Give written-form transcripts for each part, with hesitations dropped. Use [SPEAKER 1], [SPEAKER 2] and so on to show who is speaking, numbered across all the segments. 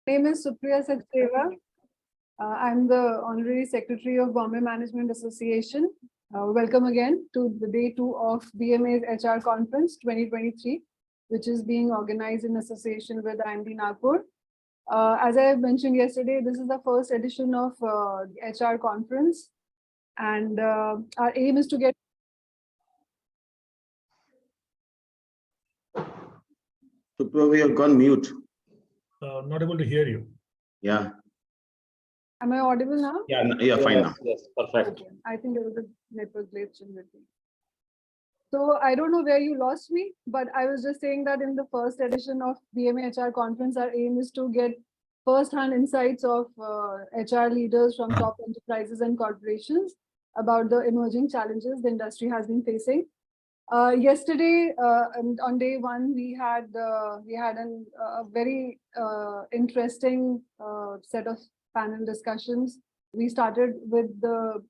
[SPEAKER 1] My name is Supriya Sachdeva. I'm the Honorary Secretary of Bombay Management Association. Welcome again to the day 2 of BMA's HR Conference 2023, which is being organized in association with IMD Nagpur. As I mentioned yesterday, this is the first edition of HR Conference, and our aim is to get
[SPEAKER 2] Supriya, we have gone mute.
[SPEAKER 3] Not able to hear you.
[SPEAKER 2] Yeah.
[SPEAKER 1] Am I audible now?
[SPEAKER 2] Yeah, fine now.
[SPEAKER 4] Yes, perfect.
[SPEAKER 1] Okay. I think there was a network glitch in between. So I don't know where you lost me, but I was just saying that in the first edition of BMA HR Conference, our aim is to get first-hand insights of HR leaders from top enterprises and corporations about the emerging challenges the industry has been facing. Yesterday, on day 1, we had a very interesting set of panel discussions. We started with the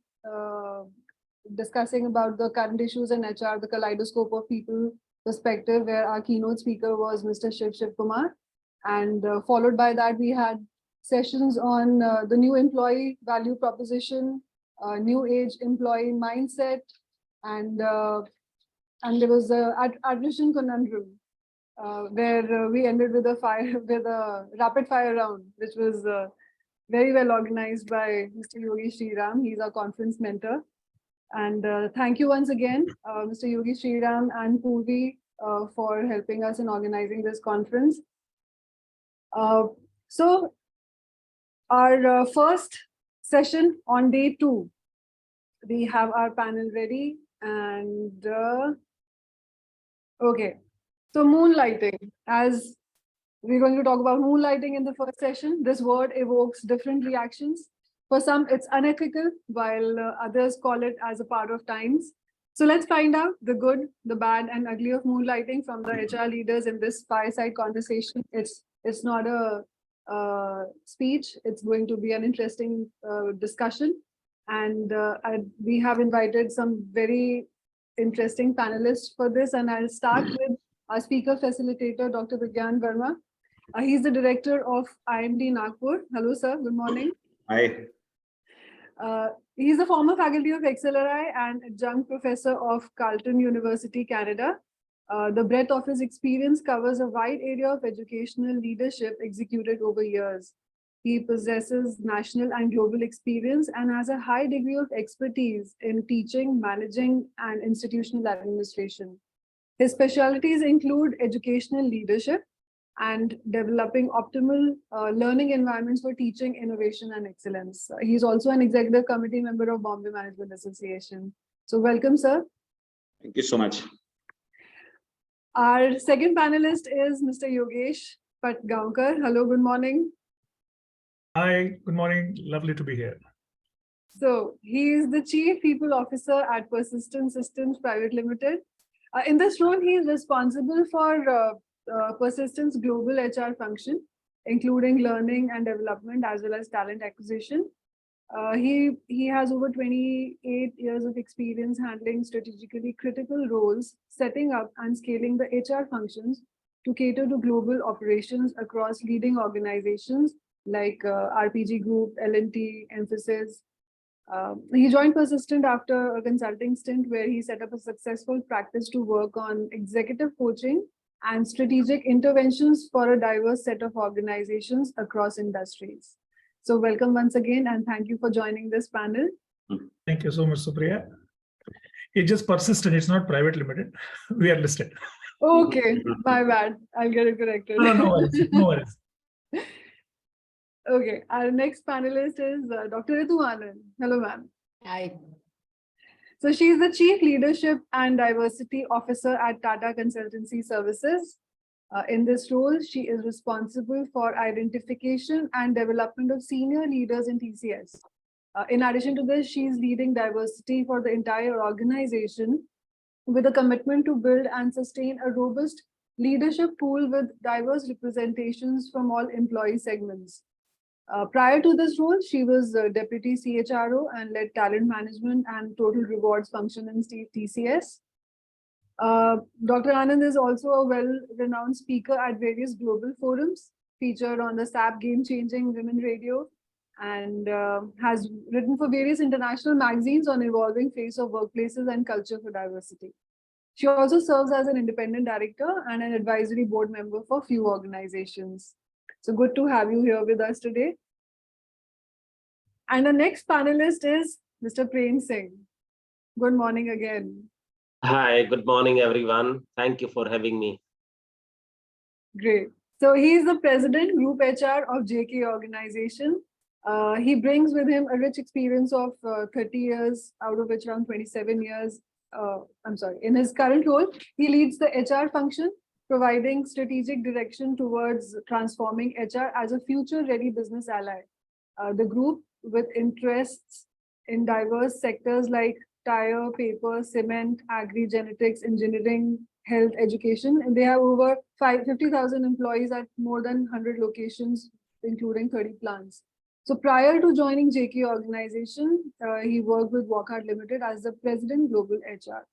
[SPEAKER 1] discussing about the current issues in HR, the kaleidoscope of people perspective, where our keynote speaker was Mr. Shiv Kumar. And followed by that, we had sessions on the new employee value proposition, new age employee mindset, and there was a admission conundrum, where we ended with a rapid fire round, which was very well organized by Mr. Yogi Sriram. He's our conference mentor. And thank you once again, Mr. Yogi Sriram and Purvi, for helping us in organizing this conference. So our first session on day 2, we have our panel ready, and okay, so moonlighting. As we're going to talk about moonlighting in the first session, this word evokes different reactions. For some, it's unethical, while others call it as a part of times. So let's find out the good, the bad, and ugly of moonlighting from the HR leaders in this fireside conversation. It's not a speech. It's going to be an interesting discussion. And we have invited some very interesting panelists for this. And I'll start with our speaker facilitator, Dr. Vigyan Verma. He's the director of IMD Nagpur. Hello, sir. Good morning.
[SPEAKER 2] Hi.
[SPEAKER 1] He's a former faculty of XLRI and adjunct professor of Carleton University, Canada. The breadth of his experience covers a wide area of educational leadership executed over years. He possesses national and global experience and has a high degree of expertise in teaching, managing, and institutional administration. His specialties include educational leadership and developing optimal learning environments for teaching, innovation, and excellence. He's also an executive committee member of Bombay Management Association. So welcome, sir.
[SPEAKER 2] Thank you so much.
[SPEAKER 1] Our second panelist is Mr. Yogesh Patgaonkar. Hello, good morning.
[SPEAKER 3] Hi, good morning. Lovely to be here.
[SPEAKER 1] So he is the Chief People Officer at Persistent Systems Private Limited. In this role, he is responsible for Persistent's global HR function, including learning and development as well as talent acquisition. He has over 28 years of experience handling strategically critical roles, setting up and scaling the HR functions to cater to global operations across leading organizations like RPG Group, L&T, Emphasis. He joined Persistent after a consulting stint where he set up a successful practice to work on executive coaching and strategic interventions for a diverse set of organizations across industries. So welcome once again, and thank you for joining this panel.
[SPEAKER 3] Thank you so much, Supriya. It's just Persistent, it's not private limited. We are listed.
[SPEAKER 1] Okay, my bad. I'll get it corrected.
[SPEAKER 3] No worries. No worries.
[SPEAKER 1] Okay, our next panelist is Dr. Ritu Anand. Hello, ma'am.
[SPEAKER 5] Hi.
[SPEAKER 1] So she's the Chief Leadership and Diversity Officer at Tata Consultancy Services. In this role, she is responsible for identification and development of senior leaders in TCS. In addition to this, she is leading diversity for the entire organization with a commitment to build and sustain a robust leadership pool with diverse representations from all employee segments. Prior to this role, she was Deputy CHRO and led talent management and total rewards function in TCS. Dr. Anand is also a well-renowned speaker at various global forums, featured on the SAP Game Changing Women Radio, and has written for various international magazines on evolving face of workplaces and culture for diversity. She also serves as an independent director and an advisory board member for few organizations. So good to have you here with us today. And the next panelist is Mr. Prem Singh. Good morning again.
[SPEAKER 4] Hi, good morning, everyone. Thank you for having me.
[SPEAKER 1] Great. So he is the president, Group HR of JK organization. He brings with him a rich experience of 30 years, out of which around 27 years. In his current role, he leads the HR function, providing strategic direction towards transforming HR as a future-ready business ally. The group, with interests in diverse sectors like tire, paper, cement, agri, genetics, engineering, health, education, and they have over 50,000 employees at more than 100 locations, including 30 plants. So prior to joining JK organization, he worked with Walkhart Limited as the president global HR.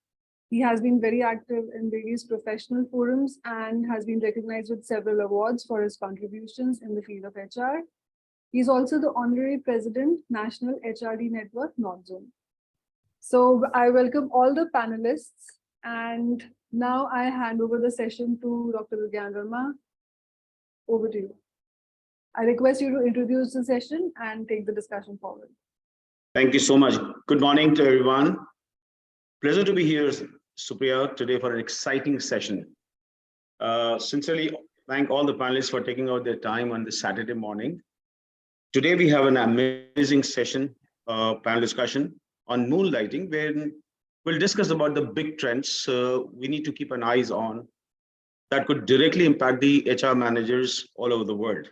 [SPEAKER 1] He has been very active in various professional forums and has been recognized with several awards for his contributions in the field of HR. He's also the honorary president, National HRD Network, North Zone. So I welcome all the panelists, and now I hand over the session to Dr. Vigyan Verma. Over to you. I request you to introduce the session and take the discussion forward.
[SPEAKER 2] Thank you so much. Good morning to everyone. Pleasure to be here, Supriya, today for an exciting session. Sincerely thank all the panelists for taking out their time on this Saturday morning. Today we have an amazing session, panel discussion on moonlighting, where we'll discuss about the big trends we need to keep an eyes on that could directly impact the HR managers all over the world.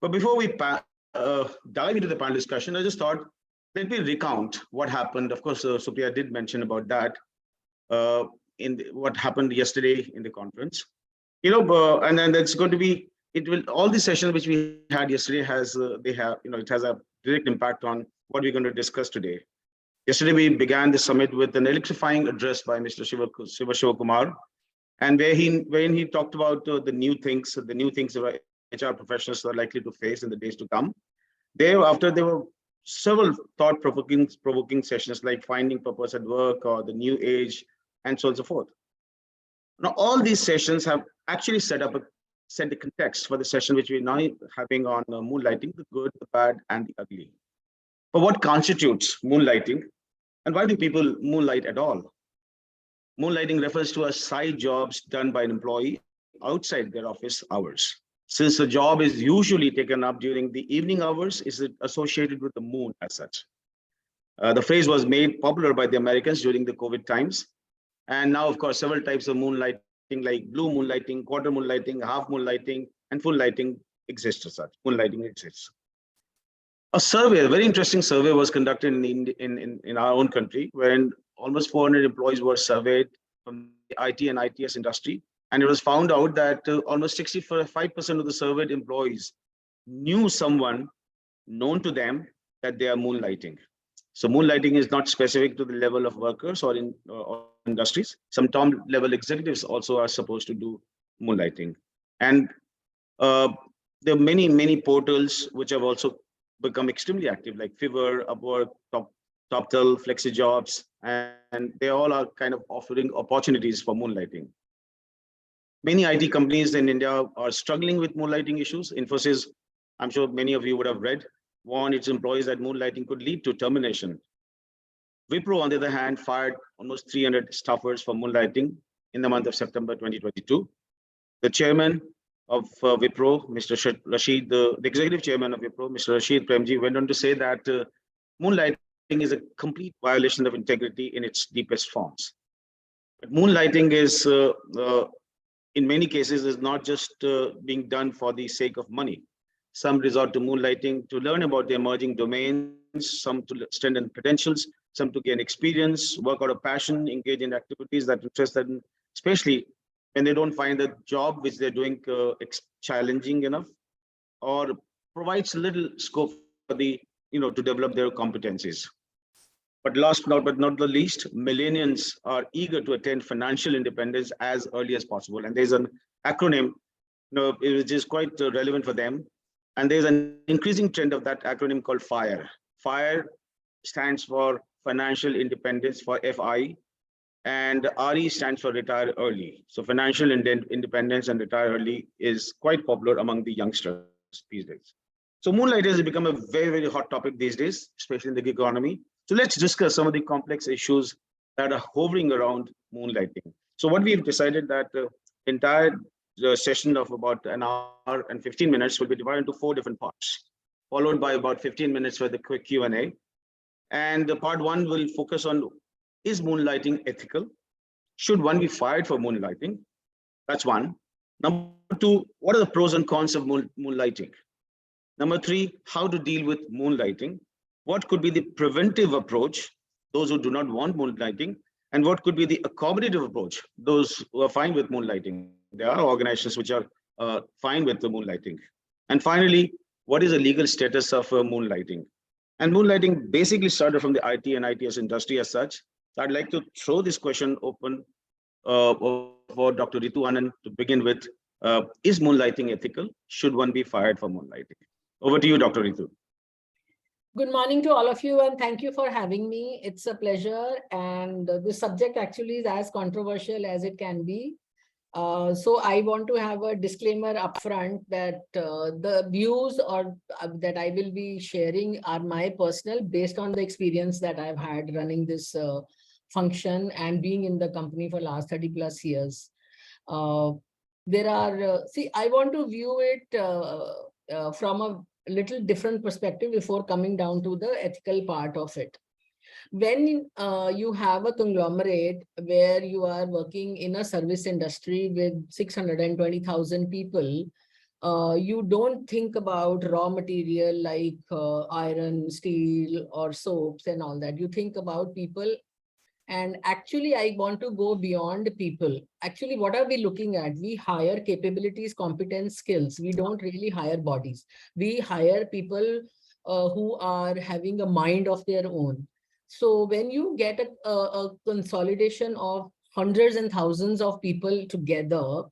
[SPEAKER 2] But before we dive into the panel discussion, I just thought, let me recount what happened. Of course, Supriya did mention about that what happened yesterday in the conference. And then that's going to be, all the sessions which we had yesterday it has a direct impact on what we're going to discuss today. Yesterday, we began the summit with an electrifying address by Mr. Shiva Kumar, and when he talked about the new things that HR professionals are likely to face in the days to come. Thereafter, there were several thought-provoking sessions like finding purpose at work or the new age, and so on and so forth. Now, all these sessions have actually set the context for the session which we're now having on moonlighting, the good, the bad, and the ugly. But what constitutes moonlighting, and why do people moonlight at all? Moonlighting refers to a side jobs done by an employee outside their office hours. Since the job is usually taken up during the evening hours, is it associated with the moon as such? The phrase was made popular by the Americans during the COVID times. And now, of course, several types of moonlighting like blue moonlighting, quarter moonlighting, half moonlighting, and full lighting exist as such. Moonlighting exists. A survey, a very interesting survey was conducted in our own country, wherein almost 400 employees were surveyed from the IT and ITS industry. And it was found out that almost 65% of the surveyed employees knew someone known to them that they are moonlighting. So moonlighting is not specific to the level of workers or in industries. Some top level executives also are supposed to do moonlighting. And there are many portals which have also become extremely active, like Fiverr, Upwork, TopTel, FlexiJobs, and they all are kind of offering opportunities for moonlighting. Many IT companies in India are struggling with moonlighting issues. Infosys, I'm sure many of you would have read, warned its employees that moonlighting could lead to termination. Wipro, on the other hand, fired almost 300 staffers for moonlighting in the month of September 2022. The chairman of Wipro, Mr. Rashid, the executive chairman of Wipro, Mr. Rashid Premji, went on to say that moonlighting is a complete violation of integrity in its deepest forms. But moonlighting is, in many cases, is not just being done for the sake of money. Some resort to moonlighting to learn about the emerging domains, some to strengthen credentials, some to gain experience, work out of passion, engage in activities that interest them, especially when they don't find a job which they're doing challenging enough, or provides little scope for the to develop their competencies. But last but not the least, millennials are eager to attain financial independence as early as possible. And there's an acronym which is quite relevant for them. And there's an increasing trend of that acronym called FIRE. FIRE stands for Financial Independence, for FI, and RE stands for Retire Early. So financial independence and retire early is quite popular among the youngsters these days. So moonlight has become a very, very hot topic these days, especially in the gig economy. So let's discuss some of the complex issues that are hovering around moonlighting. So what we've decided that the entire session of about an hour and 15 minutes will be divided into 4 different parts, followed by about 15 minutes for the quick Q&A. And the part 1 will focus on, is moonlighting ethical? Should one be fired for moonlighting? That's 1. Number 2, what are the pros and cons of moonlighting? Number 3, how to deal with moonlighting? What could be the preventive approach, those who do not want moonlighting? And what could be the accommodative approach, those who are fine with moonlighting? There are organizations which are fine with the moonlighting. And finally, what is the legal status of moonlighting? And moonlighting basically started from the IT and ITS industry as such. So I'd like to throw this question open for Dr. Ritu Anand to begin with. Is moonlighting ethical? Should one be fired for moonlighting? Over to you, Dr. Ritu.
[SPEAKER 5] Good morning to all of you, and thank you for having me. It's a pleasure, and this subject actually is as controversial as it can be. So I want to have a disclaimer upfront that the views that I will be sharing are my personal, based on the experience that I've had running this function and being in the company for last 30 plus years. There are, I want to view it from a little different perspective before coming down to the ethical part of it. When you have a conglomerate where you are working in a service industry with 620,000 people, you don't think about raw material like iron, steel, or soaps and all that. You think about people. And actually, I want to go beyond people. Actually, what are we looking at? We hire capabilities, competence, skills. We don't really hire bodies. We hire people who are having a mind of their own. So when you get a consolidation of hundreds and thousands of people together,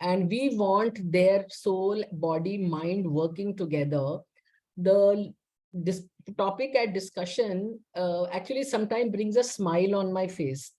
[SPEAKER 5] and we want their soul, body, mind working together, this topic at discussion actually sometimes brings a smile on my face.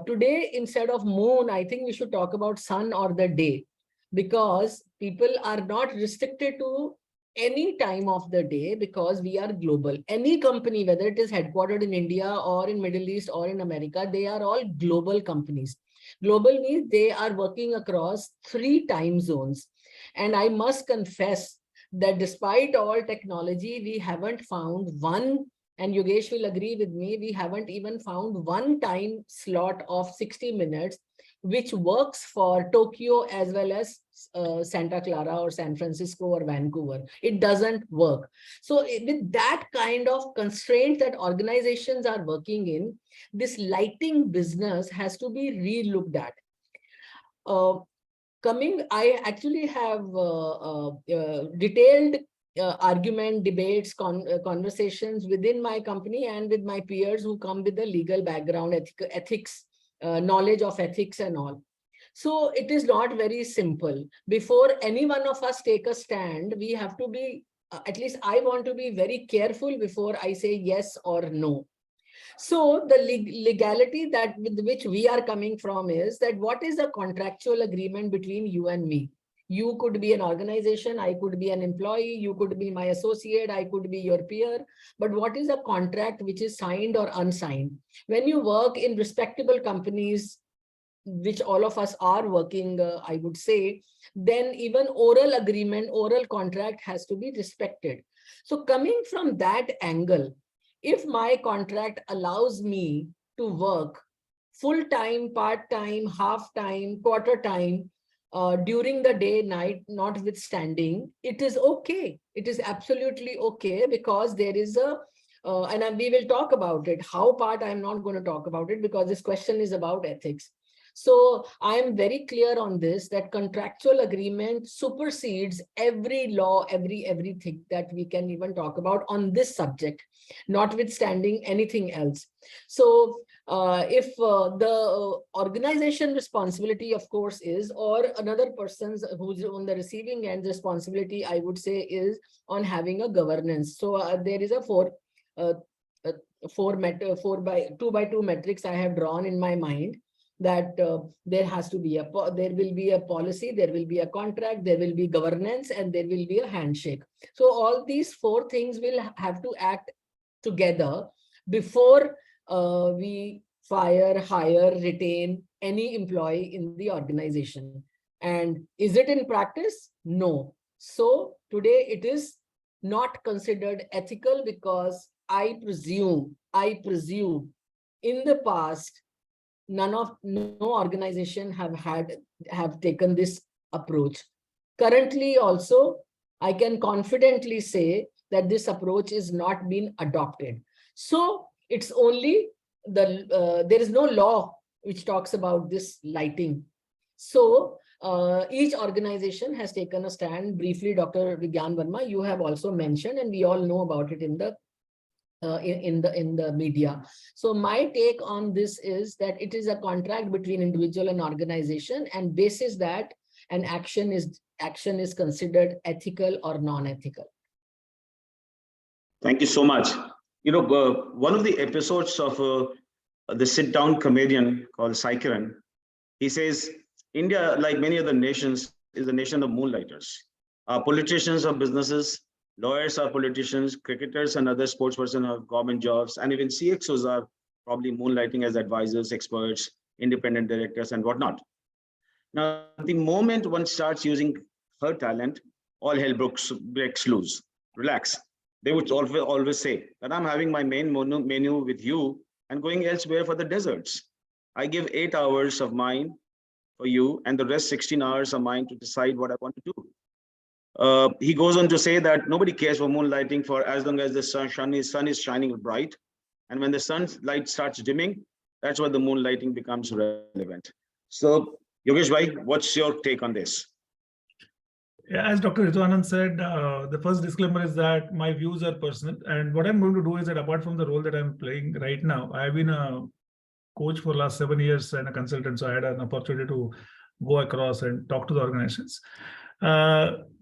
[SPEAKER 5] Today, instead of moon, I think we should talk about sun or the day, because people are not restricted to any time of the day, because we are global. Any company, whether it is headquartered in India or in Middle East or in America, they are all global companies. Global means they are working across 3 time zones. And I must confess that despite all technology, we haven't found one, and Yogesh will agree with me, we haven't even found one time slot of 60 minutes, which works for Tokyo as well as Santa Clara or San Francisco or Vancouver. It doesn't work. So with that kind of constraint that organizations are working in, this lighting business has to be re-looked at. I actually have detailed argument, debates, conversations within my company and with my peers who come with a legal background, ethics, knowledge of ethics and all. So it is not very simple. Before any one of us take a stand, we have to be, at least I want to be very careful before I say yes or no. So the legality that with which we are coming from is that what is a contractual agreement between you and me? You could be an organization, I could be an employee, you could be my associate, I could be your peer. But what is a contract which is signed or unsigned? When you work in respectable companies, which all of us are working, I would say, then even oral agreement, oral contract has to be respected. So coming from that angle, if my contract allows me to work full-time, part-time, half-time, quarter-time, during the day, night, notwithstanding, it is okay. It is absolutely okay, because there is a, and we will talk about it. How part, I'm not going to talk about it because this question is about ethics. So I am very clear on this, that contractual agreement supersedes every law, everything that we can even talk about on this subject, notwithstanding anything else. So if the organization responsibility, of course, is, or another person's who's on the receiving end responsibility, I would say, is on having a governance. So there is a 2x2 matrix I have drawn in my mind, that there has to be there will be a policy, there will be a contract, there will be governance, and there will be a handshake. So all these 4 things will have to act together before we fire, hire, retain any employee in the organization. And is it in practice? No. So today it is not considered ethical, because I presume in the past, no organization have taken this approach. Currently also, I can confidently say that this approach is not being adopted. So it's only there is no law which talks about this lighting. So each organization has taken a stand. Briefly, Dr. Vigyan Verma, you have also mentioned, and we all know about it in the media. So my take on this is that it is a contract between individual and organization, and basis that an action is considered ethical or non-ethical.
[SPEAKER 2] Thank you so much. One of the episodes of the sit-down comedian called Saikiran, he says, India, like many other nations, is a nation of moonlighters. Our politicians are businesses, lawyers are politicians, cricketers and other sports persons have government jobs, and even CXOs are probably moonlighting as advisors, experts, independent directors, and whatnot. Now, the moment one starts using her talent, all hell breaks loose. Relax. They would always say that I'm having my main menu with you and going elsewhere for the desserts. I give 8 hours of mine for you, and the rest 16 hours are mine to decide what I want to do. He goes on to say that nobody cares for moonlighting for as long as the sun is shining bright. And when the sun's light starts dimming, that's where the moonlighting becomes relevant. So, Yogesh Bhai, what's your take on this?
[SPEAKER 3] Yeah, as Dr. Ritu said, the first disclaimer is that my views are personal. And what I'm going to do is that apart from the role that I'm playing right now, I've been a coach for the last 7 years and a consultant. So I had an opportunity to go across and talk to the organizations.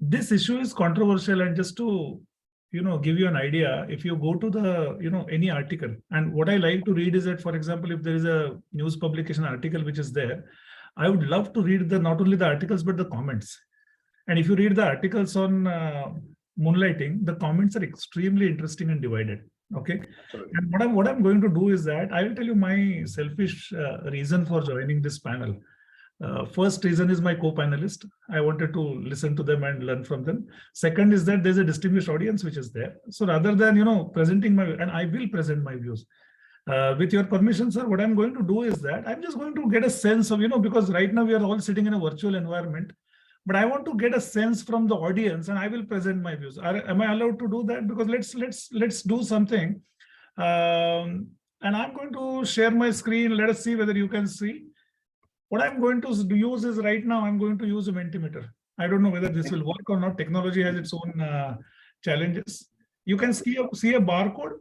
[SPEAKER 3] This issue is controversial, and just to give you an idea, if you go to the any article, and what I like to read is that, for example, if there is a news publication article which is there, I would love to read not only the articles but the comments. And if you read the articles on moonlighting, the comments are extremely interesting and divided. Okay. Absolutely. And what I'm going to do is that I will tell you my selfish reason for joining this panel. First reason is my co-panelist. I wanted to listen to them and learn from them. Second is that there's a distinguished audience which is there. So rather than presenting and I will present my views. With your permission, sir, what I'm going to do is that I'm just going to get a sense of because right now we are all sitting in a virtual environment. But I want to get a sense from the audience, and I will present my views. Am I allowed to do that? Because let's do something. And I'm going to share my screen. Let us see whether you can see. What I'm going to use is right now I'm going to use a Mentimeter. I don't know whether this will work or not. Technology has its own challenges. You can see a barcode.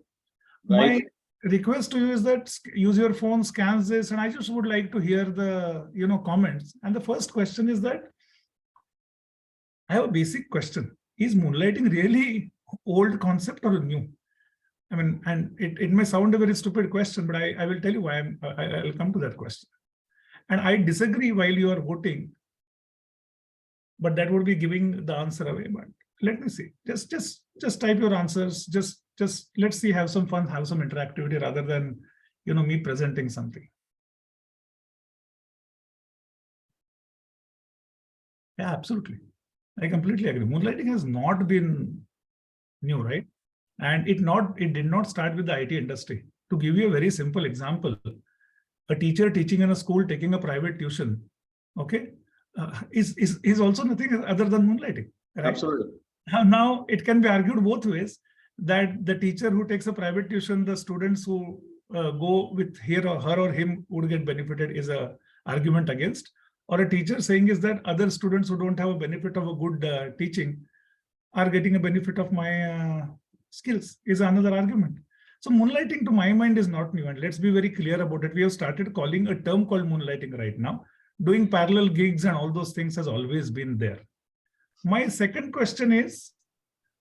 [SPEAKER 3] Right. My request to you is that use your phone, scans this, and I just would like to hear the comments. And the first question is that I have a basic question. Is moonlighting really old concept or new? I mean, and it may sound a very stupid question, but I will tell you why I'll come to that question. And I disagree while you are voting, but that would be giving the answer away. But let me see. Just type your answers. Just let's see, have some fun, have some interactivity rather than me presenting something. Yeah, absolutely. I completely agree. Moonlighting has not been new, right? And it did not start with the IT industry. To give you a very simple example, a teacher teaching in a school taking a private tuition, okay, is also nothing other than moonlighting. Right? Absolutely. Now it can be argued both ways, that the teacher who takes a private tuition, the students who go with her or him would get benefited is a argument against, or a teacher saying is that other students who don't have a benefit of a good teaching are getting a benefit of my skills is another argument. So moonlighting to my mind is not new, and let's be very clear about it. We have started calling a term called moonlighting right now. Doing parallel gigs and all those things has always been there. My second question is,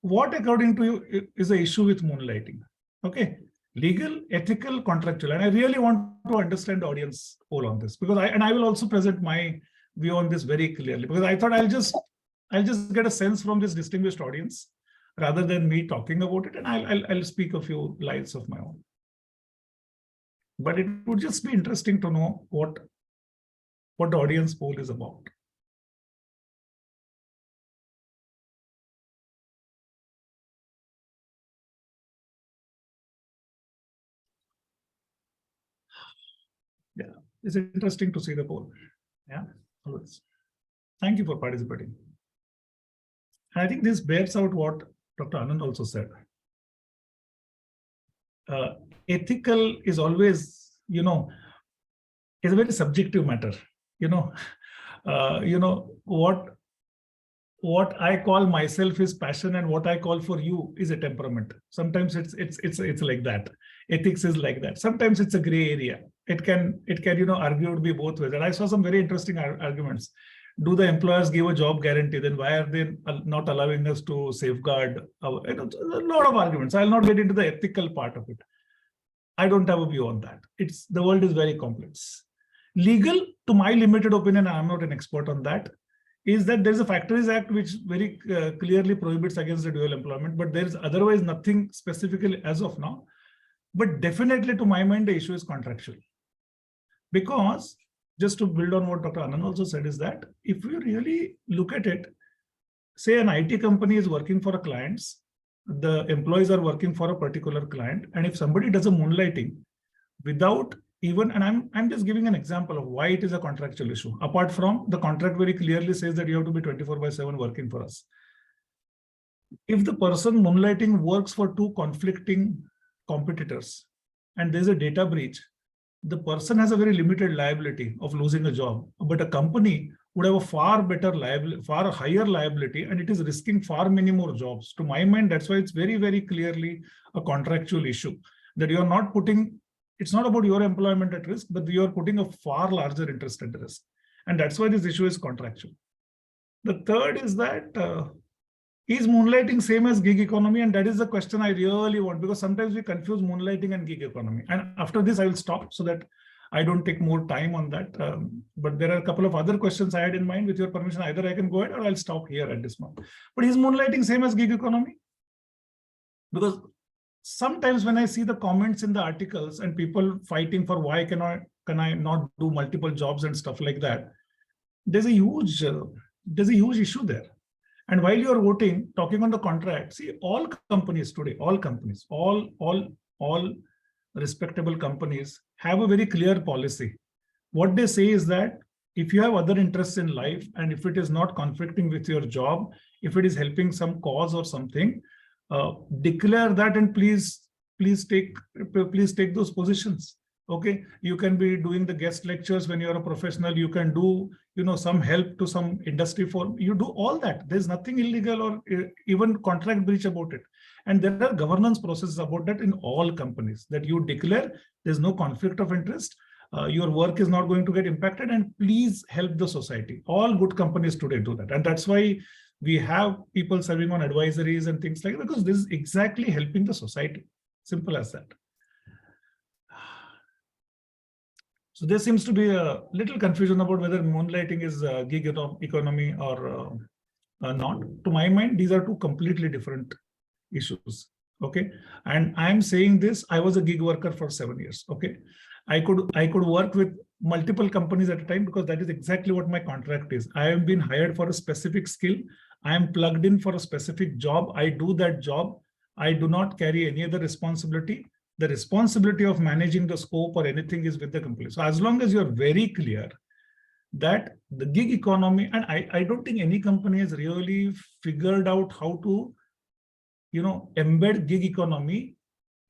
[SPEAKER 3] what according to you is the issue with moonlighting? Okay, legal, ethical, contractual, and I really want to understand the audience poll on this, because I will also present my view on this very clearly, because I thought I'll just get a sense from this distinguished audience rather than me talking about it, and I'll speak a few lines of my own. But it would just be interesting to know what the audience poll is about. Yeah, it's interesting to see the poll. Yeah, always. Thank you for participating. I think this bears out what Dr. Anand also said. Ethical is always, is a very subjective matter. What I call myself is passion, and what I call for you is a temperament. Sometimes it's like that. Ethics is like that. Sometimes it's a gray area. It can argue to be both ways. And I saw some very interesting arguments. Do the employers give a job guarantee? Then why are they not allowing us to safeguard our, a lot of arguments. I'll not get into the ethical part of it. I don't have a view on that. The world is very complex. Legal, to my limited opinion, I'm not an expert on that, is that there's a Factories Act which very clearly prohibits against the dual employment, but there is otherwise nothing specifically as of now. But definitely, to my mind, the issue is contractual. Because, just to build on what Dr. Anand also said, is that if you really look at it, say an IT company is working for a client, the employees are working for a particular client, and if somebody does a moonlighting without even, and I'm just giving an example of why it is a contractual issue, apart from the contract very clearly says that you have to be 24/7 working for us. If the person moonlighting works for two conflicting competitors and there's a data breach, the person has a very limited liability of losing a job, but a company would have a far better liability, far higher liability, and it is risking far many more jobs. To my mind, that's why it's very, very clearly a contractual issue, that you're not putting, it's not about your employment at risk, but you're putting a far larger interest at risk. And that's why this issue is contractual. The third is that, is moonlighting same as gig economy? And that is the question I really want, because sometimes we confuse moonlighting and gig economy. And after this, I will stop so that I don't take more time on that. But there are a couple of other questions I had in mind. With your permission, either I can go ahead or I'll stop here at this moment. But is moonlighting same as gig economy? Because sometimes when I see the comments in the articles and people fighting for why can I not do multiple jobs and stuff like that, there's a huge issue there. And while you're voting, talking on the contract, see, all companies today, all respectable companies have a very clear policy. What they say is that if you have other interests in life, and if it is not conflicting with your job, if it is helping some cause or something, declare that and please take those positions. Okay, you can be doing the guest lectures when you're a professional. You can do, some help to some industry firm. You do all that. There's nothing illegal or even contract breach about it. And there are governance processes about that in all companies, that you declare there's no conflict of interest. Your work is not going to get impacted, and please help the society. All good companies today do that. And that's why we have people serving on advisories and things like that, because this is exactly helping the society. Simple as that. So there seems to be a little confusion about whether moonlighting is gig economy or not. To my mind, these are two completely different issues. Okay, and I'm saying this, I was a gig worker for 7 years. Okay, I could work with multiple companies at a time, because that is exactly what my contract is. I have been hired for a specific skill. I am plugged in for a specific job. I do that job. I do not carry any other responsibility. The responsibility of managing the scope or anything is with the company. So as long as you're very clear that the gig economy, and I don't think any company has really figured out how to, embed gig economy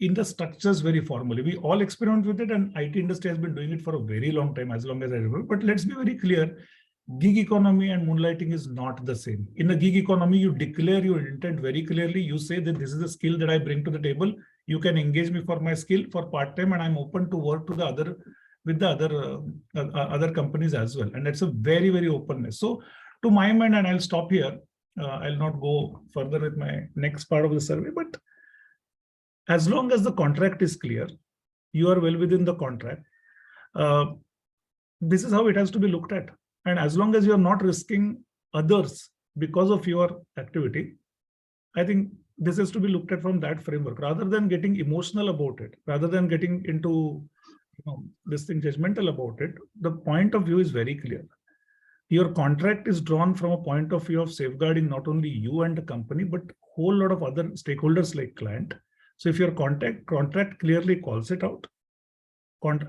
[SPEAKER 3] in the structures very formally. We all experiment with it, and IT industry has been doing it for a very long time, as long as I remember. But let's be very clear, gig economy and moonlighting is not the same. In the gig economy, you declare your intent very clearly. You say that this is the skill that I bring to the table. You can engage me for my skill for part-time, and I'm open to work to the other with the other companies as well. And that's a very, very openness. So to my mind, and I'll stop here. I'll not go further with my next part of the survey, but as long as the contract is clear, you are well within the contract. This is how it has to be looked at. And as long as you're not risking others because of your activity, I think this has to be looked at from that framework, rather than getting emotional about it, rather than getting into this thing judgmental about it. The point of view is very clear. Your contract is drawn from a point of view of safeguarding not only you and the company, but whole lot of other stakeholders like client. So if your contract clearly calls it out,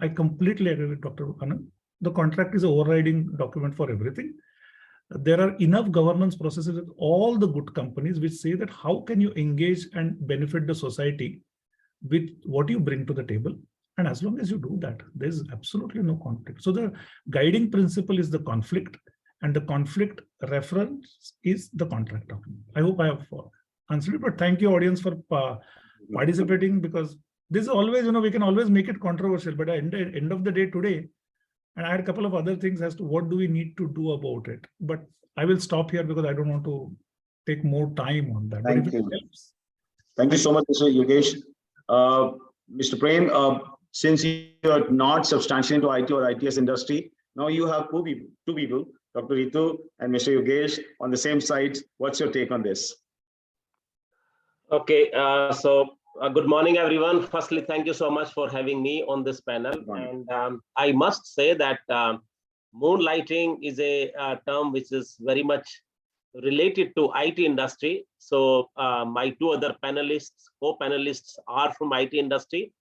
[SPEAKER 3] I completely agree with Dr. Anand. The contract is an overriding document for everything. There are enough governance processes with all the good companies which say that how can you engage and benefit the society with what you bring to the table. And as long as you do that, there's absolutely no conflict. So the guiding principle is the conflict, and the conflict reference is the contract document. I hope I have answered it, but thank you audience for participating, because this is always, we can always make it controversial, but at the end of the day today, and I had a couple of other things as to what do we need to do about it. But I will stop here because I don't want to take more time on that.
[SPEAKER 2] Thank you. Thank you so much, Mr. Yogesh. Mr. Prem, since you are not substantially into IT or ITS industry, now you have two people, Dr. Ritu and Mr. Yogesh on the same side. What's your take on this?
[SPEAKER 4] Okay, good morning, everyone. Firstly, thank you so much for having me on this panel. And I must say that moonlighting is a term which is very much related to IT industry. So my two other panelists, co-panelists are from IT industry.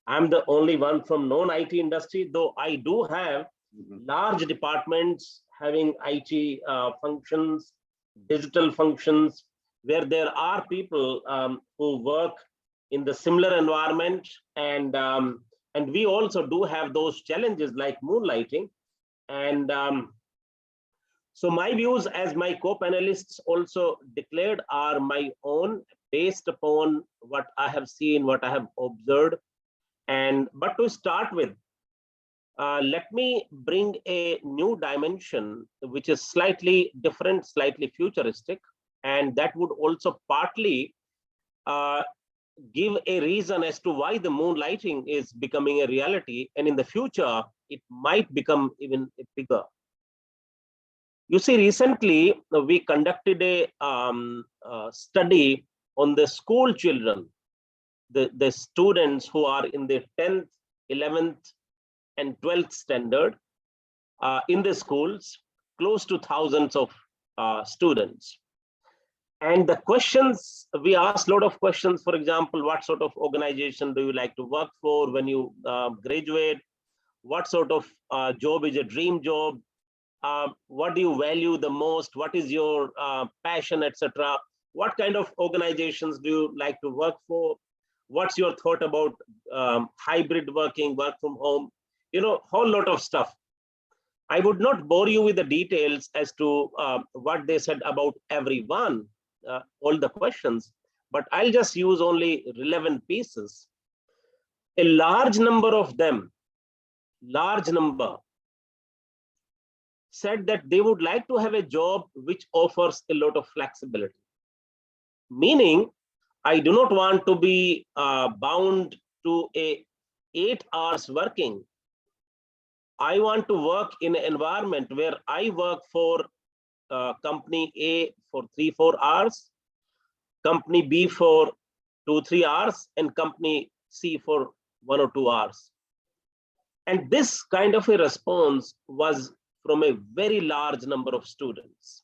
[SPEAKER 4] I'm the only one from non-IT industry, though I do have large departments having IT functions, digital functions, where there are people who work in the similar environment, and we also do have those challenges like moonlighting. And so my views, as my co-panelists also declared, are my own, based upon what I have seen, what I have observed. But to start with, let me bring a new dimension, which is slightly different, slightly futuristic, and that would also partly give a reason as to why the moonlighting is becoming a reality, and in the future, it might become even bigger. You see, recently, we conducted a study on the school children, the students who are in the 10th, 11th, and 12th standard in the schools, close to thousands of students. And the questions, we asked a lot of questions. For example, what sort of organization do you like to work for when you graduate? What sort of job is a dream job? What do you value the most? What is your passion, etc.? What kind of organizations do you like to work for? What's your thought about hybrid working, work from home? Whole lot of stuff. I would not bore you with the details as to what they said about everyone, all the questions, but I'll just use only relevant pieces. A large number of them, said that they would like to have a job which offers a lot of flexibility. Meaning, I do not want to be bound to 8 hours working. I want to work in an environment where I work for company A for 3-4 hours, company B for 2-3 hours, and company C for 1 or 2 hours. And this kind of a response was from a very large number of students.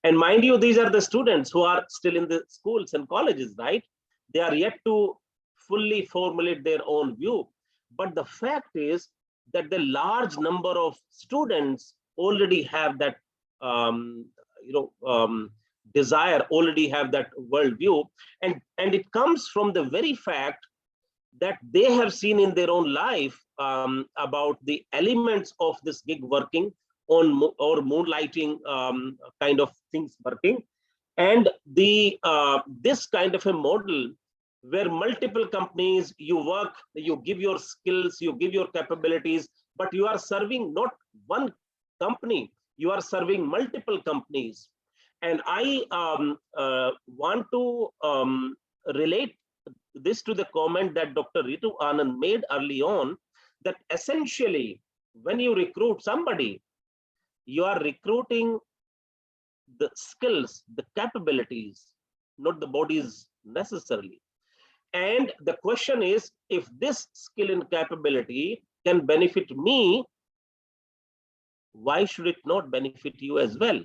[SPEAKER 4] And mind you, these are the students who are still in the schools and colleges, right? They are yet to fully formulate their own view. But the fact is that the large number of students already have that desire, already have that worldview. And it comes from the very fact that they have seen in their own life about the elements of this gig working on or moonlighting kind of things working, and the this kind of a model where multiple companies you work, you give your skills, you give your capabilities, but you are serving not one company, you are serving multiple companies. And I want to relate this to the comment that Dr. Ritu Anand made early on, that essentially when you recruit somebody, you are recruiting the skills, the capabilities, not the bodies necessarily. And the question is, if this skill and capability can benefit me, why should it not benefit you as well?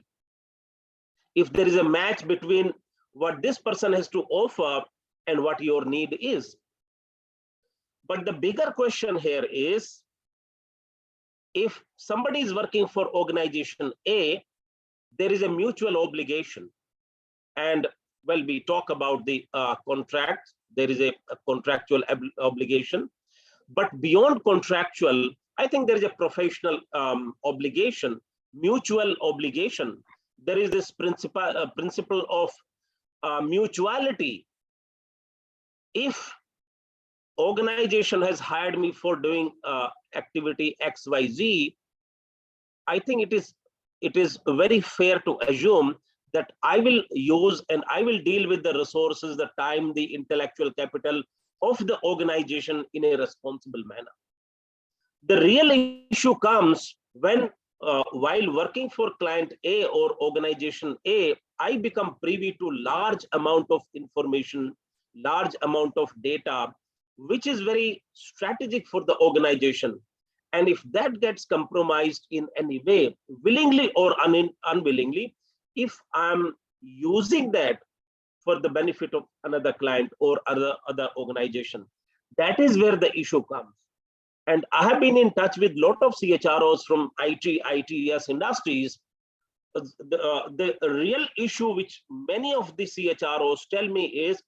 [SPEAKER 4] If there is a match between what this person has to offer and what your need is. But the bigger question here is, if somebody is working for organization A, there is a mutual obligation. And well, we talk about the contract, there is a contractual obligation. But beyond contractual, I think there is a professional obligation, mutual obligation. There is this principle of mutuality. If organization has hired me for doing activity XYZ, I think it is very fair to assume that I will use and I will deal with the resources, the time, the intellectual capital of the organization in a responsible manner. The real issue comes when while working for client A or organization A, I become privy to large amount of information, large amount of data, which is very strategic for the organization. And if that gets compromised in any way, willingly or unwillingly, if I'm using that for the benefit of another client or other organization, that is where the issue comes. And I have been in touch with a lot of CHROs from ITES industries. The real issue which many of the CHROs tell me is,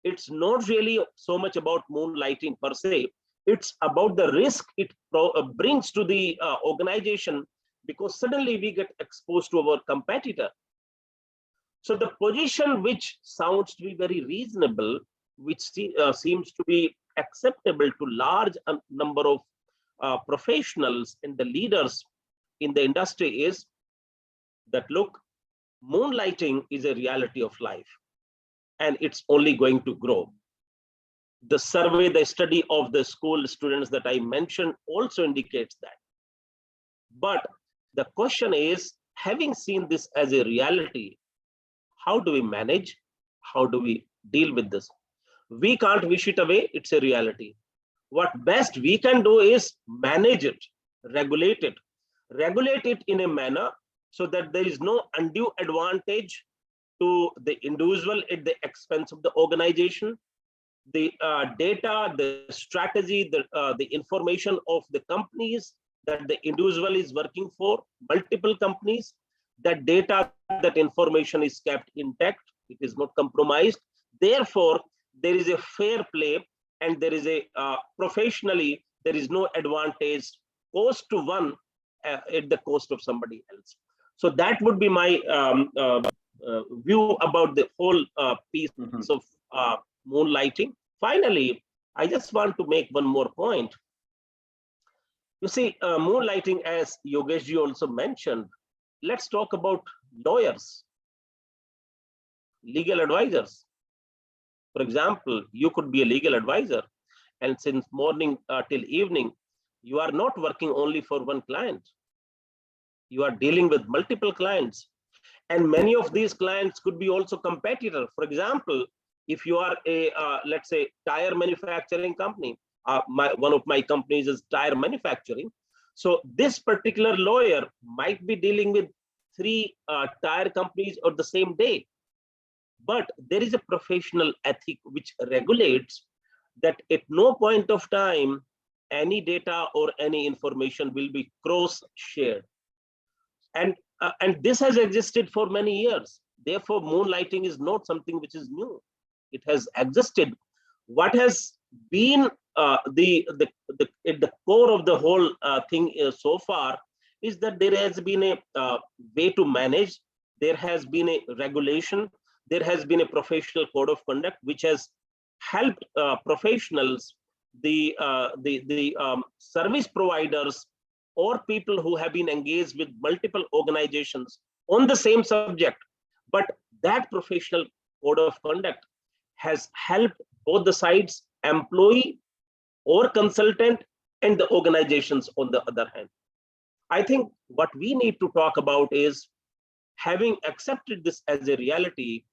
[SPEAKER 4] it's not really so much about moonlighting per se. It's about the risk it brings to the organization, because suddenly we get exposed to our competitor. So the position which sounds to be very reasonable, which seems to be acceptable to large number of professionals and the leaders in the industry, is that, look, moonlighting is a reality of life and it's only going to grow. The survey, the study of the school students that I mentioned also indicates that. But the question is, having seen this as a reality, how do we manage? How do we deal with this? We can't wish it away. It's a reality. What best we can do is manage it, regulate it in a manner so that there is no undue advantage to the individual at the expense of the organization. The data, the strategy, the information of the companies that the individual is working for, multiple companies, that data, that information is kept intact, it is not compromised. Therefore, there is a fair play and there is a professionally, there is no advantage cost to one at the cost of somebody else. So that would be my view about the whole piece of moonlighting. Finally, I just want to make one more point. You see, moonlighting, as Yogeshji also mentioned, let's talk about lawyers, legal advisors. For example, you could be a legal advisor, and since morning till evening, you are not working only for one client. You are dealing with multiple clients. And many of these clients could be also competitors. For example, if you are a, let's say, tire manufacturing company, one of my companies is tire manufacturing. So this particular lawyer might be dealing with 3 tire companies on the same day. But there is a professional ethic which regulates that at no point of time, any data or any information will be cross-shared. And this has existed for many years. Therefore, moonlighting is not something which is new. It has existed. What has been at the core of the whole thing is so far is that there has been a way to manage, there has been a regulation, there has been a professional code of conduct which has helped professionals, the service providers, or people who have been engaged with multiple organizations on the same subject. But that professional code of conduct has helped both the sides, employee or consultant, and the organizations on the other hand. I think what we need to talk about is, having accepted this as a reality,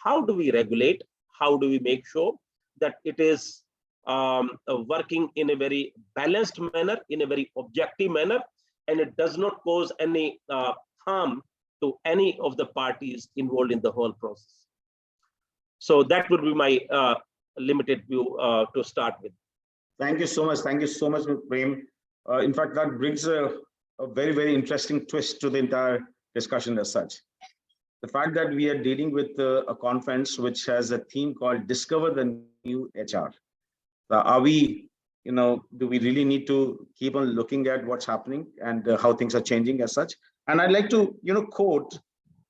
[SPEAKER 4] how do we regulate? How do we make sure that it is working in a very balanced manner, in a very objective manner, and it does not cause any harm to any of the parties involved in the whole process? So that would be my limited view to start with.
[SPEAKER 2] Thank you so much. Thank you so much, Prem. In fact, that brings a very, very interesting twist to the entire discussion as such. The fact that we are dealing with a conference which has a theme called Discover the New HR. Are we, do we really need to keep on looking at what's happening and how things are changing as such? And I'd like to, quote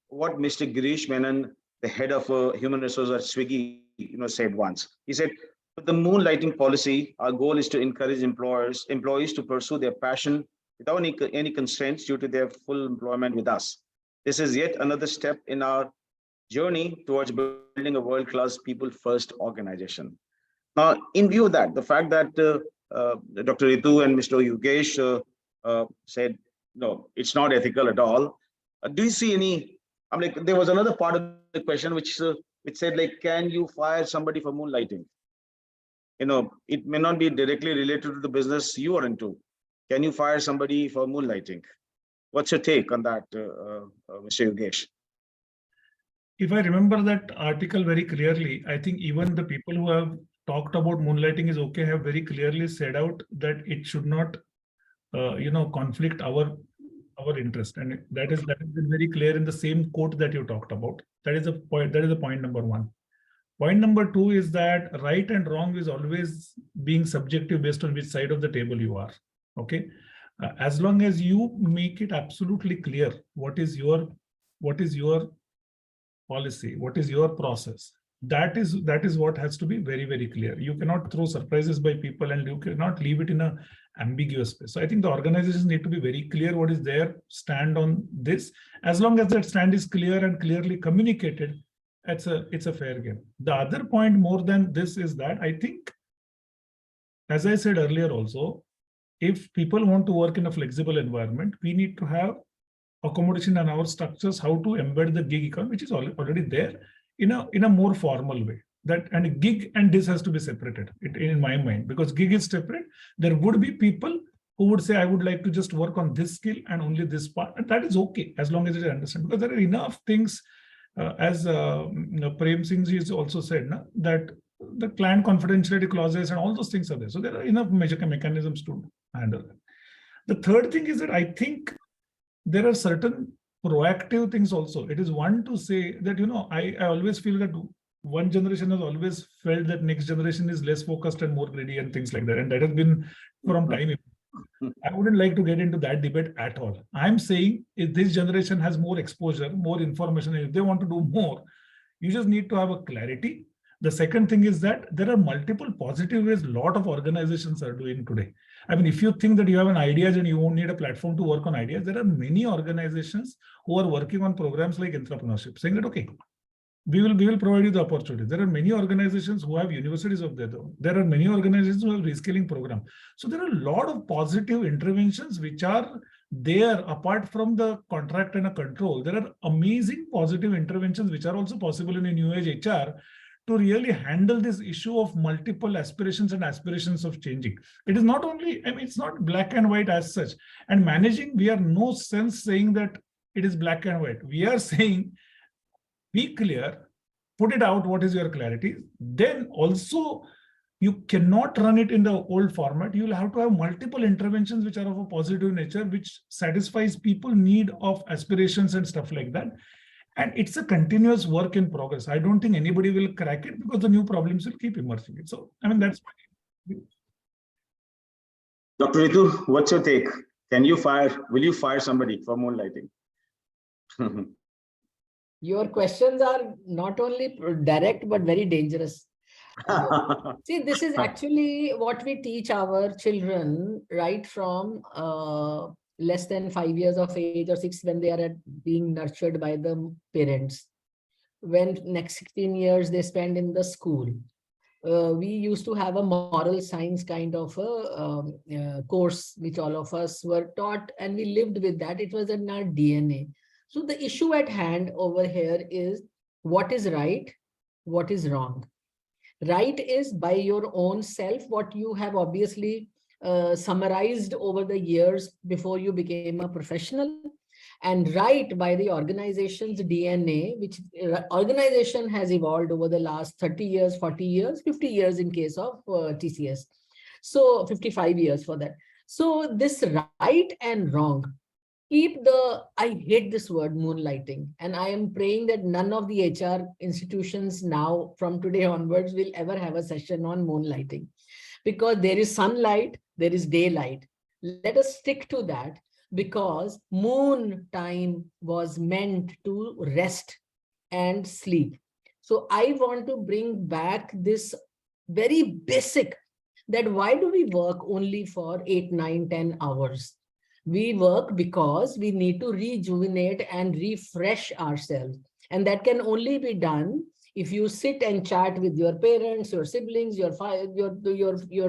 [SPEAKER 2] what Mr. Girish Menon, the head of human resources at Swiggy, said once. He said, with the moonlighting policy, our goal is to encourage employees to pursue their passion without any constraints due to their full employment with us. This is yet another step in our journey towards building a world-class people-first organization. Now, in view of that, the fact that Dr. Ritu and Mr. Yogesh said, no, it's not ethical at all. Do you see any, there was another part of the question which said, can you fire somebody for moonlighting? It may not be directly related to the business you are into. Can you fire somebody for moonlighting? What's your take on that, Mr. Yogesh?
[SPEAKER 3] If I remember that article very clearly, I think even the people who have talked about moonlighting is okay have very clearly said out that it should not, conflict our interest, and that has been very clear in the same quote that you talked about. That is a point. That is the point number one. Point number two is that right and wrong is always being subjective based on which side of the table you are. Okay, as long as you make it absolutely clear what is your policy, what is your process, that is what has to be very, very clear. You cannot throw surprises by people, and you cannot leave it in a ambiguous space. So I think the organizations need to be very clear what is their stand on this. As long as that stand is clear and clearly communicated, it's a fair game. The other point more than this is that I think, as I said earlier also, if people want to work in a flexible environment, we need to have accommodation in our structures, how to embed the gig economy, which is already there in a more formal way. That and gig and this has to be separated in my mind, because gig is separate. There would be people who would say, I would like to just work on this skill and only this part, and that is okay as long as it is understood, because there are enough things, as Prem Singh ji has also said, that the client confidentiality clauses and all those things are there. So there are enough mechanisms to handle it. The third thing is that I think there are certain proactive things also. It is one to say that, I always feel that one generation has always felt that next generation is less focused and more greedy and things like that. And that has been from time. I wouldn't like to get into that debate at all. I'm saying if this generation has more exposure, more information, if they want to do more, you just need to have a clarity. The second thing is that there are multiple positive ways a lot of organizations are doing today. I mean, if you think that you have an idea and you won't need a platform to work on ideas, there are many organizations who are working on programs like entrepreneurship, saying that, okay, we will provide you the opportunity. There are many organizations who have universities of their own. There are many organizations who have reskilling program. So there are a lot of positive interventions which are there apart from the contract and a control. There are amazing positive interventions which are also possible in a new age HR to really handle this issue of multiple aspirations and aspirations of changing. It is not only, it's not black and white as such. And managing, we are no sense saying that it is black and white. We are saying, be clear, put it out, what is your clarity. Then also, you cannot run it in the old format. You will have to have multiple interventions which are of a positive nature, which satisfies people's need of aspirations and stuff like that. And it's a continuous work in progress. I don't think anybody will crack it because the new problems will keep emerging. So, that's
[SPEAKER 2] Dr. Ritu, what's your take? Will you fire somebody for moonlighting?
[SPEAKER 5] Your questions are not only direct, but very dangerous. See, this is actually what we teach our children right from less than 5 years of age or 6 when they are being nurtured by the parents. When next 16 years they spend in the school. We used to have a moral science kind of a course, which all of us were taught, and we lived with that. It was in our DNA. So the issue at hand over here is what is right, what is wrong. Right is by your own self, what you have obviously summarized over the years before you became a professional, and right by the organization's DNA, which organization has evolved over the last 30 years, 40 years, 50 years in case of TCS. So 55 years for that. So this right and wrong, I hate this word moonlighting, and I am praying that none of the HR institutions now from today onwards will ever have a session on moonlighting, because there is sunlight, there is daylight. Let us stick to that, because moon time was meant to rest and sleep. So I want to bring back this very basic, that why do we work only for 8, 9, 10 hours? We work because we need to rejuvenate and refresh ourselves. And that can only be done if you sit and chat with your parents, your siblings, your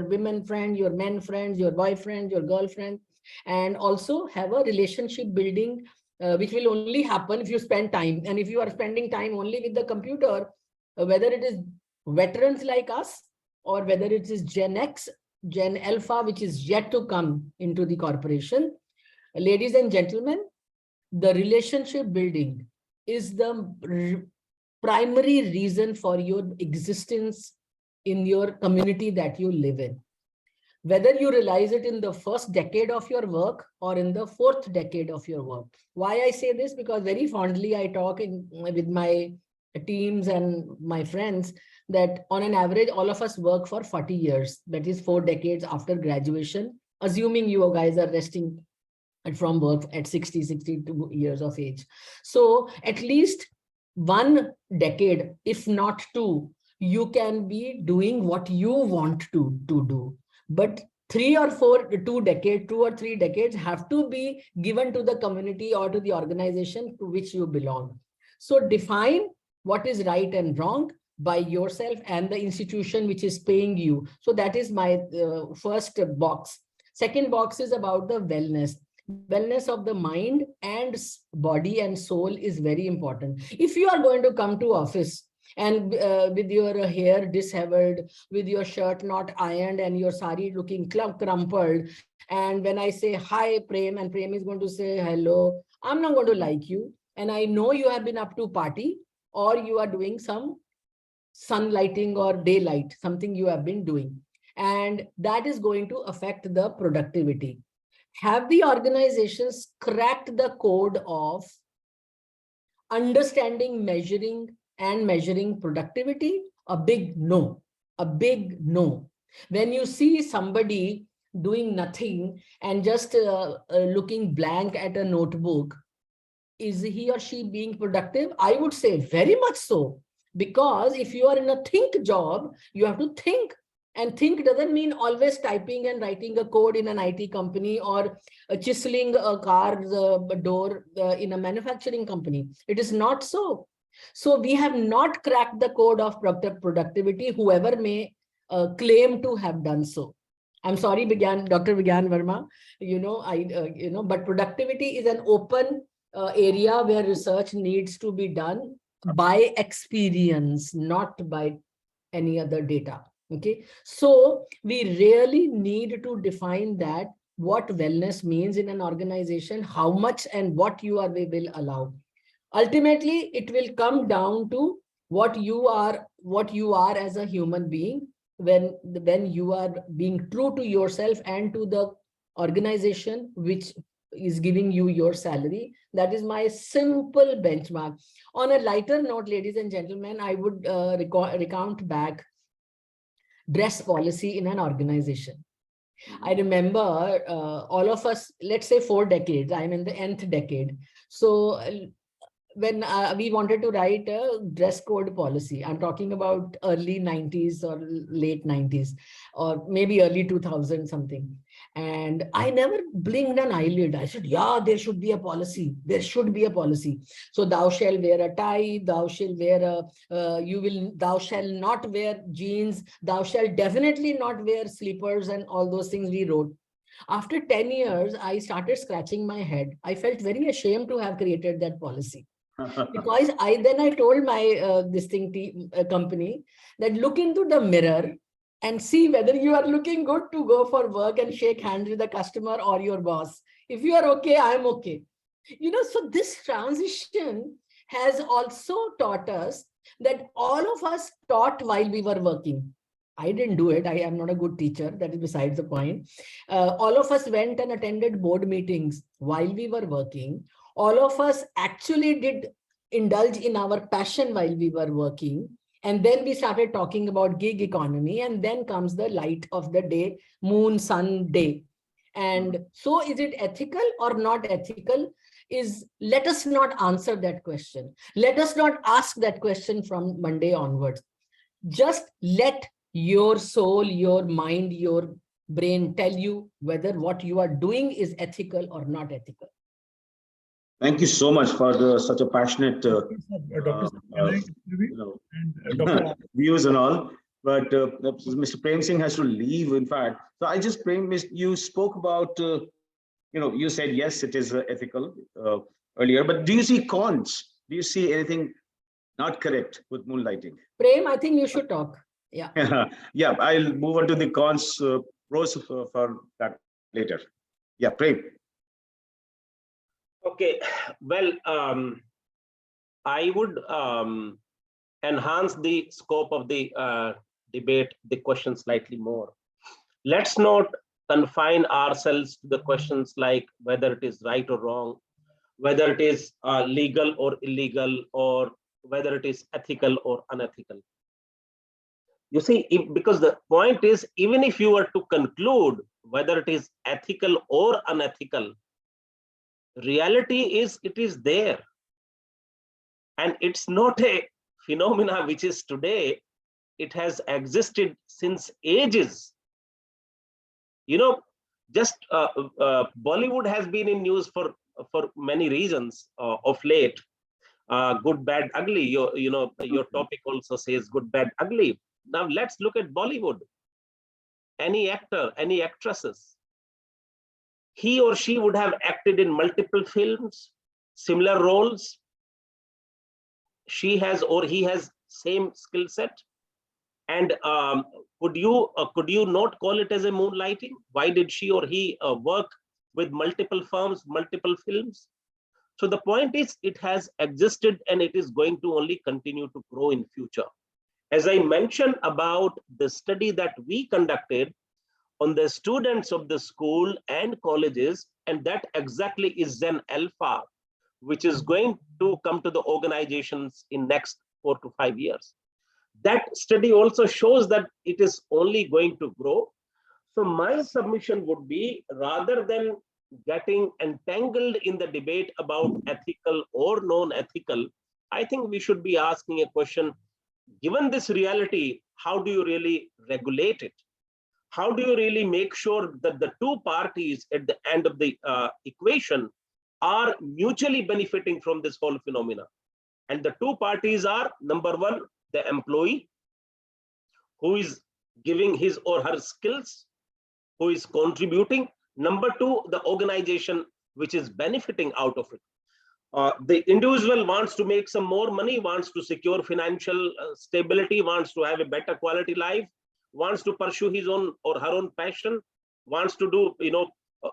[SPEAKER 5] women friend, your men friends, your boyfriend, your girlfriend, and also have a relationship building, which will only happen if you spend time. And if you are spending time only with the computer, whether it is veterans like us, or whether it is Gen X, Gen Alpha, which is yet to come into the corporation, ladies and gentlemen, the relationship building is the primary reason for your existence in your community that you live in. Whether you realize it in the first decade of your work or in the 4th decade of your work. Why I say this? Because very fondly I talk with my teams and my friends that on an average, all of us work for 40 years. That is 4 decades after graduation, assuming you guys are resting from work at 60, 62 years of age. So at least 1 decade, if not 2, you can be doing what you want to do. But 2 or 3 decades have to be given to the community or to the organization to which you belong. So define what is right and wrong by yourself and the institution which is paying you. So that is my first box. Second box is about the wellness. Wellness of the mind and body and soul is very important. If you are going to come to office and with your hair disheveled, with your shirt not ironed and your sari looking crumpled, and when I say hi Prem, and Prem is going to say hello, I'm not going to like you. And I know you have been up to party, or you are doing some sunlighting or daylight, something you have been doing, and that is going to affect the productivity. Have the organizations cracked the code of understanding, measuring productivity? A big no, a big no. When you see somebody doing nothing and just looking blank at a notebook, is he or she being productive? I would say very much so, because if you are in a think job, you have to think. And think doesn't mean always typing and writing a code in an IT company, or chiseling a car's door in a manufacturing company. It is not so. So we have not cracked the code of productivity, whoever may claim to have done so. I'm sorry, Dr. Vigyan Verma, but productivity is an open area where research needs to be done by experience, not by any other data. Okay, so we really need to define that, what wellness means in an organization, how much and what you will allow. Ultimately, it will come down to what you are as a human being, when you are being true to yourself and to the organization which is giving you your salary. That is my simple benchmark. On a lighter note, ladies and gentlemen, I would recount back dress policy in an organization. I remember all of us, let's say 4 decades, I'm in the nth decade. So when we wanted to write a dress code policy, I'm talking about early 90s or late 90s, or maybe early 2000 something. And I never blinked an eyelid. I said, yeah, there should be a policy. There should be a policy. So thou shall wear a tie, thou shall wear thou shall not wear jeans, thou shall definitely not wear slippers, and all those things we wrote. After 10 years, I started scratching my head. I felt very ashamed to have created that policy. Because I told my company that look into the mirror and see whether you are looking good to go for work and shake hands with the customer or your boss. If you are okay, I'm okay. So this transition has also taught us that all of us taught while we were working. I didn't do it. I am not a good teacher. That is besides the point. All of us went and attended board meetings while we were working. All of us actually did indulge in our passion while we were working. And then we started talking about gig economy, and then comes the light of the day, moon, sun, day. And so is it ethical or not ethical? Let us not answer that question. Let us not ask that question from Monday onwards. Just let your soul, your mind, your brain tell you whether what you are doing is ethical or not ethical.
[SPEAKER 2] Thank you so much for such a passionate views and all. But Mr. Prem Singh has to leave, in fact. So I just, Prem, you spoke about, you said, yes, it is ethical earlier, but do you see cons? Do you see anything not correct with moonlighting?
[SPEAKER 5] Prem, I think you should talk. Yeah.
[SPEAKER 2] Yeah, I'll move on to the cons, pros for that later. Yeah, Prem.
[SPEAKER 4] Okay, well, I would enhance the scope of the debate, the question slightly more. Let's not confine ourselves to the questions like whether it is right or wrong, whether it is legal or illegal, or whether it is ethical or unethical. You see, because the point is, even if you were to conclude whether it is ethical or unethical, reality is it is there. And it's not a phenomena which is today. It has existed since ages. Just Bollywood has been in news for many reasons of late. Good, bad, ugly. Your topic also says good, bad, ugly. Now let's look at Bollywood. Any actor, any actresses, he or she would have acted in multiple films, similar roles. She has or he has same skill set. And could you not call it as a moonlighting? Why did she or he work with multiple firms, multiple films? So the point is, it has existed and it is going to only continue to grow in future. As I mentioned about the study that we conducted on the students of the school and colleges, and that exactly is Zen Alpha, which is going to come to the organizations in next 4 to 5 years. That study also shows that it is only going to grow. So my submission would be, rather than getting entangled in the debate about ethical or non-ethical, I think we should be asking a question, given this reality, how do you really regulate it? How do you really make sure that the two parties at the end of the equation are mutually benefiting from this whole phenomena? And the two parties are, number one, the employee, who is giving his or her skills, who is contributing. Number two, the organization, which is benefiting out of it. The individual wants to make some more money, wants to secure financial stability, wants to have a better quality life, wants to pursue his own or her own passion, wants to do,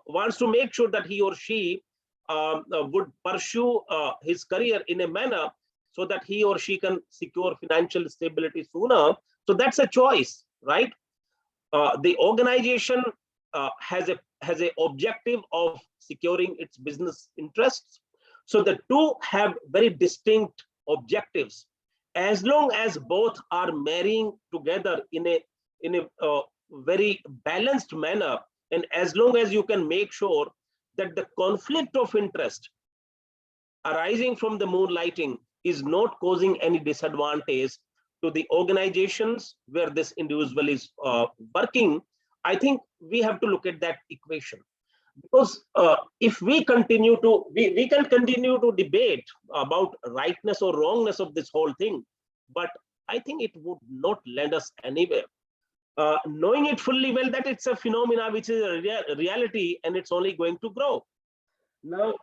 [SPEAKER 4] wants to make sure that he or she would pursue his career in a manner so that he or she can secure financial stability sooner. So that's a choice, right? The organization has a objective of securing its business interests. So the two have very distinct objectives. As long as both are marrying together in a very balanced manner, And as long as you can make sure that the conflict of interest arising from the moonlighting is not causing any disadvantage to the organizations where this individual is working, I think we have to look at that equation. Because if we continue to, we can continue to debate about rightness or wrongness of this whole thing, but I think it would not lend us anywhere. Knowing it fully well that it's a phenomena which is a reality and it's only going to grow. Now,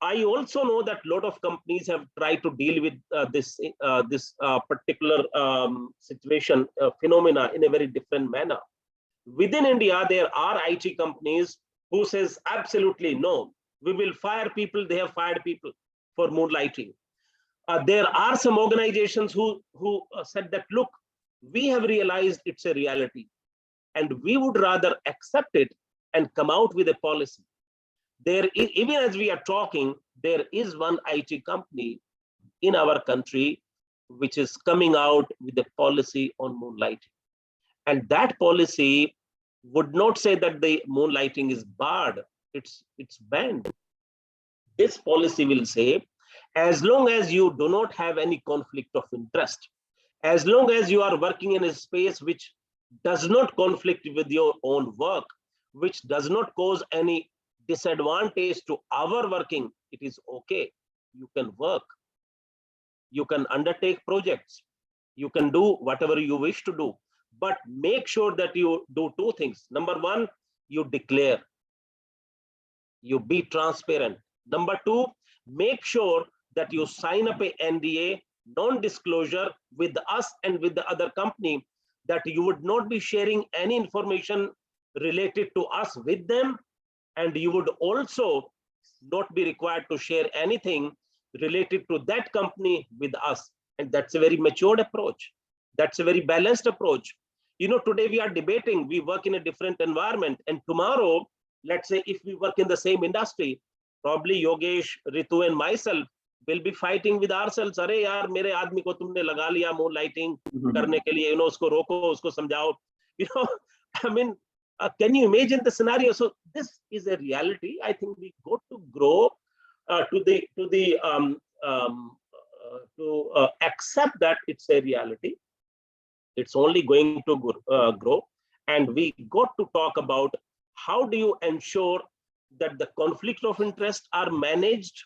[SPEAKER 4] I also know that a lot of companies have tried to deal with this particular situation, phenomena in a very different manner. Within India, there are IT companies who says absolutely no, we will fire people. They have fired people for moonlighting. There are some organizations who said that, look, we have realized it's a reality and we would rather accept it and come out with a policy. There is, even as we are talking, there is one IT company in our country which is coming out with a policy on moonlighting. And that policy would not say that the moonlighting is barred, it's banned. This policy will say, as long as you do not have any conflict of interest, as long as you are working in a space which does not conflict with your own work, which does not cause any disadvantage to our working, it is okay. You can work, you can undertake projects, you can do whatever you wish to do, but make sure that you do two things. Number one, you declare, you be transparent. Number two, make sure that you sign up a NDA, non-disclosure, with us and with the other company, that you would not be sharing any information related to us with them, and you would also not be required to share anything related to that company with us. And that's a very matured approach. That's a very balanced approach. You know, today we are debating, we work in a different environment, and tomorrow, let's say if we work in the same industry, probably Yogesh, Ritu and myself will be fighting with ourselves. Are yaar, mere aadmi ko tumne laga liya moonlighting karne ke liye, you know, usko roko, usko samjhao. You know, I mean, can you imagine the scenario? So this is a reality. I think we got to grow to accept that it's a reality. It's only going to grow, and we got to talk about how do you ensure that the conflict of interest are managed.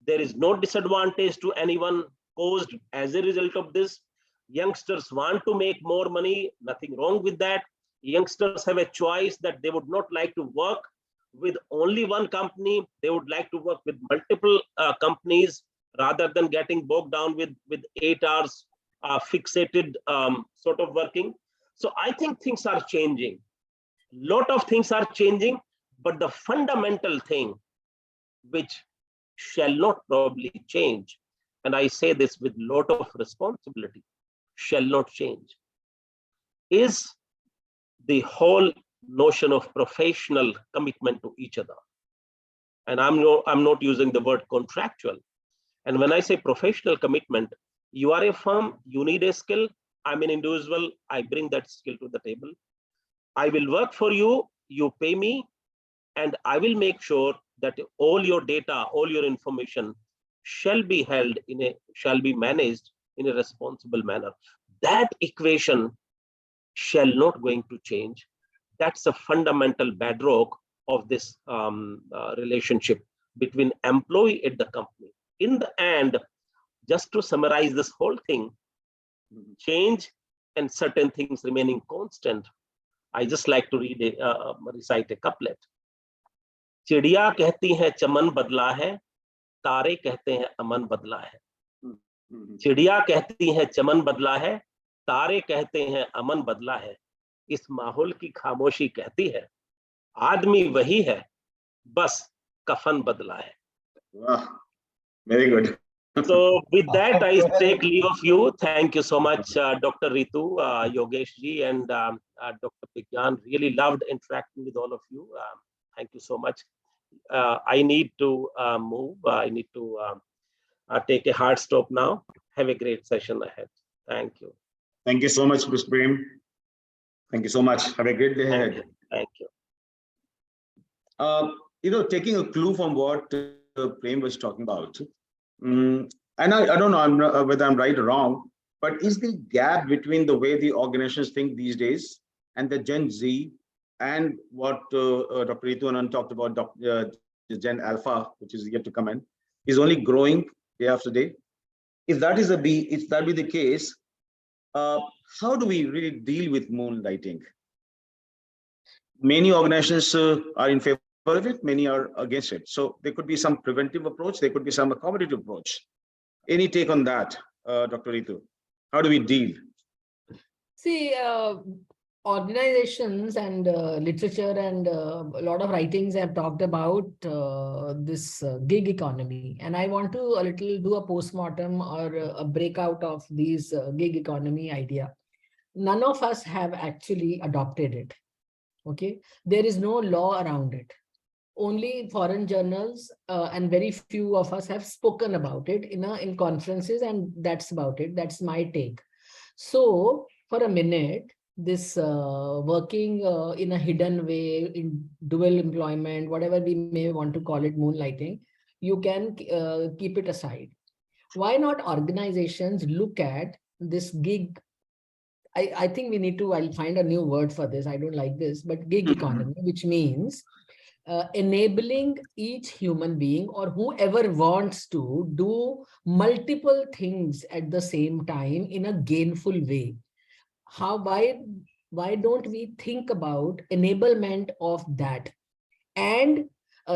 [SPEAKER 4] There is no disadvantage to anyone caused as a result of this. Youngsters want to make more money, nothing wrong with that. Youngsters have a choice that they would not like to work with only one company. They would like to work with multiple companies rather than getting bogged down with 8 hours fixated sort of working. So I think things are changing. Lot of things are changing, but the fundamental thing which shall not probably change, and I say this with lot of responsibility, shall not change, is the whole notion of professional commitment to each other. And I'm not using the word contractual. And when I say professional commitment, you are a firm, you need a skill. I'm an individual, I bring that skill to the table. I will work for you, you pay me, and I will make sure that all your data, all your information shall be held shall be managed in a responsible manner. That equation shall not going to change. That's a fundamental bedrock of this relationship between employee at the company. In the end, just to summarize this whole thing, change and certain things remaining constant, I just like to recite a couplet. चिड़िया कहती है चमन बदला है, तारे कहते हैं अमन बदला है. चिड़िया कहती है चमन बदला है, तारे कहते हैं अमन बदला है. इस माहौल की खामोशी कहती है, आदमी वही है, बस कफन बदला है.
[SPEAKER 2] Wow, very good.
[SPEAKER 4] So with that, I take leave of you. Thank you so much, Dr. Ritu, Yogesh ji, and Dr. Vigyan. Really loved interacting with all of you. Thank you so much. I need to move. I need to take a hard stop now. Have a great session ahead. Thank you.
[SPEAKER 2] Thank you so much, Mr. Prem. Thank you so much. Have a great day ahead.
[SPEAKER 4] Thank you.
[SPEAKER 2] Taking a clue from what Prem was talking about, and I don't know whether I'm right or wrong, but is the gap between the way the organizations think these days and the Gen Z and what Dr. Ritu Anand talked about, the Gen Alpha, which is yet to come in, is only growing day after day? If that be the case, how do we really deal with moonlighting? Many organizations are in favor of it, many are against it. So there could be some preventive approach, there could be some accommodative approach. Any take on that, Dr. Ritu? How do we deal?
[SPEAKER 5] See, organizations and literature and a lot of writings have talked about this gig economy. And I want to a little do a postmortem or a breakout of these gig economy idea. None of us have actually adopted it. Okay, there is no law around it. Only foreign journals and very few of us have spoken about it in conferences, and that's about it. That's my take. So for a minute, this working in a hidden way, in dual employment, whatever we may want to call it, moonlighting, you can keep it aside. Why not organizations look at this gig? I think we need to, I'll find a new word for this. I don't like this, but gig economy, which means enabling each human being or whoever wants to do multiple things at the same time in a gainful way. Why don't we think about enablement of that? And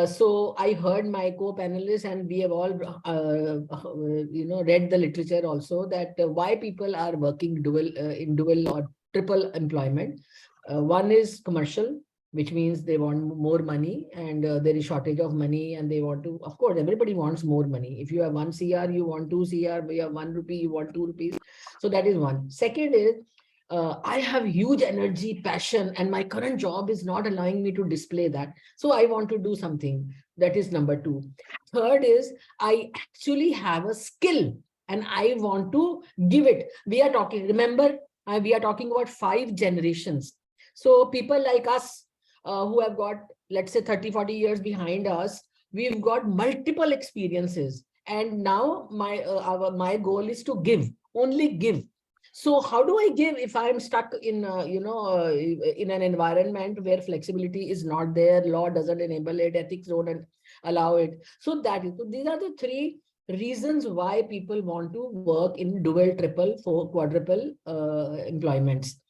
[SPEAKER 5] so I heard my co-panelists, and we have all read the literature also, that why people are working in dual or triple employment. One is commercial, which means they want more money, and there is shortage of money, and they want to, of course, everybody wants more money. If you have 1 CR, you want 2 CR, you have 1 rupee, you want 2 rupees. So that is one. Second is, I have huge energy, passion, and my current job is not allowing me to display that. So I want to do something. That is number 2. Third is, I actually have a skill and I want to give it. We are talking, remember, we are talking about 5 generations. So people like us who have got, let's say 30, 40 years behind us, we've got multiple experiences. And now my goal is to give, only give. So how do I give if I'm stuck in, in an environment where flexibility is not there, law doesn't enable it, ethics don't allow it. So these are the 3 reasons why people want to work in dual, triple, 4, quadruple employments.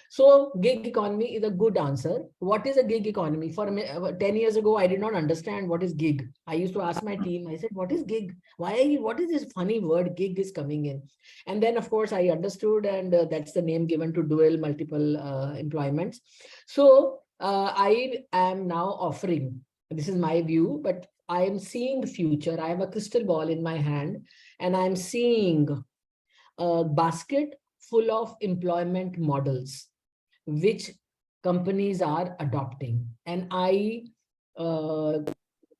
[SPEAKER 5] So gig economy is a good answer. What is a gig economy? For 10 years ago, I did not understand what is gig. I used to ask my team, I said, what is gig? What is this funny word gig is coming in? And then, of course, I understood, and that's the name given to dual, multiple employments. So I am now offering, this is my view, but I am seeing the future. I have a crystal ball in my hand, and I'm seeing a basket full of employment models which companies are adopting. And I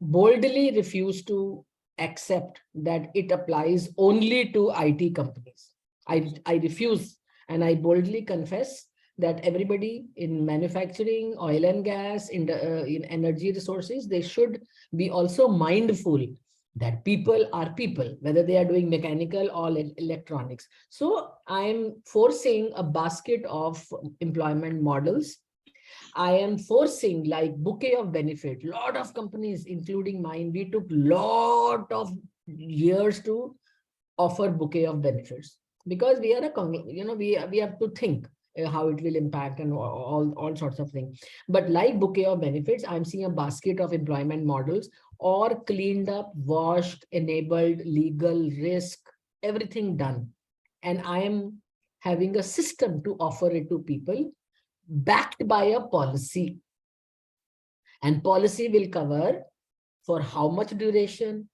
[SPEAKER 5] boldly refuse to accept that it applies only to IT companies. I refuse, and I boldly confess that everybody in manufacturing, oil and gas, in energy resources, they should be also mindful that people are people, whether they are doing mechanical or electronics. So I'm forcing a basket of employment models. I am forcing like bouquet of benefit. Lot of companies, including mine, we took lot of years to offer bouquet of benefits, because we are we have to think how it will impact and all sorts of things. But like bouquet of benefits, I'm seeing a basket of employment models, or cleaned up, washed, enabled, legal, risk, everything done. And I am having a system to offer it to people, backed by a policy. And policy will cover for how much duration,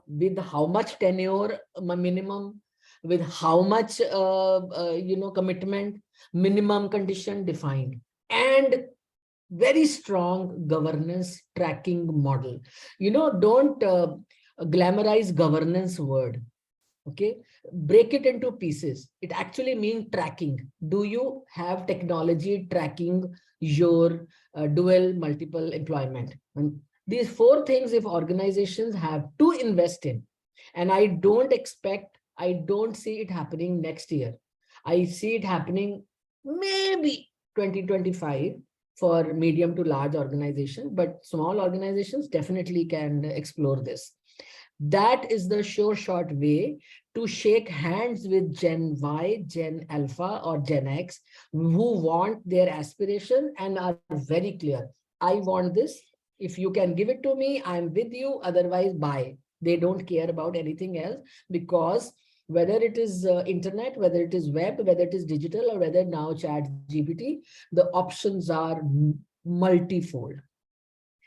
[SPEAKER 5] with how much tenure minimum, with how much commitment, minimum condition defined, and very strong governance tracking model. Don't glamorize governance word. Okay, break it into pieces. It actually means tracking. Do you have technology tracking your dual multiple employment? And these 4 things, if organizations have to invest in, and I don't see it happening next year. I see it happening maybe 2025 for medium to large organizations, but small organizations definitely can explore this. That is the sure short way to shake hands with Gen Y, Gen Alpha, or Gen X who want their aspiration and are very clear. I want this. If you can give it to me, I'm with you. Otherwise, bye. They don't care about anything else, because whether it is internet, whether it is web, whether it is digital, or whether now chat GPT, the options are multifold.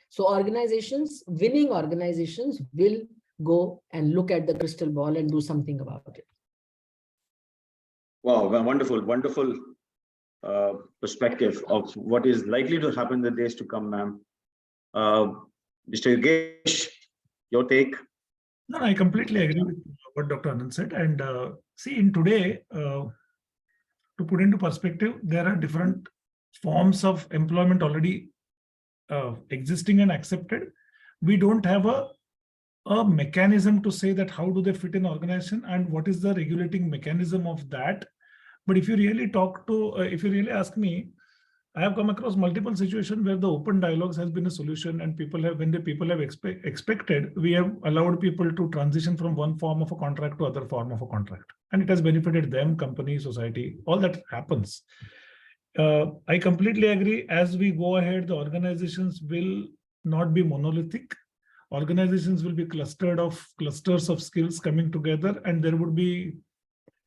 [SPEAKER 5] So organizations, winning organizations will go and look at the crystal ball and do something about it.
[SPEAKER 2] Wow, wonderful, wonderful perspective of what is likely to happen in the days to come, ma'am. Mr. Yogesh, your take?
[SPEAKER 3] No, I completely agree with what Dr. Anand said. And see, in today, to put into perspective, there are different forms of employment already existing and accepted. We don't have a mechanism to say that how do they fit in organization and what is the regulating mechanism of that. But if you really talk to, if you really ask me, I have come across multiple situations where the open dialogues has been a solution, and people have, when the people have expected, we have allowed people to transition from one form of a contract to other form of a contract, and it has benefited them, company, society, all that happens. I completely agree. As we go ahead, the organizations will not be monolithic. Organizations will be clusters of skills coming together, and there would be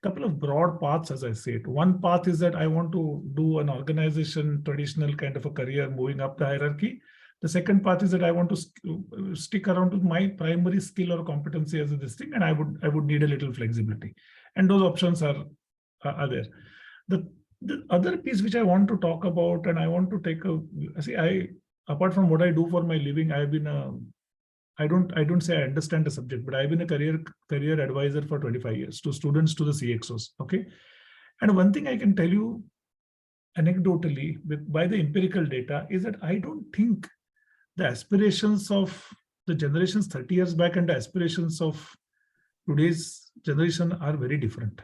[SPEAKER 3] a couple of broad paths, as I said. One path is that I want to do an organization, traditional kind of a career, moving up the hierarchy. The second path is that I want to stick around to my primary skill or competency as this thing, and I would need a little flexibility. And those options are there. The other piece which I want to talk about, and I want to take apart from what I do for my living, I have been I don't say I understand the subject, but I've been a career advisor for 25 years to students, to the CXOs. Okay. And one thing I can tell you anecdotally by the empirical data is that I don't think the aspirations of the generations 30 years back and the aspirations of today's generation are very different.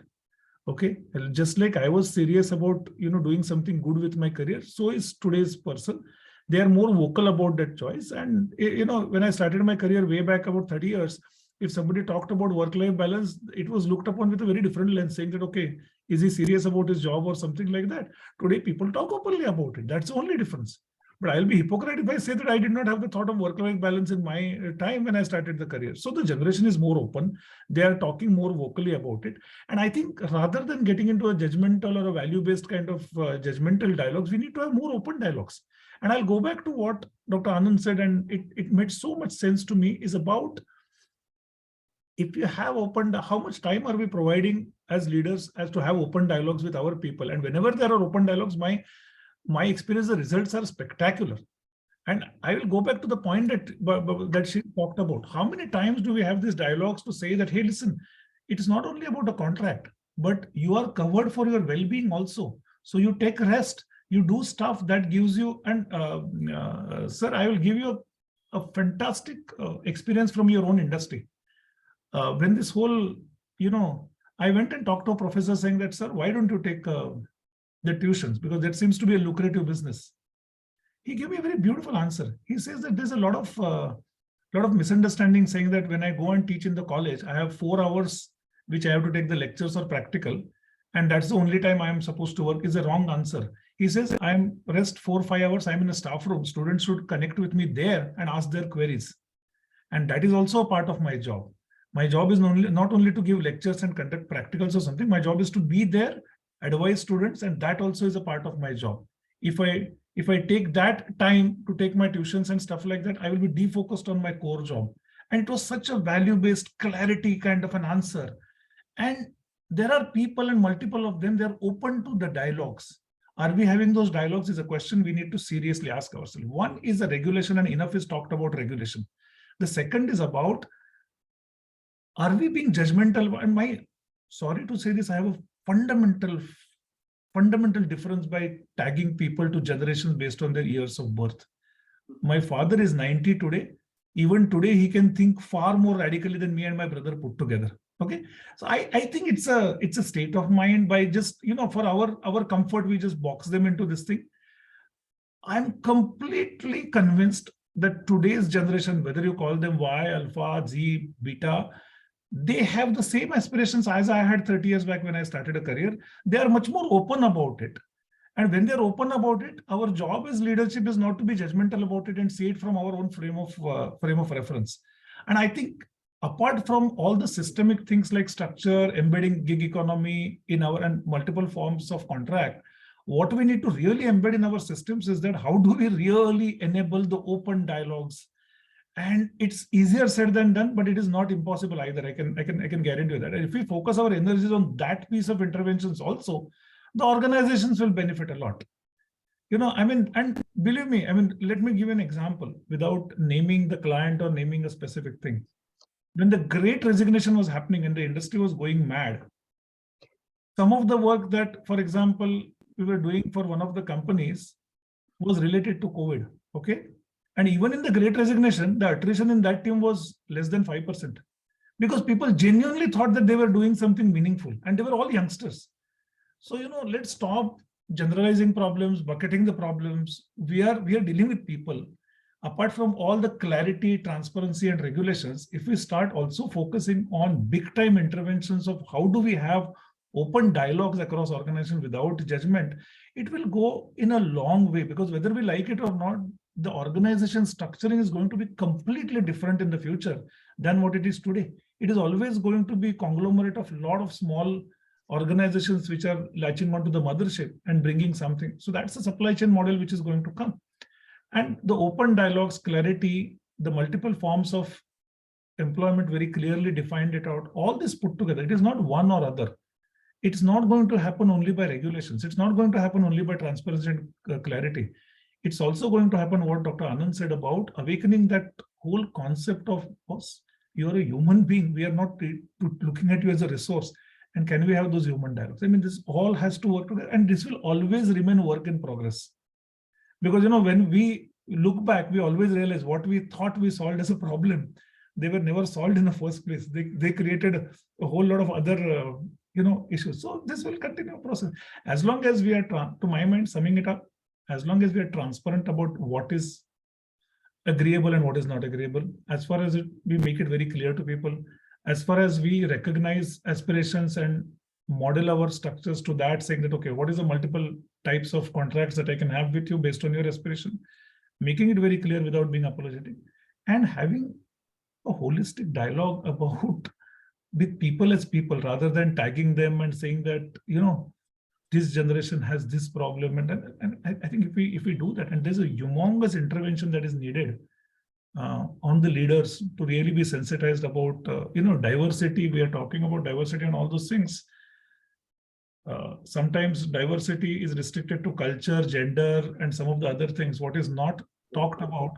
[SPEAKER 3] Okay. Just like I was serious about, doing something good with my career, so is today's person. They are more vocal about that choice. And, when I started my career way back about 30 years, if somebody talked about work-life balance, it was looked upon with a very different lens, saying that, okay, is he serious about his job or something like that? Today, people talk openly about it. That's the only difference. But I'll be hypocrite if I say that I did not have the thought of work-life balance in my time when I started the career. So the generation is more open. They are talking more vocally about it. And I think rather than getting into a judgmental or a value-based kind of judgmental dialogues, we need to have more open dialogues. And I'll go back to what Dr. Anand said, and it made so much sense to me, is about if you have open, how much time are we providing as leaders as to have open dialogues with our people? And whenever there are open dialogues, my experience, the results are spectacular. And I will go back to the point that she talked about. How many times do we have these dialogues to say that, hey, listen, it is not only about a contract, but you are covered for your well-being also. So you take rest. You do stuff that gives you, and sir, I will give you a fantastic experience from your own industry. When this whole, I went and talked to a professor saying that, sir, why don't you take the tuitions? Because that seems to be a lucrative business. He gave me a very beautiful answer. He says that there's a lot of misunderstanding, saying that when I go and teach in the college, I have 4 hours which I have to take the lectures or practical, and that's the only time I am supposed to work. Is a wrong answer. He says, I'm rest 4 or 5 hours. I'm in a staff room. Students should connect with me there and ask their queries. And that is also a part of my job. My job is not only to give lectures and conduct practicals or something. My job is to be there, advise students, and that also is a part of my job. If I take that time to take my tuitions and stuff like that, I will be defocused on my core job. And it was such a value-based clarity kind of an answer. And there are people, and multiple of them, they're open to the dialogues. Are we having those dialogues is a question we need to seriously ask ourselves. One is the regulation, and enough is talked about regulation. The second is about are we being judgmental? And sorry to say this, I have a fundamental difference by tagging people to generations based on their years of birth. My father is 90 today. Even today, he can think far more radically than me and my brother put together. Okay, so I think it's a state of mind. By just, for our comfort, we just box them into this thing. I'm completely convinced that today's generation, whether you call them Y, Alpha, Z, Beta, they have the same aspirations as I had 30 years back when I started a career. They are much more open about it. And when they're open about it, our job as leadership is not to be judgmental about it and see it from our own frame of reference. And I think apart from all the systemic things like structure, embedding gig economy in our and multiple forms of contract, what we need to really embed in our systems is that how do we really enable the open dialogues? And it's easier said than done, but it is not impossible either. I can guarantee you that. And if we focus our energies on that piece of interventions also, the organizations will benefit a lot. And believe me, let me give you an example without naming the client or naming a specific thing. When the great resignation was happening and the industry was going mad, some of the work that, for example, we were doing for one of the companies was related to COVID. Okay. And even in the great resignation, the attrition in that team was less than 5% because people genuinely thought that they were doing something meaningful and they were all youngsters. So, let's stop generalizing problems, bucketing the problems. We are dealing with people. Apart from all the clarity, transparency, and regulations, if we start also focusing on big time interventions of how do we have open dialogues across organizations without judgment, it will go in a long way, because whether we like it or not, the organization structuring is going to be completely different in the future than what it is today. It is always going to be a conglomerate of a lot of small organizations which are latching onto the mothership and bringing something. So that's the supply chain model which is going to come. And the open dialogues, clarity, the multiple forms of employment very clearly defined it out, all this put together. It is not one or other. It's not going to happen only by regulations. It's not going to happen only by transparency and clarity. It's also going to happen what Dr. Anand said about awakening that whole concept of us. You're a human being. We are not looking at you as a resource. And can we have those human dialogues? This all has to work together, and this will always remain work in progress. Because, when we look back, we always realize what we thought we solved as a problem, they were never solved in the first place. They created a whole lot of other, issues. So this will continue a process. As long as we are, to my mind, summing it up, as long as we are transparent about what is agreeable and what is not agreeable, as far as we make it very clear to people, as far as we recognize aspirations and model our structures to that, saying that, okay, what is the multiple types of contracts that I can have with you based on your aspiration, making it very clear without being apologetic, and having a holistic dialogue about with people as people, rather than tagging them and saying that, this generation has this problem. And I think if we do that, and there's a humongous intervention that is needed on the leaders to really be sensitized about, diversity. We are talking about diversity and all those things. Sometimes diversity is restricted to culture, gender, and some of the other things. What is not talked about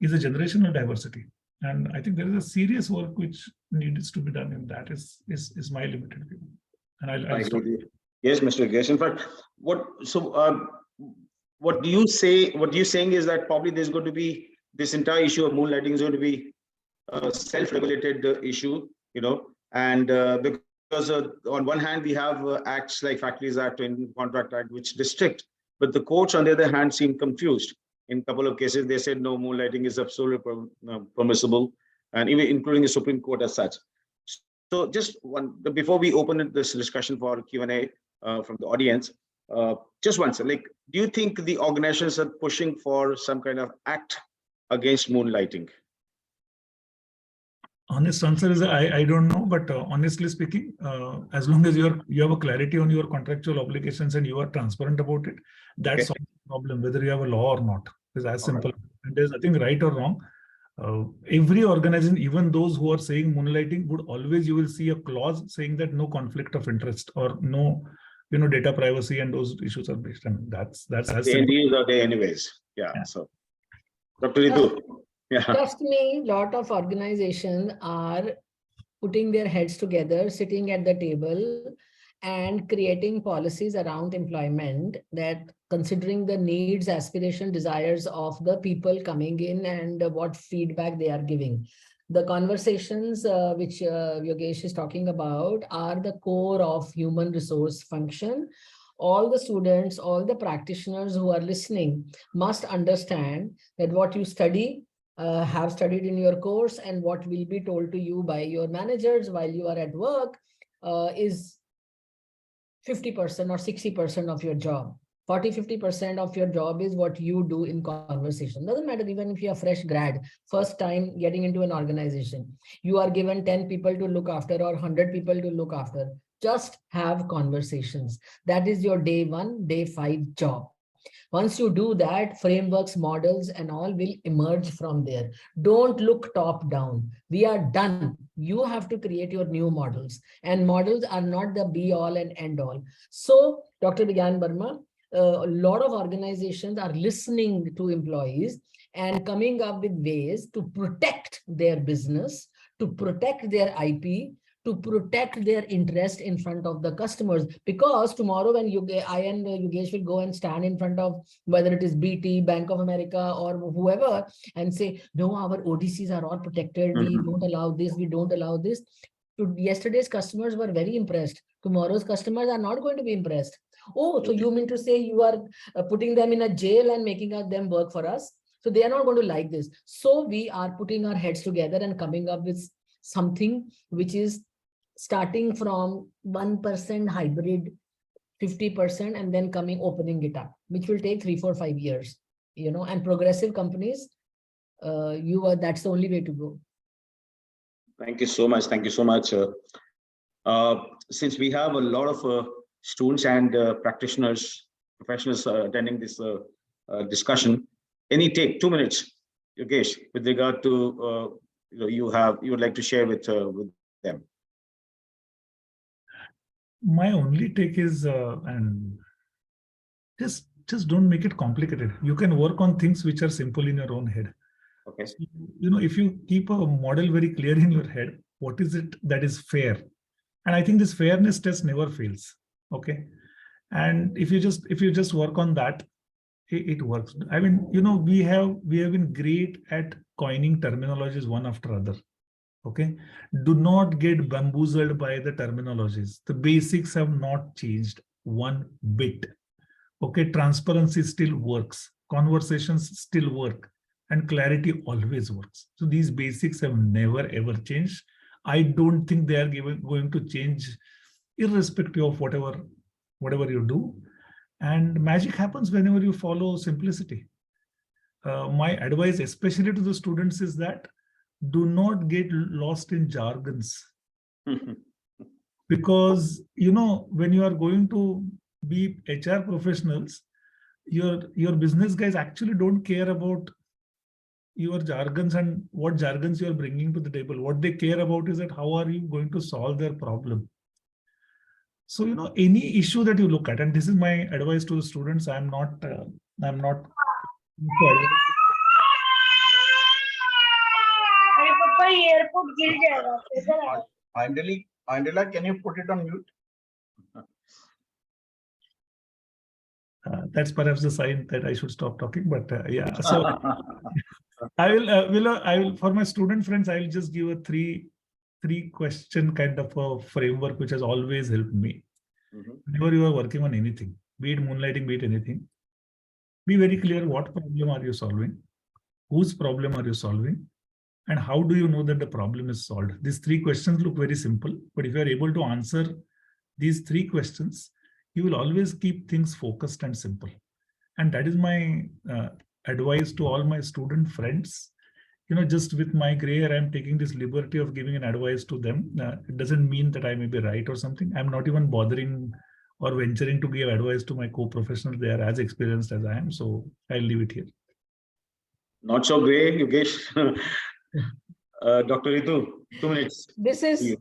[SPEAKER 3] is a generational diversity. And I think there is a serious work which needs to be done in that. Is my limited view. And I'll stop.
[SPEAKER 2] Yes, Mr. Gesh. In fact, what do you say? What you're saying is that probably there's going to be this entire issue of moonlighting is going to be a self-regulated issue, and because on one hand we have acts like Factories Act and Contract Act which restrict, but the courts on the other hand seem confused. In a couple of cases, they said no, moonlighting is absolutely permissible, and even including the Supreme Court as such. So just before we open this discussion for Q&A from the audience, just once, do you think the organizations are pushing for some kind of act against moonlighting?
[SPEAKER 3] Honest answer is I don't know, but honestly speaking, as long as you have a clarity on your contractual obligations and you are transparent about it, that's okay. The problem, whether you have a law or not. It's as simple. Right. And there's nothing right or wrong. Every organization, even those who are saying moonlighting, would always, you will see a clause saying that no conflict of interest or no, data privacy and those issues are based. And that's as
[SPEAKER 2] the NDAs are there anyways. Yeah. So, Dr. Ritu.
[SPEAKER 5] Trust me, a lot of organizations are putting their heads together, sitting at the table and creating policies around employment that considering the needs, aspiration, desires of the people coming in and what feedback they are giving. The conversations which Yogesh is talking about are the core of human resource function. All the students, all the practitioners who are listening must understand that what you study, have studied in your course and what will be told to you by your managers while you are at work is 50% or 60% of your job. 40-50% of your job is what you do in conversation. Doesn't matter even if you're a fresh grad, first time getting into an organization. You are given 10 people to look after or 100 people to look after. Just have conversations. That is your day 1, day 5 job. Once you do that, frameworks, models, and all will emerge from there. Don't look top down. We are done. You have to create your new models. And models are not the be all and end all. So, Dr. Vigyan Verma, a lot of organizations are listening to employees and coming up with ways to protect their business, to protect their IP, to protect their interest in front of the customers. Because tomorrow when I and Yogesh will go and stand in front of whether it is BT, Bank of America or whoever and say, no, our ODCs are all protected. We don't allow this, we don't allow this. Yesterday's customers were very impressed. Tomorrow's customers are not going to be impressed. Oh, so you mean to say you are putting them in a jail and making them work for us? So they are not going to like this. So we are putting our heads together and coming up with something which is starting from 1% hybrid, 50%, and then opening it up, which will take 3, 4, 5 years, you know, and progressive companies, that's the only way to go.
[SPEAKER 2] Thank you so much. Thank you so much. Since we have a lot of students and practitioners, professionals attending this discussion, any take 2 minutes, Yogesh, with regard to you would like to share with them.
[SPEAKER 3] My only take is, and just don't make it complicated. You can work on things which are simple in your own head.
[SPEAKER 2] Okay.
[SPEAKER 3] So, you know, if you keep a model very clear in your head, what is it that is fair? And I think this fairness test never fails. Okay. And if you just work on that, it works. I mean, you know, we have been great at coining terminologies one after other. Okay. Do not get bamboozled by the terminologies. The basics have not changed one bit. Okay. Transparency still works. Conversations still work. And clarity always works. So these basics have never ever changed. I don't think they are going to change irrespective of whatever you do. And magic happens whenever you follow simplicity. My advice, especially to the students, is that do not get lost in jargons. Because, you know, when you are going to be HR professionals, your business guys actually don't care about your jargons and what jargons you are bringing to the table. What they care about is that how are you going to solve their problem. So, you know, any issue that you look at, and this is my advice to the students, I'm not
[SPEAKER 2] Andela, can you put it on mute?
[SPEAKER 3] That's perhaps the sign that I should stop talking, but yeah. So I will for my student friends, I will just give a three question kind of a framework which has always helped me. Whenever you are working on anything, be it moonlighting, be it anything, be very clear what problem are you solving, whose problem are you solving, and how do you know that the problem is solved. These 3 questions look very simple, but if you are able to answer these 3 questions, you will always keep things focused and simple. And that is my advice to all my student friends. You know, just with my gray hair, I'm taking this liberty of giving an advice to them. It doesn't mean that I may be right or something. I'm not even bothering or venturing to give advice to my co-professionals. They are as experienced as I am. So I'll leave it here.
[SPEAKER 2] Not so gray, Yogesh. Dr. Ritu, 2 minutes.
[SPEAKER 5] This is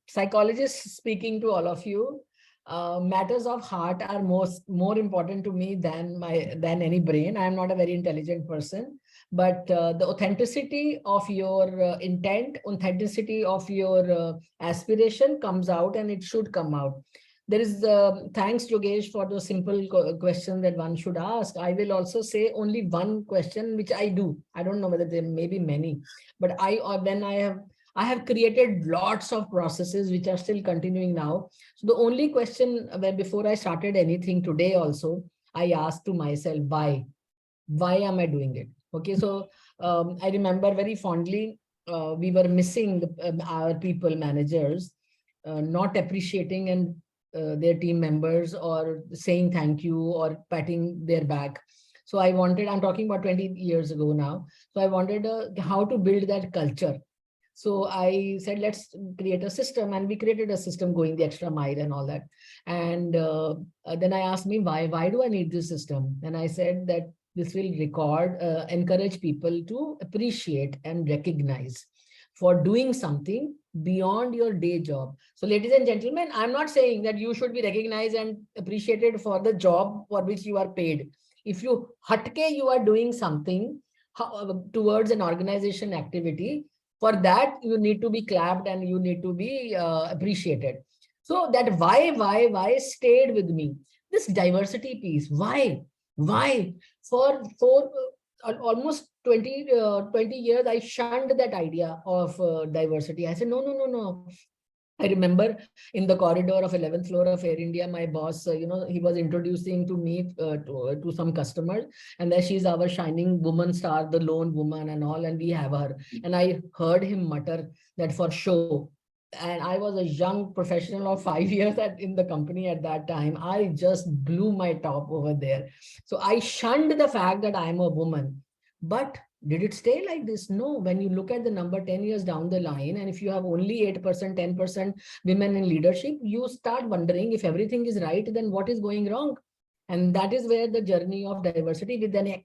[SPEAKER 5] psychologists speaking to all of you. Matters of heart are more important to me than any brain. I am not a very intelligent person. but the authenticity of your intent, authenticity of your aspiration comes out, and it should come out. There is, thanks Yogesh for the simple question that one should ask. I will also say only one question, which I do. I don't know whether there may be many, but I have created lots of processes which are still continuing now. So the only question where before I started anything today also, I asked to myself, why? Why am I doing it? Okay, so I remember very fondly, we were missing our people managers, not appreciating and their team members or saying thank you or patting their back. So I wanted, I'm talking about 20 years ago now. So I wanted how to build that culture. So I said, let's create a system, and we created a system going the extra mile and all that. And then I asked me, why do I need this system? And I said that this will encourage people to appreciate and recognize for doing something beyond your day job. So ladies and gentlemen, I'm not saying that you should be recognized and appreciated for the job for which you are paid. If you are doing something towards an organization activity, for that you need to be clapped and you need to be appreciated. So that why stayed with me. This diversity piece, why? For almost 20 years, I shunned that idea of diversity. I said, no. I remember in the corridor of 11th floor of Air India, my boss, he was introducing to me to some customers, and then she's our shining woman star, the lone woman and all, and we have her. And I heard him mutter that for show. And I was a young professional of 5 years in the company at that time. I just blew my top over there. So I shunned the fact that I'm a woman. But did it stay like this? No. When you look at the number 10 years down the line, and if you have only 8%, 10% women in leadership, you start wondering if everything is right, then what is going wrong? And that is where the journey of diversity with an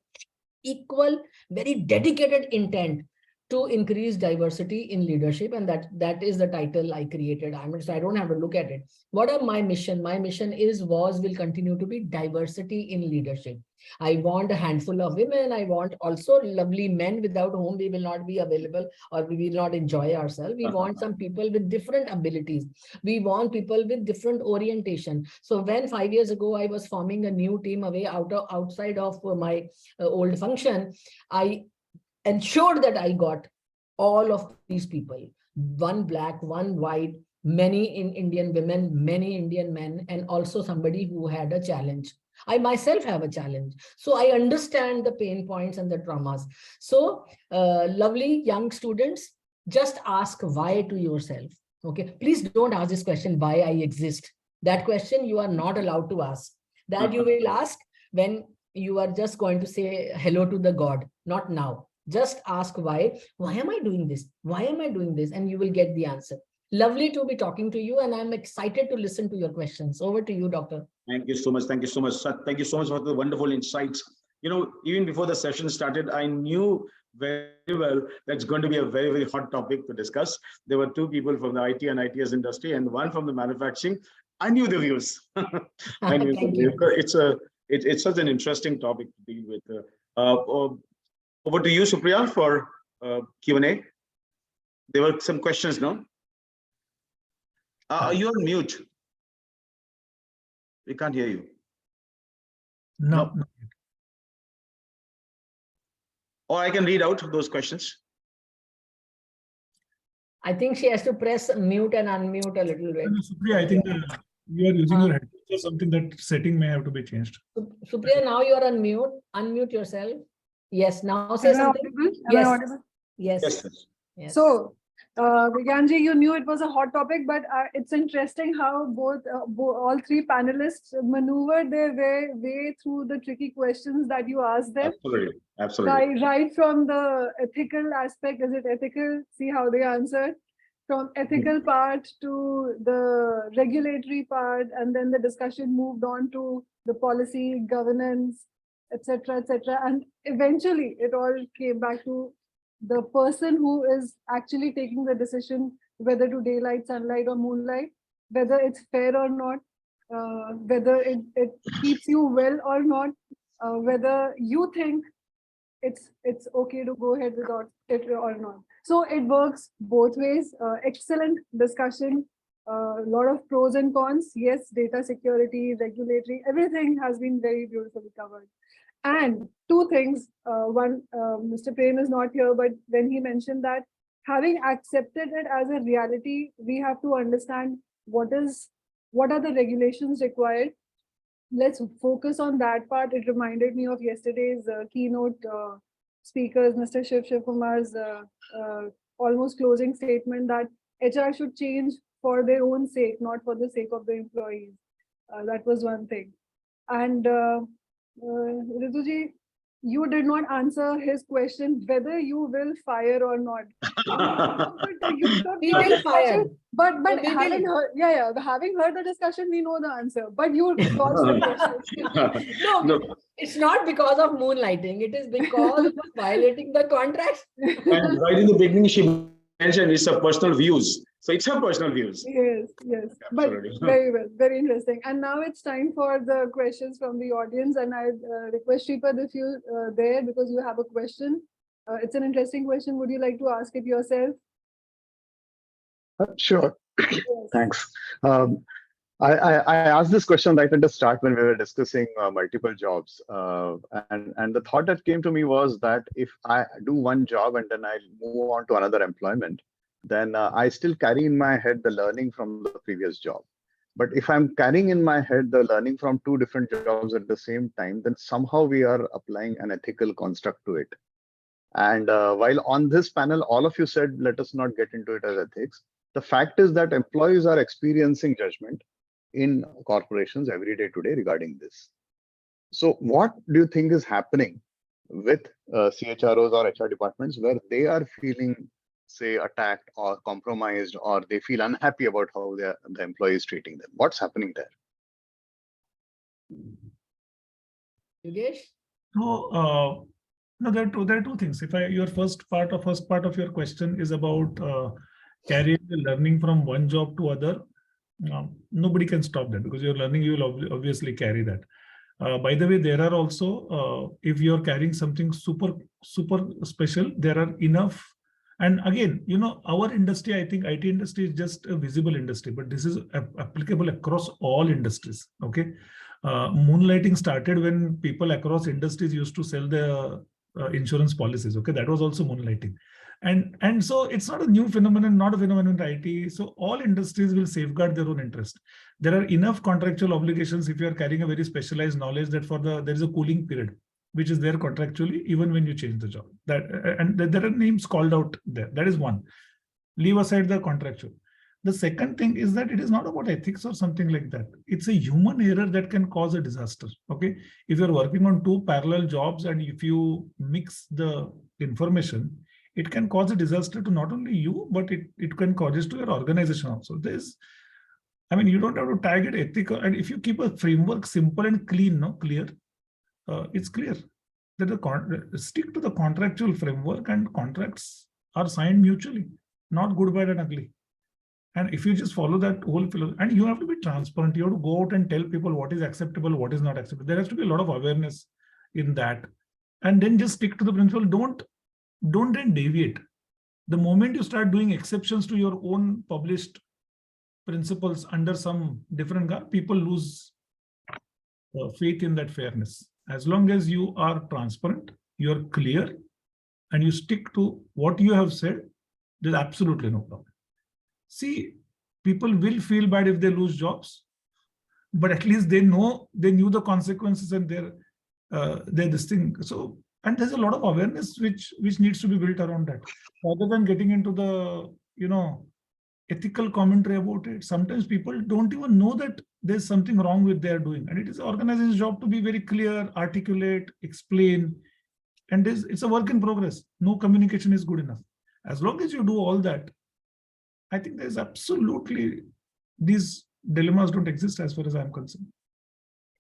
[SPEAKER 5] equal, very dedicated intent to increase diversity in leadership. And that is the title I created. I don't have to look at it. What are my mission? My mission will continue to be diversity in leadership. I want a handful of women. I want also lovely men without whom we will not be available or we will not enjoy ourselves. We want some people with different abilities. We want people with different orientation. So when 5 years ago, I was forming a new team outside of my old function, I ensured that I got all of these people, one black, one white, many Indian women, many Indian men, and also somebody who had a challenge. I myself have a challenge. So I understand the pain points and the traumas. So lovely young students, just ask why to yourself. Okay, please don't ask this question, why I exist. That question you are not allowed to ask. That you will ask when you are just going to say hello to the God, not now. Just ask why am I doing this? Why am I doing this? And you will get the answer. Lovely to be talking to you, and I'm excited to listen to your questions. Over to you, Doctor.
[SPEAKER 2] Thank you so much. Thank you so much. Thank you so much for the wonderful insights. Even before the session started, I knew very well that's going to be a very, very hot topic to discuss. There were two people from the IT and ITS industry and one from the manufacturing. I knew the views. I knew the views. It's such an interesting topic to deal with. Over to you, Supriya, for Q&A. There were some questions, no? You're on mute. We can't hear you.
[SPEAKER 3] No.
[SPEAKER 2] Or I can read out those questions.
[SPEAKER 5] I think she has to press mute and unmute a little bit.
[SPEAKER 3] Supriya, I think you are using your headphones or something. That setting may have to be changed.
[SPEAKER 5] Supriya, now you are on mute. Unmute yourself. Yes, now say something. Yes.
[SPEAKER 1] So, Vigyanji, you knew it was a hot topic, but it's interesting how all three panelists maneuvered their way through the tricky questions that you asked them.
[SPEAKER 2] Absolutely.
[SPEAKER 1] Right from the ethical aspect, is it ethical? See how they answered. From ethical part to the regulatory part, and then the discussion moved on to the policy, governance, etc., etc. And eventually it all came back to the person who is actually taking the decision whether to daylight, sunlight, or moonlight, whether it's fair or not, whether it keeps you well or not, whether you think it's okay to go ahead without it or not. So it works both ways. Excellent discussion. A lot of pros and cons. Yes, data security, regulatory, everything has been very beautifully covered. And two things. One, Mr. Prem is not here, but when he mentioned that having accepted it as a reality, we have to understand what are the regulations required. Let's focus on that part. It reminded me of yesterday's keynote speakers, Mr. Shiv Kumar's almost closing statement that HR should change for their own sake, not for the sake of the employees. That was one thing. And Rituji, you did not answer his question whether you will fire or not.
[SPEAKER 5] We will fire.
[SPEAKER 1] But
[SPEAKER 5] We
[SPEAKER 1] having
[SPEAKER 5] will.
[SPEAKER 1] heard, having heard the discussion, we know the answer. But you dodged the question.
[SPEAKER 5] No, it's not because of moonlighting. It is because of violating the contract.
[SPEAKER 2] And right in the beginning, she mentioned it's a personal views. So it's her personal views.
[SPEAKER 1] Yes, yes. But
[SPEAKER 2] Absolutely.
[SPEAKER 1] very well, very interesting. And now it's time for the questions from the audience. And I request Shripad if you there because you have a question. It's an interesting question. Would you like to ask it yourself?
[SPEAKER 6] Sure.
[SPEAKER 1] Yes.
[SPEAKER 6] Thanks. I asked this question right at the start when we were discussing multiple jobs. And the thought that came to me was that if I do one job and then I move on to another employment, then I still carry in my head the learning from the previous job. But if I'm carrying in my head the learning from two different jobs at the same time, then somehow we are applying an ethical construct to it. And while on this panel, all of you said, let us not get into it as ethics. The fact is that employees are experiencing judgment in corporations every day today regarding this. So what do you think is happening with CHROs or HR departments where they are feeling, say, attacked or compromised, or they feel unhappy about how the employee is treating them? What's happening there?
[SPEAKER 5] Yogesh?
[SPEAKER 3] So, no, there are two things. If your first part of your question is about carrying the learning from one job to other, nobody can stop that because you're learning, you will obviously carry that. By the way, there are also, if you're carrying something super special, there are enough. And again, you know, our industry, I think IT industry is just a visible industry, but this is applicable across all industries. Okay. Moonlighting started when people across industries used to sell their insurance policies. Okay. That was also moonlighting. And so it's not a new phenomenon, not a phenomenon in IT. So all industries will safeguard their own interest. There are enough contractual obligations if you are carrying a very specialized knowledge that there is a cooling period, which is there contractually, even when you change the job. And there are names called out there. That is one. Leave aside the contractual. The second thing is that it is not about ethics or something like that. It's a human error that can cause a disaster. Okay. If you're working on two parallel jobs and if you mix the information, it can cause a disaster to not only you, but it can cause it to your organization also. You don't have to tag it ethical. And if you keep a framework simple and clean, clear, it's clear that stick to the contractual framework and contracts are signed mutually, not good, bad, and ugly. And if you just follow that whole philosophy, and you have to be transparent, you have to go out and tell people what is acceptable, what is not acceptable. There has to be a lot of awareness in that. And then just stick to the principle. Don't then deviate. The moment you start doing exceptions to your own published principles under some different guard, people lose faith in that fairness. As long as you are transparent, you're clear, and you stick to what you have said, there's absolutely no problem. See, people will feel bad if they lose jobs, but at least they knew the consequences and they're this thing. So, and there's a lot of awareness which needs to be built around that. Rather than getting into the, ethical commentary about it, sometimes people don't even know that there's something wrong with their doing. And it is the organization's job to be very clear, articulate, explain. And it's a work in progress. No communication is good enough. As long as you do all that, I think there's absolutely, these dilemmas don't exist as far as I'm concerned.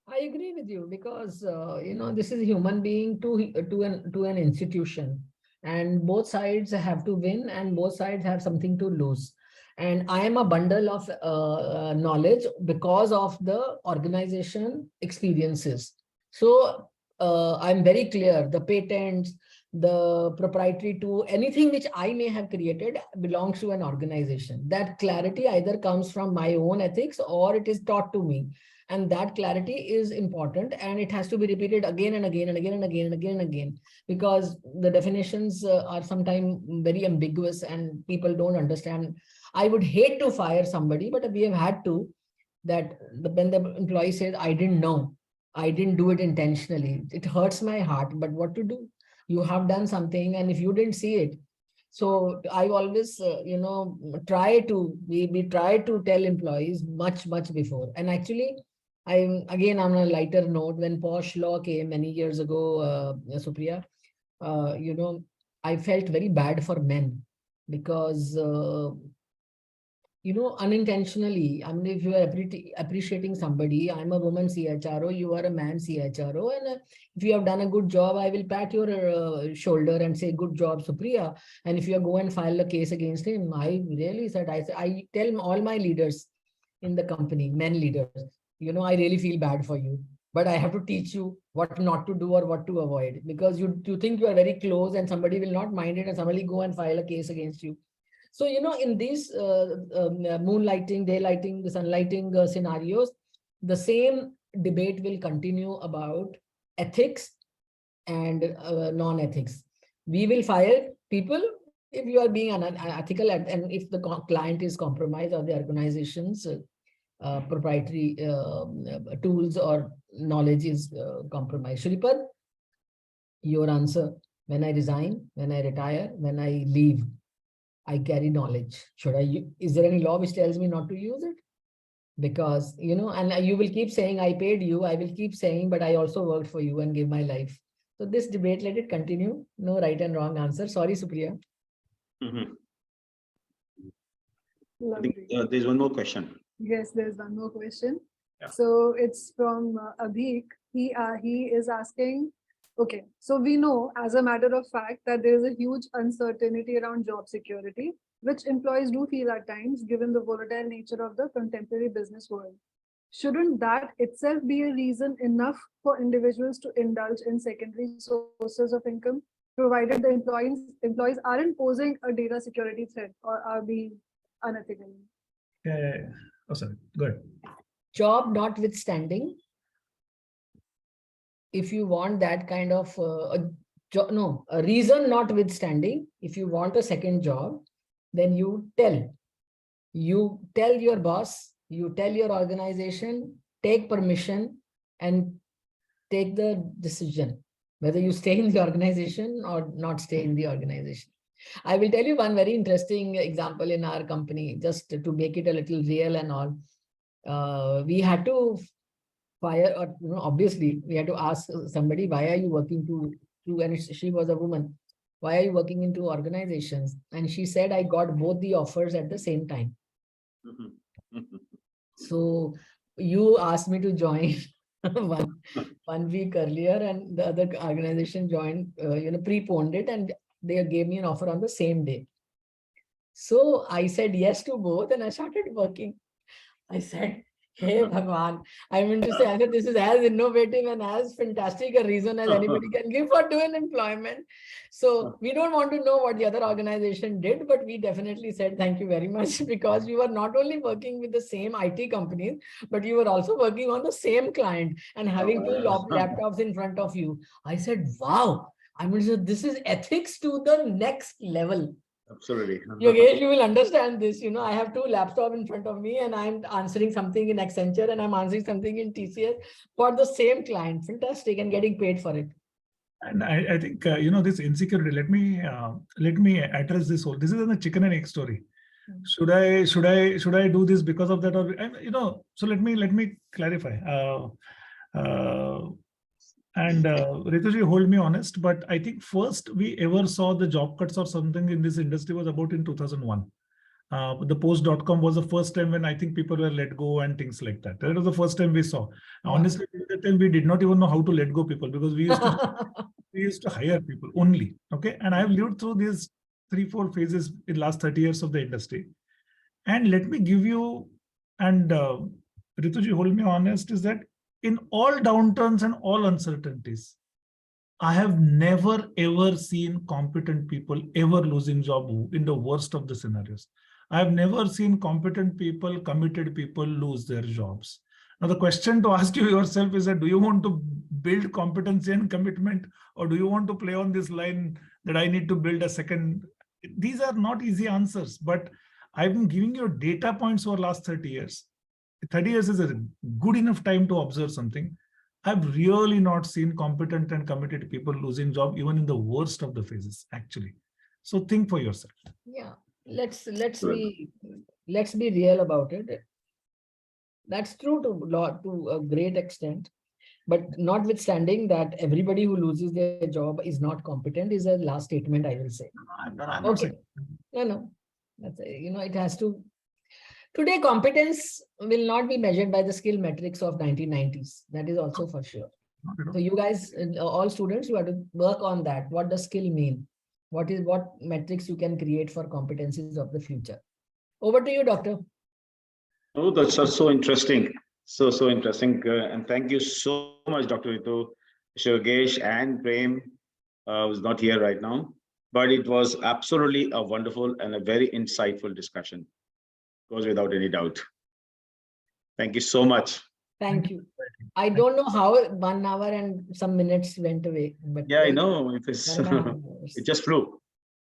[SPEAKER 5] I agree with you because, this is a human being to an institution, and both sides have to win and both sides have something to lose. And I am a bundle of knowledge because of the organization experiences. So I'm very clear, the patents, the proprietary tool, anything which I may have created belongs to an organization. That clarity either comes from my own ethics or it is taught to me. And that clarity is important, and it has to be repeated again and again and again and again and again and again, because the definitions are sometimes very ambiguous and people don't understand. I would hate to fire somebody, but we have had to, that when the employee says, I didn't know, I didn't do it intentionally. It hurts my heart, but what to do? You have done something, and if you didn't see it. So I always, try to, we try to tell employees much before. And actually, I'm again on a lighter note, when Posh Law came many years ago, Supriya, I felt very bad for men because, unintentionally, I mean, if you are appreciating somebody, I'm a woman CHRO, you are a man CHRO, and if you have done a good job, I will pat your shoulder and say, good job, Supriya. And if you go and file a case against him, I really said, I tell all my leaders in the company, men leaders, I really feel bad for you, but I have to teach you what not to do or what to avoid, because you think you are very close and somebody will not mind it and somebody go and file a case against you. So, in these moonlighting, daylighting, the sunlighting scenarios, the same debate will continue about ethics and non-ethics. We will fire people if you are being unethical, and if the client is compromised or the organization's proprietary tools or knowledge is compromised. Shripad, your answer: when I resign, when I retire, when I leave, I carry knowledge. Is there any law which tells me not to use it? Because, and you will keep saying, I paid you, I will keep saying, but I also worked for you and gave my life. So this debate, let it continue. No right and wrong answer. Sorry, Supriya.
[SPEAKER 2] I think there's one more question.
[SPEAKER 1] Yes, there's one more question.
[SPEAKER 3] Yeah.
[SPEAKER 1] So it's from Abhik. He is asking, okay, so we know as a matter of fact that there is a huge uncertainty around job security, which employees do feel at times, given the volatile nature of the contemporary business world. Shouldn't that itself be a reason enough for individuals to indulge in secondary sources of income, provided the employees aren't posing a data security threat or are being unethical?
[SPEAKER 3] Yeah. Oh, sorry. Go ahead.
[SPEAKER 5] Job notwithstanding, if you want that kind of a reason notwithstanding, if you want a second job, then you tell your boss, you tell your organization, take permission and take the decision whether you stay in the organization or not stay in the organization. I will tell you one very interesting example in our company, just to make it a little real and all. We had to fire, or obviously we had to ask somebody, why are you working to, and she was a woman, why are you working into organizations? And she said, I got both the offers at the same time. So you asked me to join one week earlier, and the other organization joined, preponed it, and they gave me an offer on the same day. So I said yes to both, and I started working. I said, hey, Bhagwan, I mean to say, I said, this is as innovative and as fantastic a reason as anybody can give for doing employment. So we don't want to know what the other organization did, but we definitely said thank you very much, because you were not only working with the same IT companies, but you were also working on the same client and having two laptops in front of you. I said, wow, I mean, this is ethics to the next level.
[SPEAKER 2] Absolutely.
[SPEAKER 5] Yogesh, you will understand this. I have two laptops in front of me and I'm answering something in Accenture and I'm answering something in TCS for the same client. Fantastic, and getting paid for it.
[SPEAKER 3] And I think, this insecurity, let me address this whole, this is a chicken and egg story. Should I do this because of that, or, so let me clarify. And Rituji, hold me honest, but I think first we ever saw the job cuts or something in this industry was about in 2001. The post.com was the first time when I think people were let go and things like that. That was the first time we saw. Honestly, at that time we did not even know how to let go people, because we used to hire people only. Okay, and I've lived through these 3-4 phases in last 30 years of the industry. And let me give you, and Rituji, hold me honest, is that in all downturns and all uncertainties, I have never ever seen competent people ever losing job in the worst of the scenarios. I have never seen competent people, committed people lose their jobs. Now the question to ask you yourself is that, do you want to build competency and commitment, or do you want to play on this line that I need to build a second? These are not easy answers, but I've been giving you data points over the last 30 years. 30 years is a good enough time to observe something. I've really not seen competent and committed people losing job even in the worst of the phases, actually. So think for yourself.
[SPEAKER 5] Yeah, let's be real about it. That's true to a great extent, but notwithstanding that everybody who loses their job is not competent is a last statement I will say.
[SPEAKER 3] I'm not
[SPEAKER 5] Okay.
[SPEAKER 3] saying-
[SPEAKER 5] No, that's it has to. Today, competence will not be measured by the skill metrics of 1990s. That is also for sure.
[SPEAKER 3] not at all.
[SPEAKER 5] So you guys, all students, you have to work on that. What does skill mean? What metrics you can create for competencies of the future? Over to you, Doctor.
[SPEAKER 2] Oh, that's so interesting. So interesting. And thank you so much, Dr. Ritu, Shogesh, and Prem who's not here right now. But it was absolutely a wonderful and a very insightful discussion. Goes without any doubt. Thank you so much.
[SPEAKER 5] Thank you. I don't know how 1 hour and some minutes went away. But
[SPEAKER 2] Yeah, I know. It is.
[SPEAKER 5] 1.5 hours.
[SPEAKER 2] It just flew.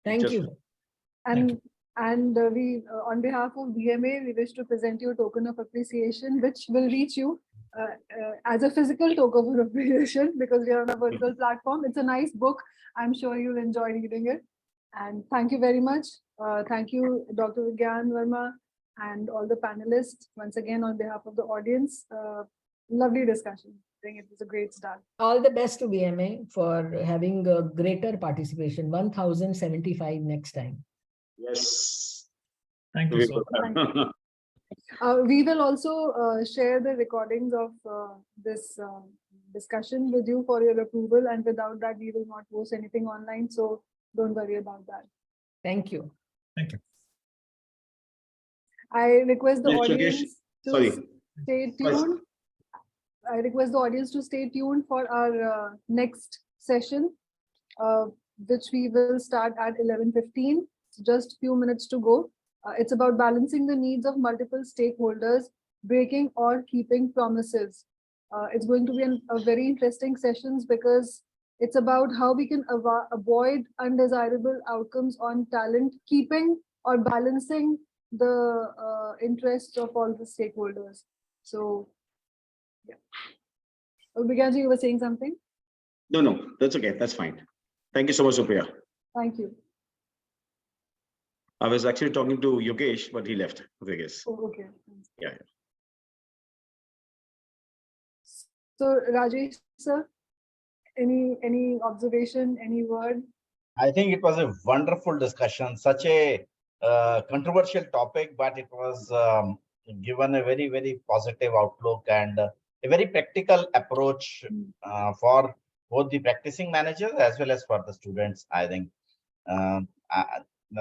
[SPEAKER 5] Thank
[SPEAKER 2] just
[SPEAKER 5] you.
[SPEAKER 2] flew.
[SPEAKER 1] And we, on behalf of BMA, we wish to present you a token of appreciation, which will reach you as a physical token of appreciation because we are on a virtual platform. It's a nice book. I'm sure you'll enjoy reading it. And thank you very much. Thank you, Dr. Vigyan Verma, and all the panelists. Once again, on behalf of the audience, lovely discussion. I think it was a great start.
[SPEAKER 5] All the best to BMA for having a greater participation. 1075 next time.
[SPEAKER 2] Yes.
[SPEAKER 3] Thank you so much.
[SPEAKER 1] We will also share the recordings of this discussion with you for your approval, and without that, we will not post anything online. So don't worry about that.
[SPEAKER 5] Thank you.
[SPEAKER 3] Thank you.
[SPEAKER 1] I request the
[SPEAKER 2] Yes, Yogesh.
[SPEAKER 1] audience to
[SPEAKER 2] Sorry.
[SPEAKER 1] stay tuned. I request the audience to stay tuned for our next session, which we will start at 11:15. Just few minutes to go. It's about balancing the needs of multiple stakeholders, breaking or keeping promises. It's going to be a very interesting sessions because it's about how we can avoid undesirable outcomes on talent, keeping or balancing the interests of all the stakeholders. So, yeah. Vigyanji, you were saying something?
[SPEAKER 2] No, that's okay. That's fine. Thank you so much, Supriya.
[SPEAKER 1] Thank you.
[SPEAKER 2] I was actually talking to Yogesh, but he left, I guess.
[SPEAKER 1] Oh, okay.
[SPEAKER 2] Yeah.
[SPEAKER 1] So, Rajesh, sir, any observation, any word?
[SPEAKER 7] I think it was a wonderful discussion, such a controversial topic, but it was given a very, very positive outlook and a very practical approach for both the practicing managers as well as for the students. I think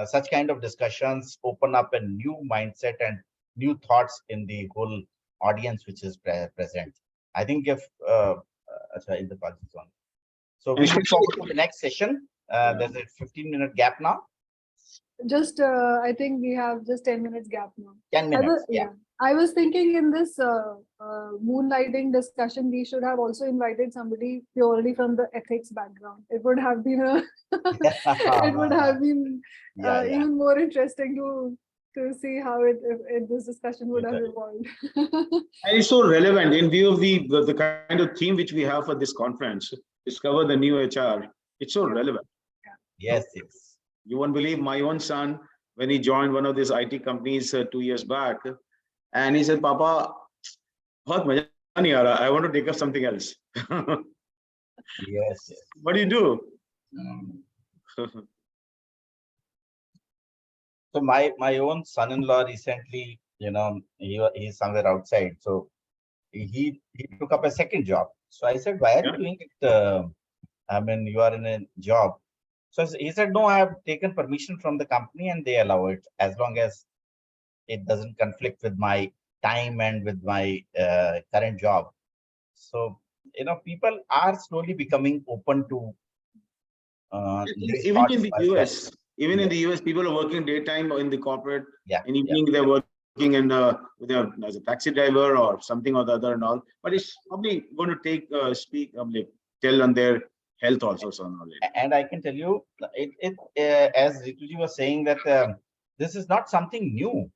[SPEAKER 7] such kind of discussions open up a new mindset and new thoughts in the whole audience which is present. I think if in the one. So we look forward to the next session. There's a 15-minute gap now.
[SPEAKER 1] Just, I think we have just 10 minutes gap now.
[SPEAKER 7] 10 minutes, yeah.
[SPEAKER 1] I was thinking in this moonlighting discussion, we should have also invited somebody purely from the ethics background. It would have been it would have been even more interesting to see how this discussion would have evolved.
[SPEAKER 2] And it's so relevant in view of the kind of theme which we have for this conference, Discover the New HR. It's so relevant.
[SPEAKER 7] Yes.
[SPEAKER 2] You won't believe my own son, when he joined one of these IT companies 2 years back, and he said, Papa, bahut maza nahi aa raha. I want to take up something else.
[SPEAKER 7] Yes.
[SPEAKER 2] What do you do?
[SPEAKER 7] So my own son-in-law recently, he's somewhere outside. So he took up a second job. So I said, why are you doing it? I mean, you are in a job. So he said, no, I have taken permission from the company and they allow it as long as it doesn't conflict with my time and with my current job. So people are slowly becoming open to these
[SPEAKER 2] Even
[SPEAKER 7] thoughts
[SPEAKER 2] in the
[SPEAKER 7] as well.
[SPEAKER 2] US, even in the US, people are working daytime in the corporate.
[SPEAKER 7] Yeah,
[SPEAKER 2] In evening, they're working in as a taxi driver or something or the other and all. But it's probably going to take like tell on their health also. So
[SPEAKER 7] and I can tell you, as Rituji was saying that this is not something new.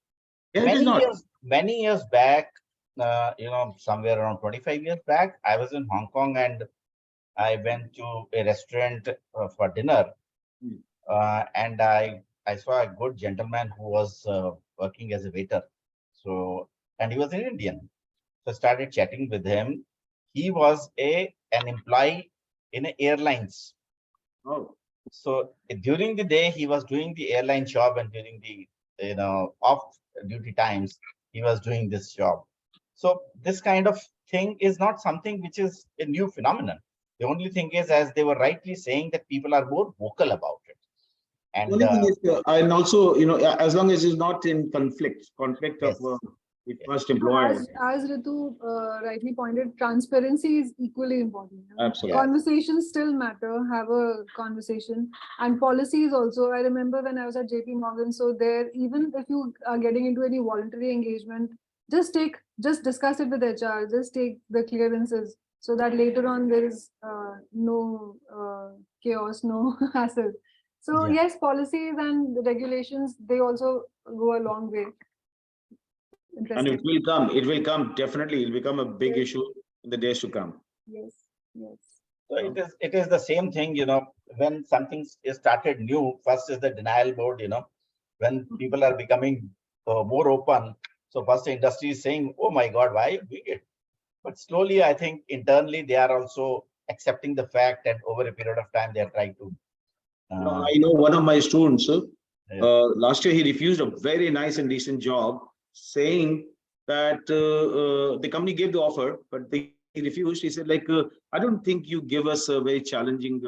[SPEAKER 2] yeah, it is not.
[SPEAKER 7] Many years back, somewhere around 25 years back, I was in Hong Kong and I went to a restaurant for dinner, and I saw a good gentleman who was working as a waiter. So, and he was an Indian. So I started chatting with him. He was an employee in airlines.
[SPEAKER 2] Oh.
[SPEAKER 7] So during the day, he was doing the airline job, and during the off duty times, he was doing this job. So this kind of thing is not something which is a new phenomenon. The only thing is, as they were rightly saying, that people are more vocal about it. And
[SPEAKER 2] the only thing is, and also, as long as it's not in conflict
[SPEAKER 7] yes.
[SPEAKER 2] of the first employer.
[SPEAKER 1] As Ritu rightly pointed, transparency is equally important.
[SPEAKER 2] Absolutely.
[SPEAKER 1] Conversations still matter. Have a conversation, and policies also. I remember when I was at JP Morgan. So there, even if you are getting into any voluntary engagement, just discuss it with HR. Just take the clearances so that later on there is no chaos, no hassle. So yes, policies and regulations, they also go a long way.
[SPEAKER 2] And it will come, definitely. It will become a big issue in the days to come.
[SPEAKER 1] Yes.
[SPEAKER 7] So it is the same thing, when something is started new, first is the denial mode, when people are becoming more open. So first the industry is saying, oh my God, why are you doing it? But slowly, I think internally, they are also accepting the fact that over a period of time, they are trying to.
[SPEAKER 2] I know one of my students, last year, he refused a very nice and decent job, saying that the company gave the offer, but he refused. He said, I don't think you give us very challenging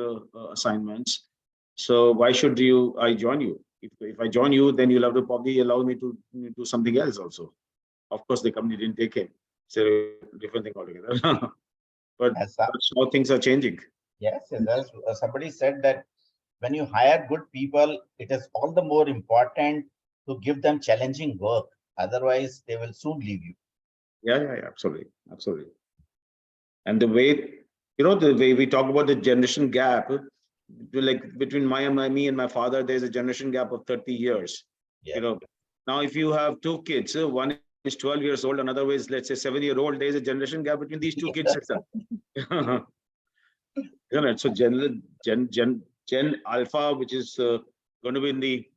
[SPEAKER 2] assignments. So why should I join you? If I join you, then you'll have to probably allow me to do something else also. Of course, the company didn't take him. It's a different thing altogether. But that's how things are changing.
[SPEAKER 7] Yes, as somebody said that when you hire good people, it is all the more important to give them challenging work. Otherwise, they will soon leave you.
[SPEAKER 2] Yeah, absolutely. And the way, the way we talk about the generation gap, like between me and my father, there's a generation gap of 30 years.
[SPEAKER 7] Yeah.
[SPEAKER 2] Now if you have two kids, one is 12 years old, another is, let's say, 7-year-old, there's a generation gap between these two kids itself. So Gen Alpha, which is going to be in the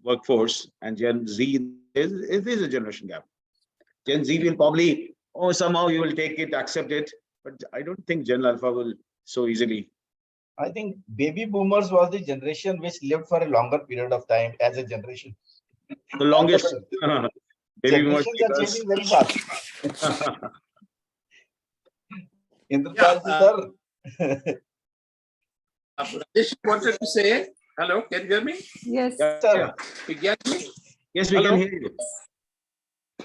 [SPEAKER 2] workforce, and Gen Z, there's a generation gap. Gen Z will probably, somehow you will take it, accept it, but I don't think Gen Alpha will so easily.
[SPEAKER 7] I think baby boomers was the generation which lived for a longer period of time as a generation.
[SPEAKER 2] The longest. Baby boomers
[SPEAKER 7] generations are changing very fast.
[SPEAKER 8] Sir. Rajesh wanted to say, hello, can you hear me?
[SPEAKER 1] Yes.
[SPEAKER 7] Sir.
[SPEAKER 8] You get me?
[SPEAKER 2] Yes, we can hear you.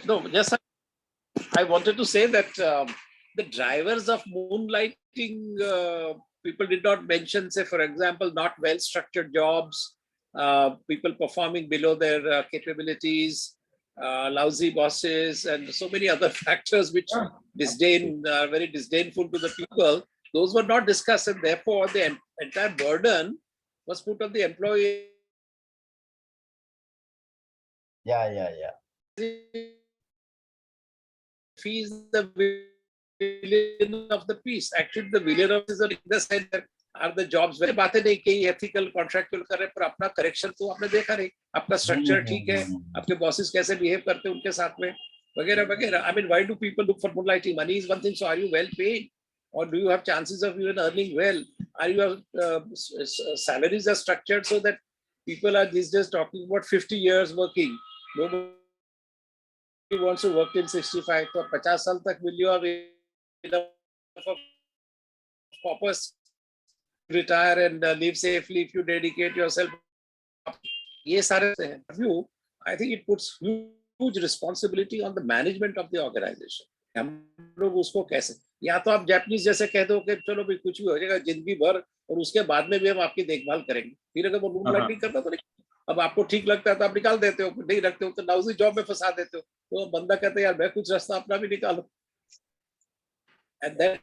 [SPEAKER 8] No, yes, I wanted to say that the drivers of moonlighting, people did not mention, say, for example, not well-structured jobs, people performing below their capabilities, lousy bosses, and so many other factors which are very disdainful to the people. Those were not discussed, and therefore the entire burden was put on the employee.
[SPEAKER 7] Yeah.
[SPEAKER 8] He is the villain of the piece. Actually, the villain of the sense that are the jobs. वैसे बातें नहीं कही ethical contractual कर रहे पर अपना correction तो आपने देखा नहीं, आपका structure ठीक है, आपके bosses कैसे behave करते हैं उनके साथ में, वगैरह. I mean, why do people look for moonlighting? Money is one thing. So, are you well paid, or do you have chances of even earning well? Are your salaries are structured so that people are these days talking about 50 years working? Nobody wants to work till 65. So 50 साल तक will you have enough of purpose to retire and live safely if you dedicate yourself? ये सारे हैं. I think it puts huge responsibility on the management of the organization. हम लोग उसको कैसे? या तो आप जापानीज जैसे कह दो कि चलो भाई कुछ भी हो जाएगा जिंदगी भर, और उसके बाद में भी हम आपकी देखभाल करेंगे। फिर अगर वो मून लाइटिंग करता तो नहीं, अब आपको ठीक लगता है तो आप निकाल देते हो, नहीं रखते हो तो नाउजी जॉब में फंसा देते हो, तो बंदा कहता है यार मैं कुछ रास्ता अपना भी निकालो। And then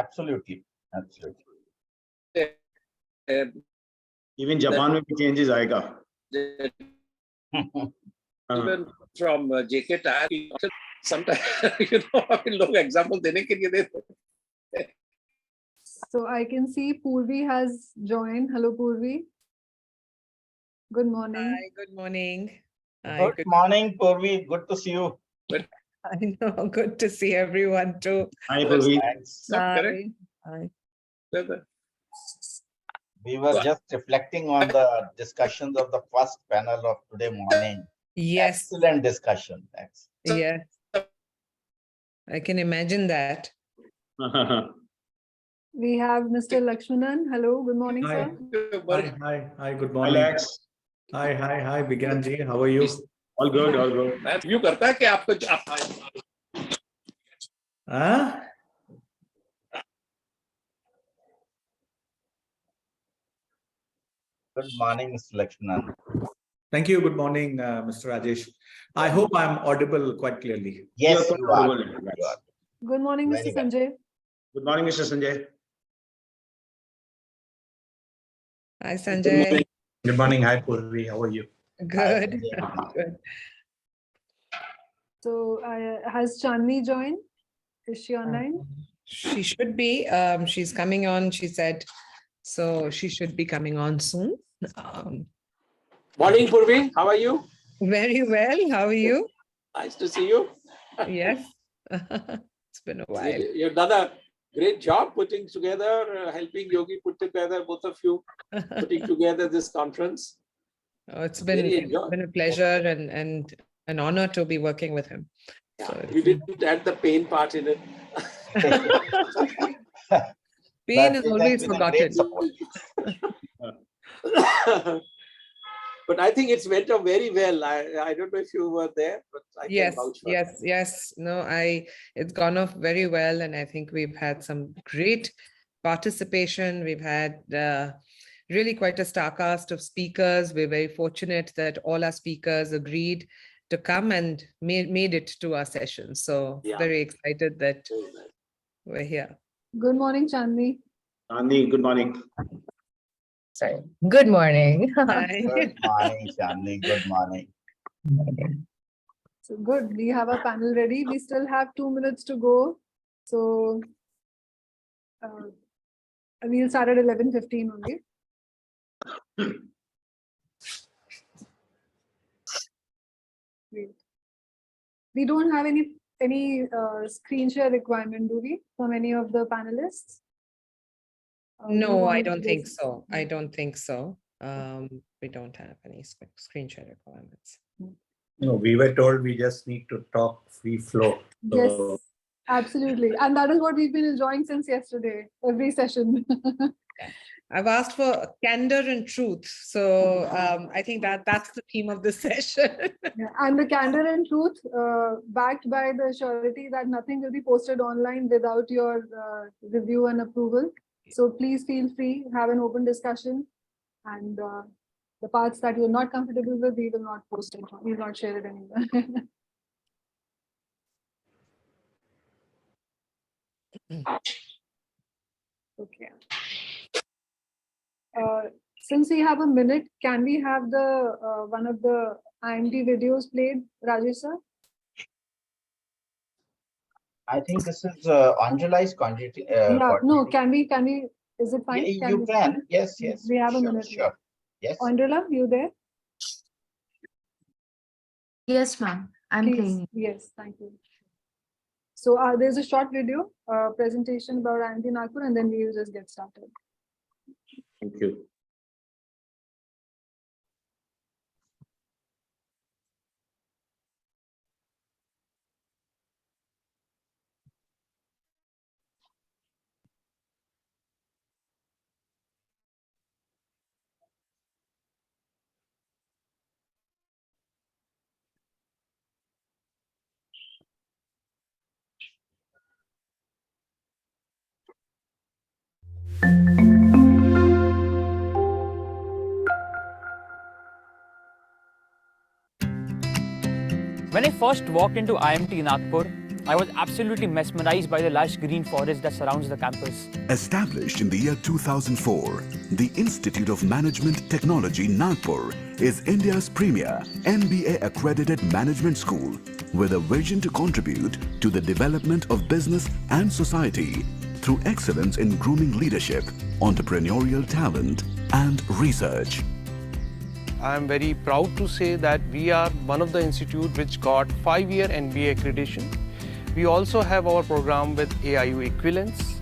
[SPEAKER 7] Absolutely.
[SPEAKER 2] Even Japan में भी चेंजेस आएगा।
[SPEAKER 8] even from JK Tyre, sometimes लोग एग्जांपल देने के लिए देते हैं।
[SPEAKER 1] So I can see Purvi has joined. Hello, Purvi. Good morning.
[SPEAKER 9] Hi, good morning.
[SPEAKER 7] Good morning, Purvi. Good to see you.
[SPEAKER 9] I know, good to see everyone too.
[SPEAKER 2] Hi, Purvi.
[SPEAKER 7] Thanks.
[SPEAKER 9] Hi. Hi.
[SPEAKER 7] We were just reflecting on the discussions of the first panel of today morning.
[SPEAKER 9] Yes,
[SPEAKER 7] Excellent discussion. Thanks.
[SPEAKER 9] yes. I can imagine that.
[SPEAKER 1] We have Mr. Lakshmanan. Hello, good morning,
[SPEAKER 3] Hi.
[SPEAKER 1] sir.
[SPEAKER 3] Hi, good
[SPEAKER 2] Hi,
[SPEAKER 3] morning.
[SPEAKER 2] Lex.
[SPEAKER 3] Hi, Bigyan ji, how are you?
[SPEAKER 2] All good, all good.
[SPEAKER 8] मैं view करता है कि आपको
[SPEAKER 3] Huh?
[SPEAKER 7] Good morning, Mr. Lakshmanan.
[SPEAKER 3] Thank you. Good morning, Mr. Rajesh. I hope I'm audible quite clearly.
[SPEAKER 7] Yes,
[SPEAKER 2] You're
[SPEAKER 7] you are.
[SPEAKER 2] audible, Lex.
[SPEAKER 7] You are.
[SPEAKER 1] Good morning,
[SPEAKER 7] Very
[SPEAKER 1] Mr.
[SPEAKER 7] well.
[SPEAKER 1] Sanjay.
[SPEAKER 2] Good morning, Mr. Sanjay.
[SPEAKER 9] Hi, Sanjay.
[SPEAKER 10] Good morning. Hi, Purvi. How are you?
[SPEAKER 9] Good.
[SPEAKER 7] Sanjay, good morning.
[SPEAKER 9] Good.
[SPEAKER 1] So has Chandni joined? Is she online?
[SPEAKER 9] She should be. She's coming on, she said. So she should be coming on soon.
[SPEAKER 8] Morning, Purvi. How are you?
[SPEAKER 9] Very well. How are you?
[SPEAKER 8] Nice to see you.
[SPEAKER 9] Yes. It's been a while.
[SPEAKER 8] You've done a great job putting together, helping Yogi put together, both of you putting together this conference.
[SPEAKER 9] Oh, it's
[SPEAKER 8] Really
[SPEAKER 9] been
[SPEAKER 8] enjoyed.
[SPEAKER 9] a pleasure and an honor to be working with him.
[SPEAKER 8] Yeah,
[SPEAKER 9] So
[SPEAKER 8] you didn't add the pain part in it.
[SPEAKER 9] pain
[SPEAKER 7] But
[SPEAKER 9] is
[SPEAKER 7] it has
[SPEAKER 9] always
[SPEAKER 7] been a great
[SPEAKER 9] forgotten.
[SPEAKER 7] support.
[SPEAKER 8] But I think it's went off very well. I don't know if you were there, but I
[SPEAKER 9] Yes,
[SPEAKER 8] can vouch for it.
[SPEAKER 9] yes. No, it's gone off very well, and I think we've had some great participation. We've had really quite a star cast of speakers. We're very fortunate that all our speakers agreed to come and made it to our session. So
[SPEAKER 8] Yeah.
[SPEAKER 9] very excited that
[SPEAKER 8] Very nice.
[SPEAKER 9] we're here.
[SPEAKER 1] Good morning, Chandni.
[SPEAKER 2] Andy, good morning.
[SPEAKER 11] Sorry. Good morning.
[SPEAKER 9] Hi.
[SPEAKER 7] Good morning, Chandni. Good morning.
[SPEAKER 1] So good. We have a panel ready. We still have 2 minutes to go. So we'll start at 11:15 only. Great. We don't have any screen share requirement, do we, from any of the panelists? We
[SPEAKER 9] No, I
[SPEAKER 1] want
[SPEAKER 9] don't think
[SPEAKER 1] this-
[SPEAKER 9] so. I don't think so. We don't have any screen share requirements.
[SPEAKER 10] No, we were told we just need to talk free flow.
[SPEAKER 1] Yes, absolutely. And that is what we've been enjoying since yesterday, every session.
[SPEAKER 9] I've asked for candor and truth. So I think that's the theme of this session.
[SPEAKER 1] Yeah, and the candor and truth, backed by the surety that nothing will be posted online without your review and approval. So please feel free, have an open discussion, and the parts that you're not comfortable with, we will not post it. We will not share it anywhere. Okay. Since we have a minute, can we have the one of the IMD videos played, Rajesh sir?
[SPEAKER 7] I think this is Anjali's conjugate.
[SPEAKER 1] Yeah, no, can we, is it fine?
[SPEAKER 7] You
[SPEAKER 1] we-
[SPEAKER 7] can. Yes.
[SPEAKER 1] We have a
[SPEAKER 7] Sure,
[SPEAKER 1] minute.
[SPEAKER 7] Sure. Yes.
[SPEAKER 1] Andrela, you there?
[SPEAKER 11] Yes, ma'am. I'm
[SPEAKER 1] Please.
[SPEAKER 11] playing.
[SPEAKER 1] Yes, thank you. So there's a short video presentation about IMD Nagpur, and then we will just get started.
[SPEAKER 2] Thank you.
[SPEAKER 12] first walked into IMT Nagpur, I was absolutely mesmerized by the lush green forest that surrounds the campus.
[SPEAKER 13] Established in the year 2004, the Institute of Management Technology Nagpur is India's premier MBA-accredited management school with a vision to contribute to the development of business and society through excellence in grooming leadership, entrepreneurial talent, and research.
[SPEAKER 14] I am very proud to say that we are one of the institutes which got 5-year MBA accreditation. We also have our program with AIU equivalence.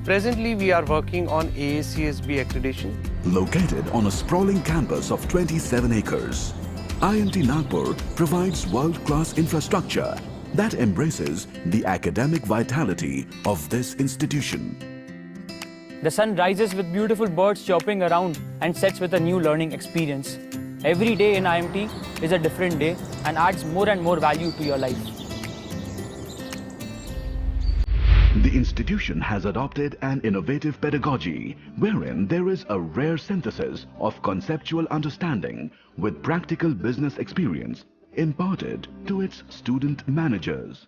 [SPEAKER 14] Presently, we are working on AACSB accreditation.
[SPEAKER 13] Located on a sprawling campus of 27 acres, IMT Nagpur provides world-class infrastructure that embraces the academic vitality of this institution.
[SPEAKER 12] The sun rises with beautiful birds chirping around and sets with a new learning experience. Every day in IMT is a different day and adds more and more value to your life.
[SPEAKER 13] The institution has adopted an innovative pedagogy wherein there is a rare synthesis of conceptual understanding with practical business experience imparted to its student managers.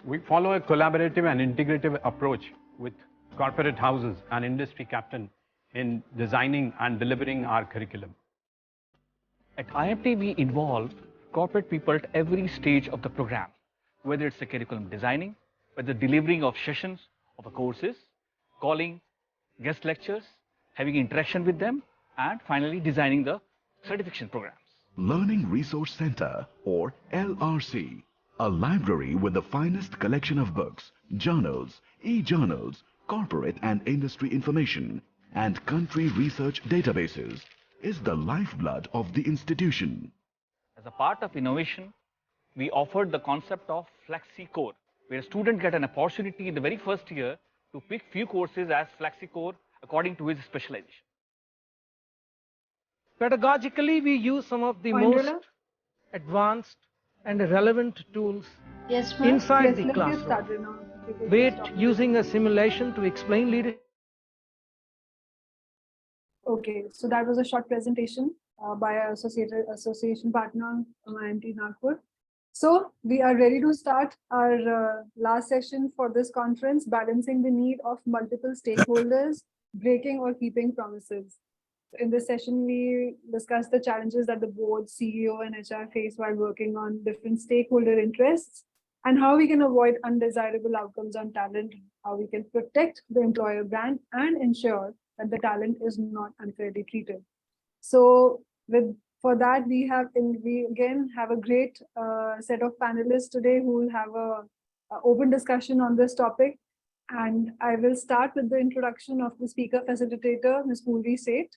[SPEAKER 15] We follow a collaborative and integrative approach with corporate houses and industry captain in designing and delivering our curriculum.
[SPEAKER 16] At IMT, we involve corporate people at every stage of the program, whether it's the curriculum designing, whether delivering of sessions of the courses, calling guest lectures, having interaction with them, and finally designing the certification programs.
[SPEAKER 13] Learning Resource Center, or LRC, a library with the finest collection of books, journals, e-journals, corporate and industry information, and country research databases, is the lifeblood of the institution.
[SPEAKER 16] As a part of innovation, we offered the concept of flexi-core, where a student gets an opportunity in the very first year to pick few courses as flexi-core according to his specialization.
[SPEAKER 17] Pedagogically, we use some of the most advanced and relevant tools inside the classroom, be it using a simulation to explain leadership.
[SPEAKER 1] Okay, so that was a short presentation by our association partner, IMT Nagpur. So we are ready to start our last session for this conference, balancing the need of multiple stakeholders, breaking or keeping promises. In this session, we discuss the challenges that the board, CEO, and HR face while working on different stakeholder interests, and how we can avoid undesirable outcomes on talent, how we can protect the employer brand and ensure that the talent is not unfairly treated. So for that, we again have a great set of panelists today who will have a open discussion on this topic. And I will start with the introduction of the speaker facilitator, Ms. Purvi Seth.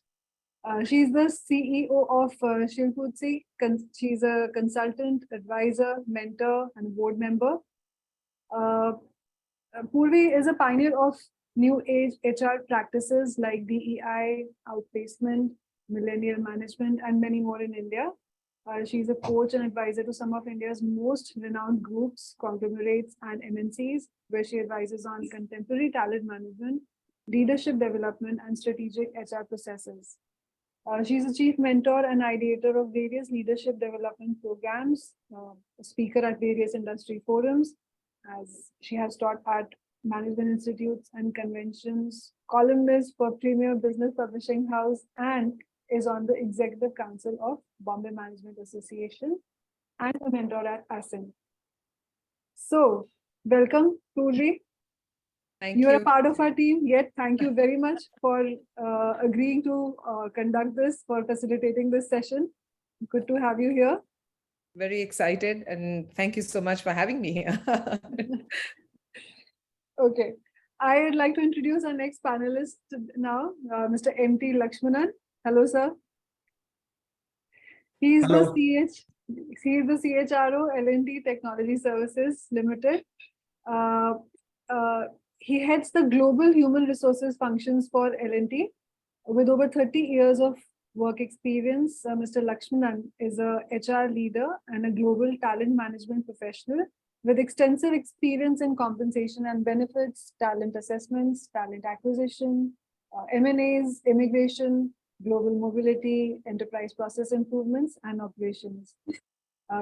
[SPEAKER 1] She's the CEO of Shilputsi. She's a consultant, advisor, mentor, and board member. Purvi is a pioneer of new age HR practices like DEI, outplacement, millennial management, and many more in India. She's a coach and advisor to some of India's most renowned groups, conglomerates, and MNCs, where she advises on contemporary talent management, leadership development, and strategic HR processes. She's a chief mentor and ideator of various leadership development programs, a speaker at various industry forums, as she has taught at management institutes and conventions, columnist for Premier Business Publishing House, and is on the executive council of Bombay Management Association and a mentor at ASIN. So, welcome, Purvi. You're a part of our team, yet thank you very much for agreeing to conduct this, for facilitating this session. Good to have you here.
[SPEAKER 9] Very excited, and thank you so much for having me here.
[SPEAKER 1] Okay, I would like to introduce our next panelist now, Mr. M.T. Lakshmanan. Hello, sir. He is the CHRO L&T Technology Services Limited. He heads the global human resources functions for L&T. With over 30 years of work experience, Mr. Lakshmanan is a HR leader and a global talent management professional with extensive experience in compensation and benefits, talent assessments, talent acquisition, M&As, immigration, global mobility, enterprise process improvements, and operations.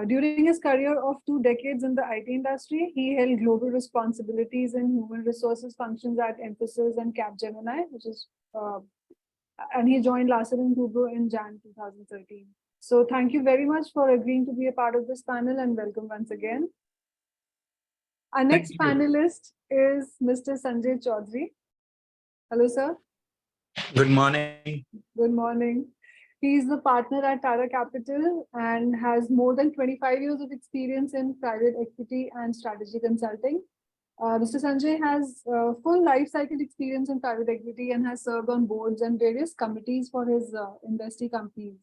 [SPEAKER 1] During his career of 2 decades in the IT industry, he held global responsibilities in human resources functions at Infosys and Capgemini, and he joined Larsen & Toubro in Jan 2013. So thank you very much for agreeing to be a part of this panel, and welcome once again. Our next panelist is Mr. Sanjay Chaudhary. Hello, sir.
[SPEAKER 10] Good morning.
[SPEAKER 1] Good morning. He is the partner at Tara Capital and has more than 25 years of experience in private equity and strategy consulting. Mr. Sanjay has full life cycle experience in private equity and has served on boards and various committees for his investee companies.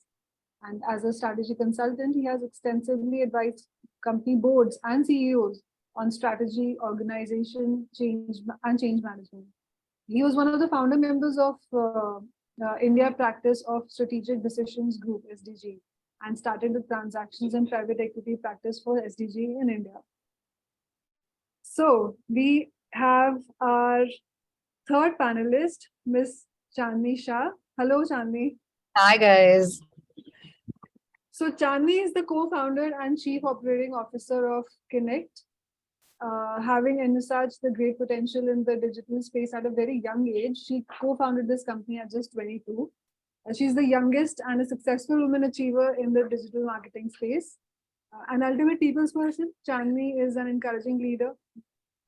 [SPEAKER 1] And as a strategy consultant, he has extensively advised company boards and CEOs on strategy, organization, change management. He was one of the founder members of India practice of Strategic Decisions Group, SDG, and started the transactions and private equity practice for SDG in India. So we have our third panelist, Ms. Chandni Shah. Hello, Chandni.
[SPEAKER 11] Hi, guys.
[SPEAKER 1] So Chandni is the co-founder and chief operating officer of Connect. Having envisaged the great potential in the digital space at a very young age, she co-founded this company at just 22. She's the youngest and a successful woman achiever in the digital marketing space. An ultimate people's person, Chandni is an encouraging leader.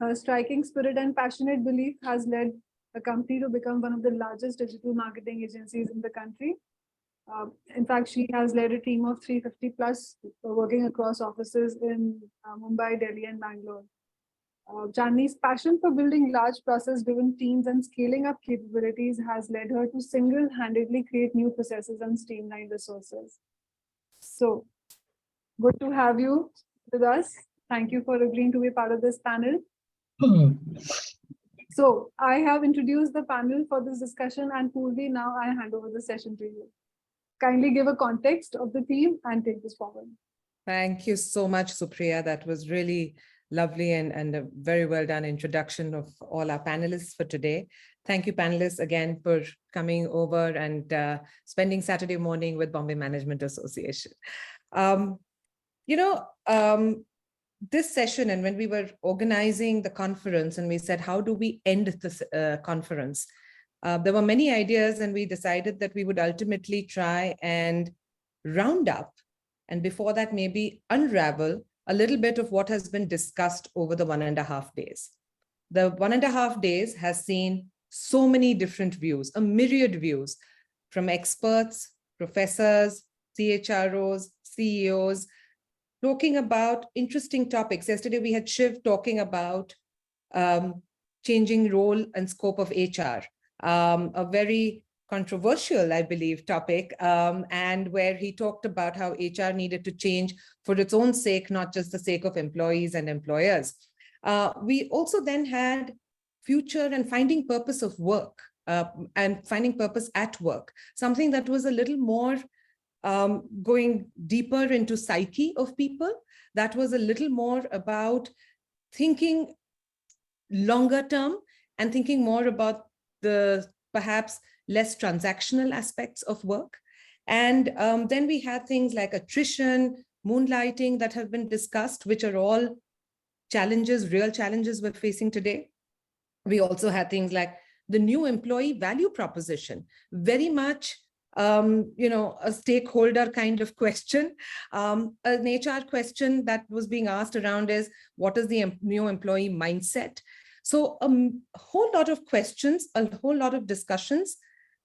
[SPEAKER 1] Her striking spirit and passionate belief has led the company to become one of the largest digital marketing agencies in the country. In fact, she has led a team of 350 plus working across offices in Mumbai, Delhi, and Bangalore. Chandni's passion for building large process-driven teams and scaling up capabilities has led her to single-handedly create new processes and streamline resources. So, good to have you with us. Thank you for agreeing to be part of this panel. So, I have introduced the panel for this discussion, and Purvi, now I hand over the session to you. Kindly give a context of the theme and take this forward.
[SPEAKER 9] Thank you so much, Supriya. That was really lovely and a very well done introduction of all our panelists for today. Thank you, panelists, again for coming over and spending Saturday morning with Bombay Management Association. This session, and when we were organizing the conference and we said, how do we end this conference? There were many ideas, and we decided that we would ultimately try and round up, and before that, maybe unravel a little bit of what has been discussed over the 1.5 days. The 1.5 days has seen so many different views, a myriad views from experts, professors, CHROs, CEOs, talking about interesting topics. Yesterday, we had Shiv talking about changing role and scope of HR, a very controversial, I believe, topic, and where he talked about how HR needed to change for its own sake, not just the sake of employees and employers. We also then had future and finding purpose of work and finding purpose at work, something that was a little more going deeper into psyche of people. That was a little more about thinking longer term and thinking more about the perhaps less transactional aspects of work. And then we had things like attrition, moonlighting that have been discussed, which are all challenges, real challenges we're facing today. We also had things like the new employee value proposition, very much a stakeholder kind of question. An HR question that was being asked around is, what is the new employee mindset? So a whole lot of questions, a whole lot of discussions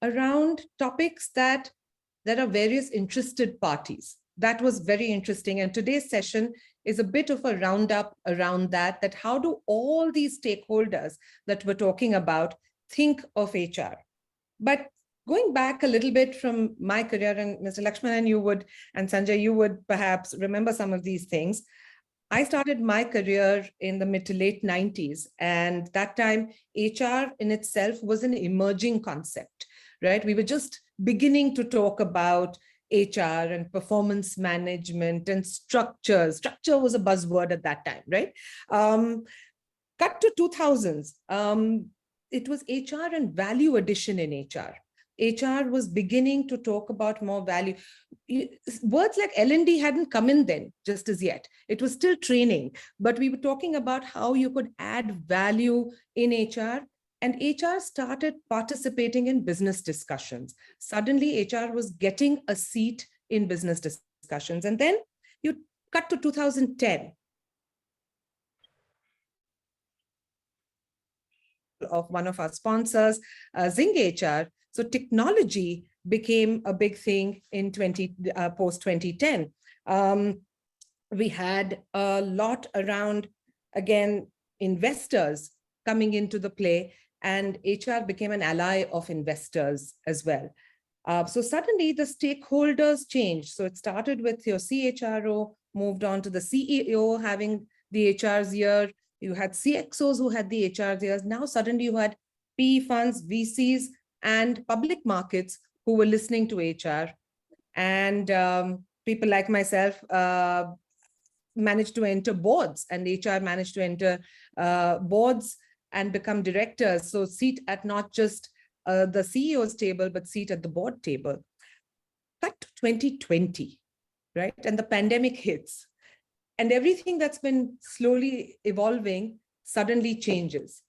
[SPEAKER 9] around topics that there are various interested parties. That was very interesting. And today's session is a bit of a roundup around that how do all these stakeholders that we're talking about think of HR? But going back a little bit from my career, and Mr. Lakshmanan, you would, and Sanjay, you would perhaps remember some of these things. I started my career in the mid to late 90s, and that time HR in itself was an emerging concept, right? We were just beginning to talk about HR and performance management and structure. Structure was a buzzword at that time, right? Cut to 2000s, it was HR and value addition in HR. HR was beginning to talk about more value. Words like L&D hadn't come in then just as yet. It was still training, but we were talking about how you could add value in HR, and HR started participating in business discussions. Suddenly HR was getting a seat in business discussions. And then you cut to 2010. Of one of our sponsors, Zing HR. So technology became a big thing in post 2010. We had a lot around, again, investors coming into the play, and HR became an ally of investors as well. So suddenly the stakeholders changed. So it started with your CHRO, moved on to the CEO having the HR's ear. You had CXOs who had the HR's ears. Now suddenly you had PE funds, VCs, and public markets who were listening to HR. And people like myself managed to enter boards, and HR managed to enter boards and become directors. So seat at not just the CEO's table, but seat at the board table. Cut to 2020, right? And the pandemic hits. And everything that's been slowly evolving suddenly changes,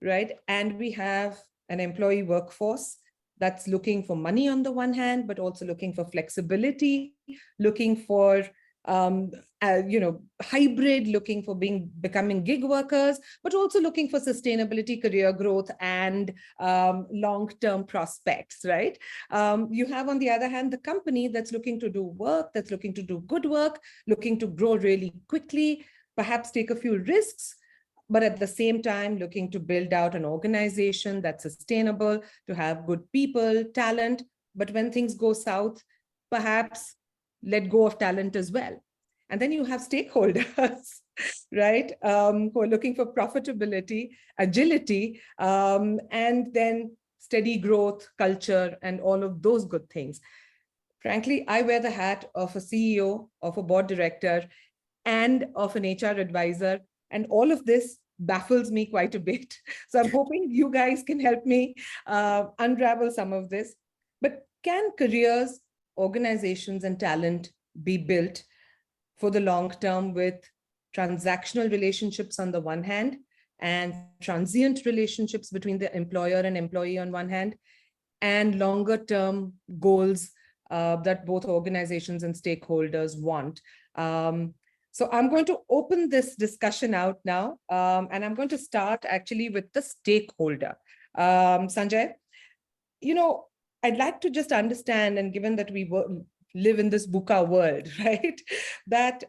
[SPEAKER 9] right? And we have an employee workforce that's looking for money on the one hand, but also looking for flexibility, looking for hybrid, looking for becoming gig workers, but also looking for sustainability, career growth, and long-term prospects, right? You have, on the other hand, the company that's looking to do work, that's looking to do good work, looking to grow really quickly, perhaps take a few risks, but at the same time, looking to build out an organization that's sustainable, to have good people, talent. But when things go south, perhaps let go of talent as well. And then you have stakeholders, right, who are looking for profitability, agility, and then steady growth, culture, and all of those good things. Frankly, I wear the hat of a CEO, of a board director, and of an HR advisor. And all of this baffles me quite a bit. So I'm hoping you guys can help me unravel some of this. But can careers, organizations, and talent be built for the long term with transactional relationships on the one hand and transient relationships between the employer and employee on one hand, and longer term goals that both organizations and stakeholders want? So I'm going to open this discussion out now, and I'm going to start actually with the stakeholder. Sanjay, I'd like to just understand, and given that we live in this VUCA world, right, that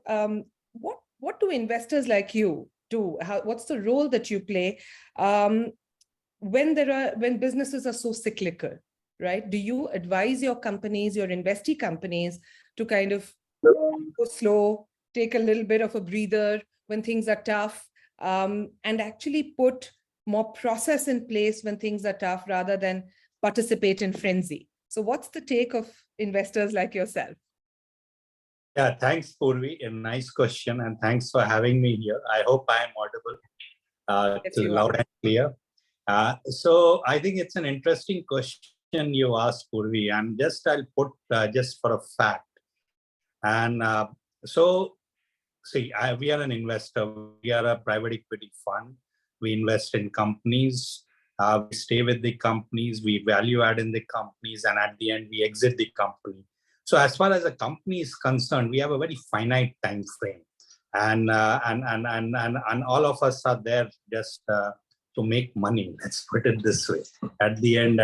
[SPEAKER 9] what do investors like you do? What's the role that you play when businesses are so cyclical, right? Do you advise your companies, your investee companies, to kind of go slow, take a little bit of a breather when things are tough, and actually put more process in place when things are tough rather than participate in frenzy? So what's the take of investors like yourself?
[SPEAKER 10] Yeah, thanks, Purvi. A nice question, and thanks for having me here. I hope I am audible, loud and clear. So I think it's an interesting question you asked, Purvi, and I'll put just for a fact. And so, see, we are an investor. We are a private equity fund. We invest in companies. We stay with the companies. We value add in the companies, and at the end, we exit the company. So as far as a company is concerned, we have a very finite time frame, and all of us are there just to make money. Let's put it this way. At the end,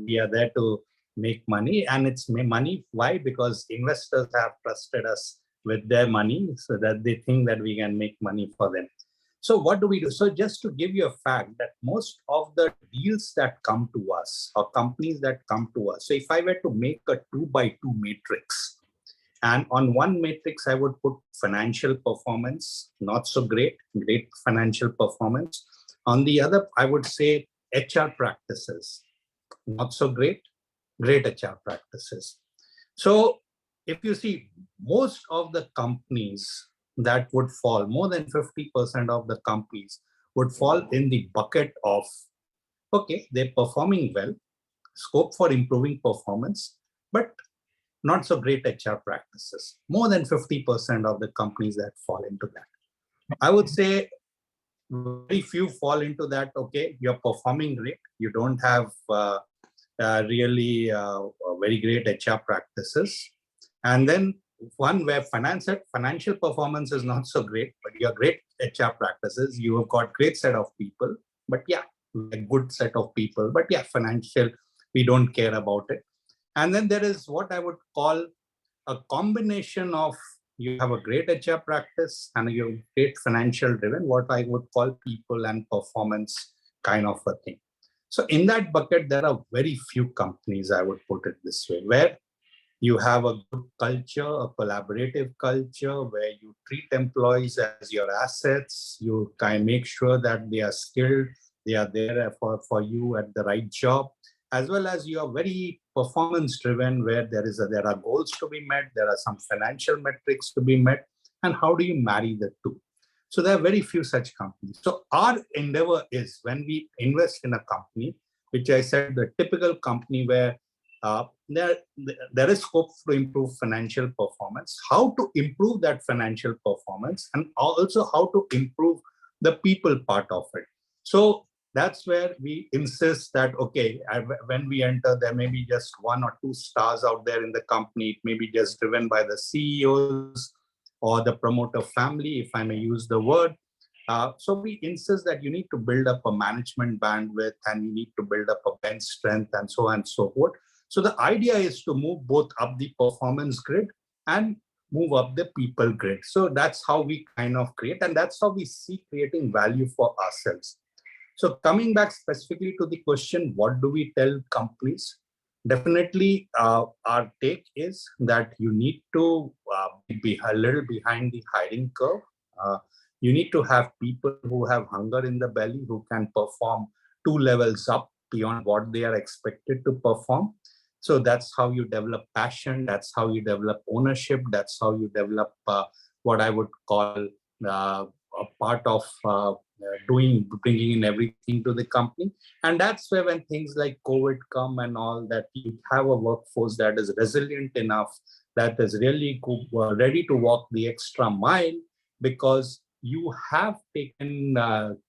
[SPEAKER 10] we are there to make money, and it's money. Why? Because investors have trusted us with their money, so that they think that we can make money for them. So what do we do? So just to give you a fact that most of the deals that come to us, or companies that come to us, so if I were to make a 2x2 matrix, and on one matrix, I would put financial performance, not so great, great financial performance. On the other, I would say HR practices, not so great, great HR practices. So if you see, most of the companies that would fall, more than 50% of the companies would fall in the bucket of, okay, they're performing well, scope for improving performance, but not so great HR practices. More than 50% of the companies that fall into that. I would say very few fall into that. Okay, you're performing great. You don't have really very great HR practices. And then one where financial performance is not so great, but you have great HR practices. You have got great set of people, but yeah, a good set of people, but yeah, financial, we don't care about it. And then there is what I would call a combination of you have a great HR practice and you have great financial driven, what I would call people and performance kind of a thing. So in that bucket, there are very few companies, I would put it this way, where you have a good culture, a collaborative culture, where you treat employees as your assets. You kind of make sure that they are skilled, they are there for you at the right job, as well as you are very performance driven, where there are goals to be met, there are some financial metrics to be met, and how do you marry the two? So there are very few such companies. So our endeavor is when we invest in a company, which I said, the typical company where there is scope to improve financial performance, how to improve that financial performance, and also how to improve the people part of it. So that's where we insist that, okay, when we enter, there may be just 1 or 2 stars out there in the company. It may be just driven by the CEOs or the promoter family, if I may use the word. So we insist that you need to build up a management bandwidth and you need to build up a bench strength and so on and so forth. So the idea is to move both up the performance grid and move up the people grid. So that's how we kind of create, and that's how we see creating value for ourselves. So coming back specifically to the question, what do we tell companies? Definitely our take is that you need to be a little behind the hiring curve. You need to have people who have hunger in the belly, who can perform 2 levels up beyond what they are expected to perform. So that's how you develop passion. That's how you develop ownership. That's how you develop what I would call a part of bringing in everything to the company. And that's where when things like COVID come and all that, you have a workforce that is resilient enough, that is really ready to walk the extra mile, because you have taken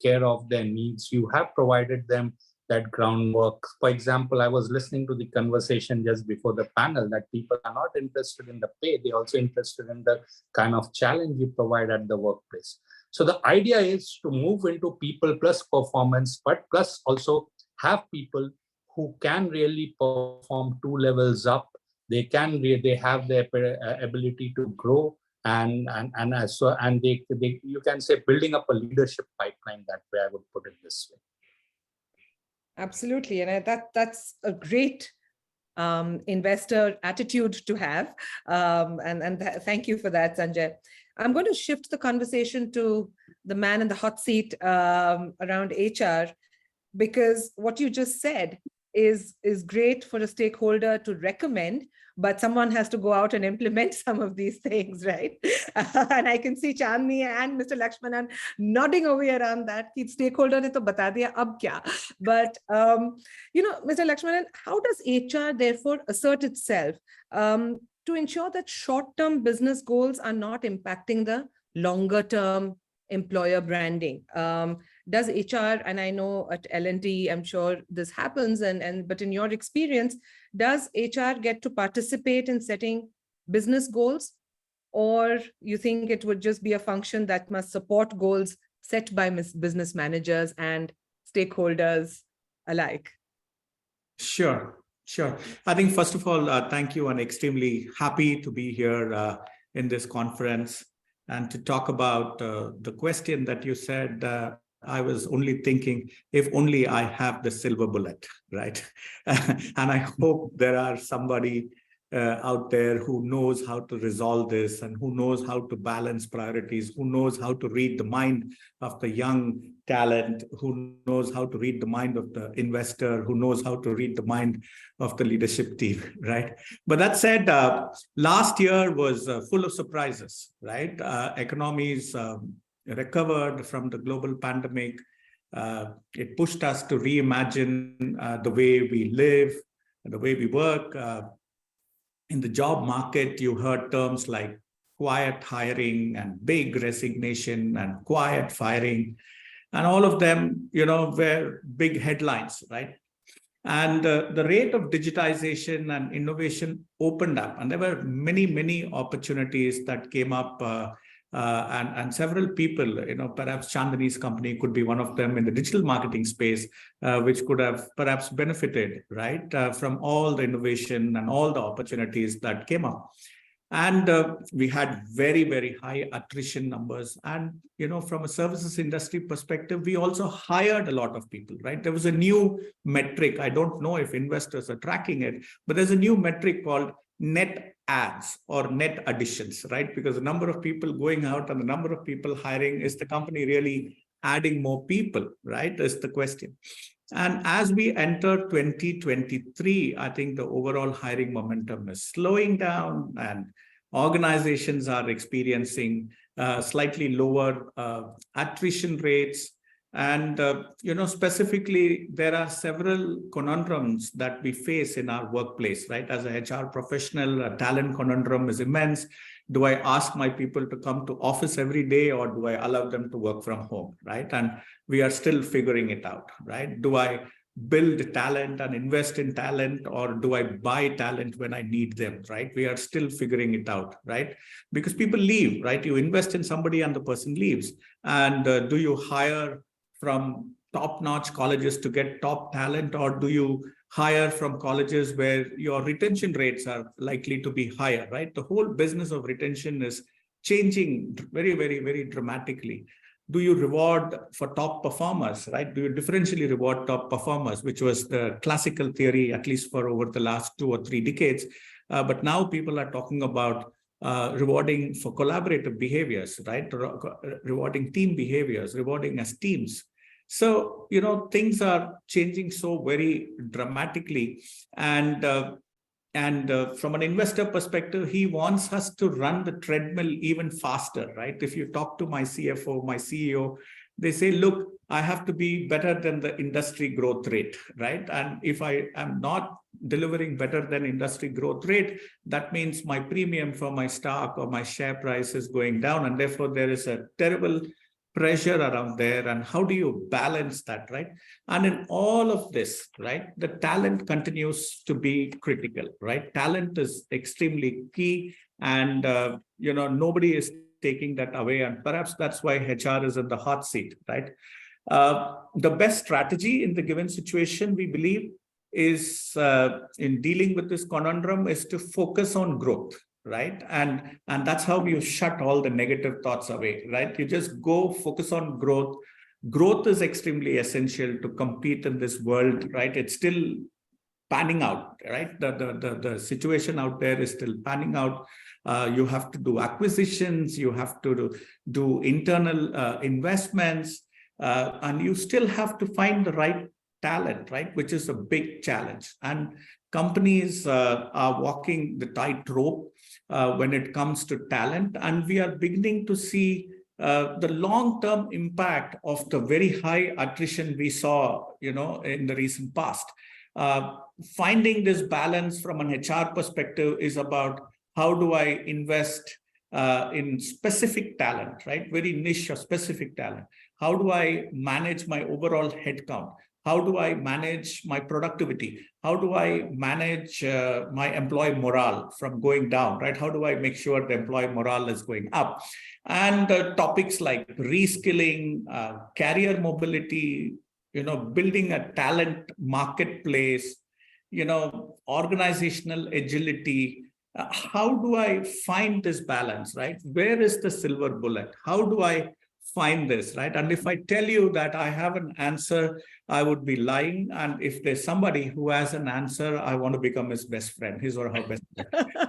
[SPEAKER 10] care of their needs. You have provided them that groundwork. For example, I was listening to the conversation just before the panel that people are not interested in the pay. They're also interested in the kind of challenge you provide at the workplace. So the idea is to move into people plus performance, but plus also have people who can really perform 2 levels up. They have the ability to grow, and you can say building up a leadership pipeline. That way, I would put it this way.
[SPEAKER 9] Absolutely, and that's a great investor attitude to have, thank you for that, Sanjay. I'm going to shift the conversation to the man in the hot seat around HR, because what you just said is great for a stakeholder to recommend, but someone has to go out and implement some of these things, right? And I can see Chandni and Mr. Lakshmanan nodding away around that. Stakeholder ne to bata diya, ab kya? But, Mr. Lakshmanan, how does HR therefore assert itself to ensure that short-term business goals are not impacting the longer-term employer branding? Does HR, and I know at L&T, I'm sure this happens, but in your experience, does HR get to participate in setting business goals, or you think it would just be a function that must support goals set by business managers and stakeholders alike?
[SPEAKER 18] Sure. I think first of all, thank you. I'm extremely happy to be here in this conference and to talk about the question that you said. I was only thinking, if only I have the silver bullet, right? And I hope there are somebody out there who knows how to resolve this and who knows how to balance priorities, who knows how to read the mind of the young talent, who knows how to read the mind of the investor, who knows how to read the mind of the leadership team, right? But that said, last year was full of surprises, right? Economies recovered from the global pandemic. It pushed us to reimagine the way we live, the way we work. In the job market, you heard terms like quiet hiring and big resignation and quiet firing, and all of them, were big headlines, right? And the rate of digitization and innovation opened up, and there were many, many opportunities that came up. And several people, perhaps Chandani's company could be one of them in the digital marketing space, which could have perhaps benefited, right, from all the innovation and all the opportunities that came up. And we had very, very high attrition numbers. And, from a services industry perspective, we also hired a lot of people, right? There was a new metric. I don't know if investors are tracking it, but there's a new metric called net adds or net additions, right? Because the number of people going out and the number of people hiring, is the company really adding more people, right? Is the question. And as we enter 2023, I think the overall hiring momentum is slowing down, and organizations are experiencing slightly lower attrition rates. And, specifically, there are several conundrums that we face in our workplace, right? As a HR professional, a talent conundrum is immense. Do I ask my people to come to office every day, or do I allow them to work from home, right? And we are still figuring it out, right? Do I build talent and invest in talent, or do I buy talent when I need them, right? We are still figuring it out, right? Because people leave, right? You invest in somebody and the person leaves. And do you hire from top-notch colleges to get top talent, or do you hire from colleges where your retention rates are likely to be higher, right? The whole business of retention is changing very, very, very dramatically. Do you reward for top performers, right? Do you differentially reward top performers, which was the classical theory, at least for over the last 2 or 3 decades. But now people are talking about rewarding for collaborative behaviors, right? Rewarding team behaviors, rewarding as teams. So, things are changing so very dramatically. And from an investor perspective, he wants us to run the treadmill even faster, right? If you talk to my CFO, my CEO, they say, look, I have to be better than the industry growth rate, right? And if I am not delivering better than industry growth rate, that means my premium for my stock or my share price is going down. And therefore, there is a terrible pressure around there. And how do you balance that, right? And in all of this, right, the talent continues to be critical, right? Talent is extremely key, and nobody is taking that away. And perhaps that's why HR is in the hot seat, right? The best strategy in the given situation, we believe, is in dealing with this conundrum is to focus on growth, right? And that's how you shut all the negative thoughts away, right? You just go focus on growth. Growth is extremely essential to compete in this world, right? It's still panning out, right? The situation out there is still panning out. You have to do acquisitions, you have to do internal investments, and you still have to find the right talent, right? Which is a big challenge. And companies are walking the tightrope when it comes to talent. And we are beginning to see the long-term impact of the very high attrition we saw, in the recent past. Finding this balance from an HR perspective is about how do I invest in specific talent, right? Very niche or specific talent. How do I manage my overall headcount? How do I manage my productivity? How do I manage my employee morale from going down, right? How do I make sure the employee morale is going up? And topics like reskilling, career mobility, building a talent marketplace, organizational agility. How do I find this balance, right? Where is the silver bullet? How do I find this, right? And if I tell you that I have an answer, I would be lying. And if there's somebody who has an answer, I want to become his best friend, his or her best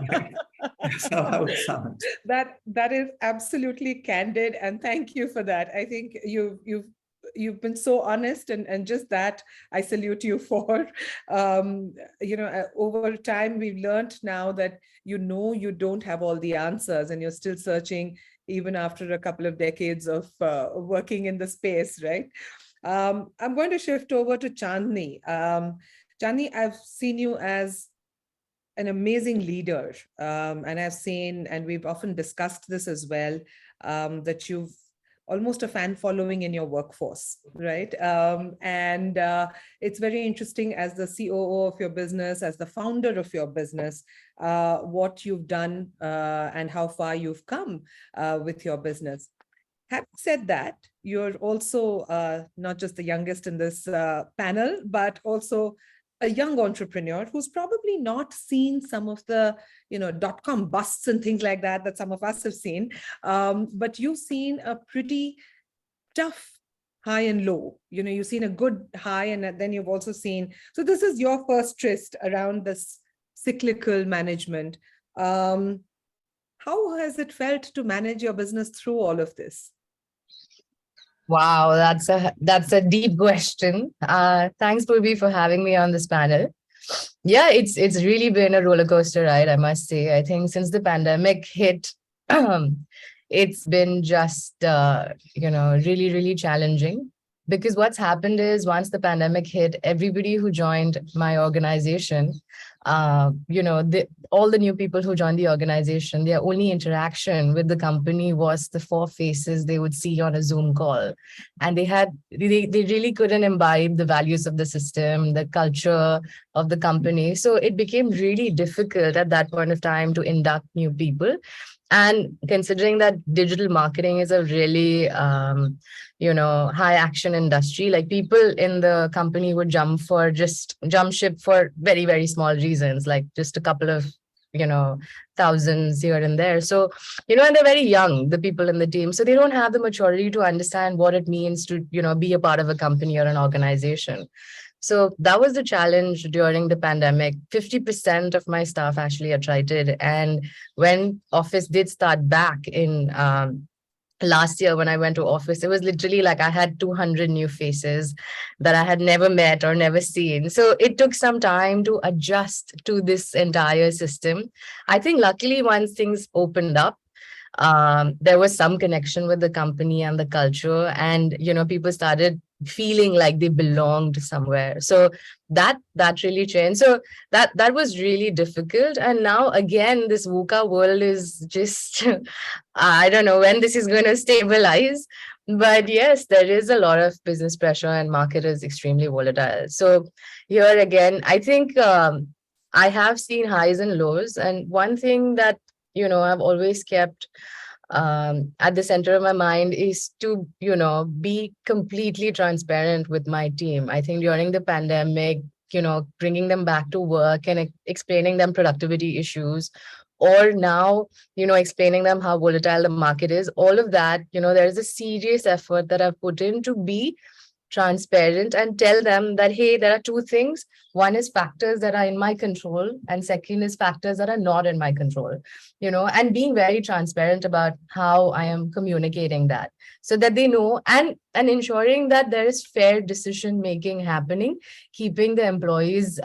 [SPEAKER 18] friend. That's how it sounds.
[SPEAKER 9] That is absolutely candid, and thank you for that. I think you've been so honest, and just that I salute you for. Over time we've learned now that you don't have all the answers, and you're still searching even after a couple of decades of working in the space, right? I'm going to shift over to Chandni. Chandni, I've seen you as an amazing leader, and I've seen, and we've often discussed this as well, that you've almost a fan following in your workforce, right? And it's very interesting as the COO of your business, as the founder of your business, what you've done and how far you've come with your business. Having said that, you're also not just the youngest in this panel, but also a young entrepreneur who's probably not seen some of the, dot-com busts and things like that some of us have seen. But you've seen a pretty tough high and low. You've seen a good high, and then you've also seen. So this is your first tryst around this cyclical management. How has it felt to manage your business through all of this?
[SPEAKER 11] Wow, that's a deep question. Thanks, Purvi, for having me on this panel. Yeah, it's really been a roller coaster ride, I must say. I think since the pandemic hit, it's been just really, really challenging. Because what's happened is once the pandemic hit, everybody who joined my organization, all the new people who joined the organization, their only interaction with the company was the 4 faces they would see on a Zoom call. And they really couldn't imbibe the values of the system, the culture of the company. So it became really difficult at that point of time to induct new people. And considering that digital marketing is a really, high action industry, like people in the company would jump ship for very, very small reasons, like just a couple of, thousands here and there. So, and they're very young, the people in the team. So they don't have the maturity to understand what it means to, be a part of a company or an organization. So that was the challenge during the pandemic. 50% of my staff actually attrited. And when office did start back in last year, when I went to office, it was literally like I had 200 new faces that I had never met or never seen. So it took some time to adjust to this entire system. I think luckily once things opened up, there was some connection with the company and the culture, and people started feeling like they belonged somewhere. So that really changed. So that was really difficult. And now again, this VUCA world is just I don't know when this is going to stabilize. But yes, there is a lot of business pressure and market is extremely volatile. So here again, I think I have seen highs and lows. And one thing that I've always kept at the center of my mind is to, be completely transparent with my team. I think during the pandemic, bringing them back to work and explaining them productivity issues, or now, explaining them how volatile the market is, all of that, there is a serious effort that I've put in to be transparent and tell them that, hey, there are 2 things. One is factors that are in my control, and second is factors that are not in my control, and being very transparent about how I am communicating that so that they know, and ensuring that there is fair decision making happening, keeping the employees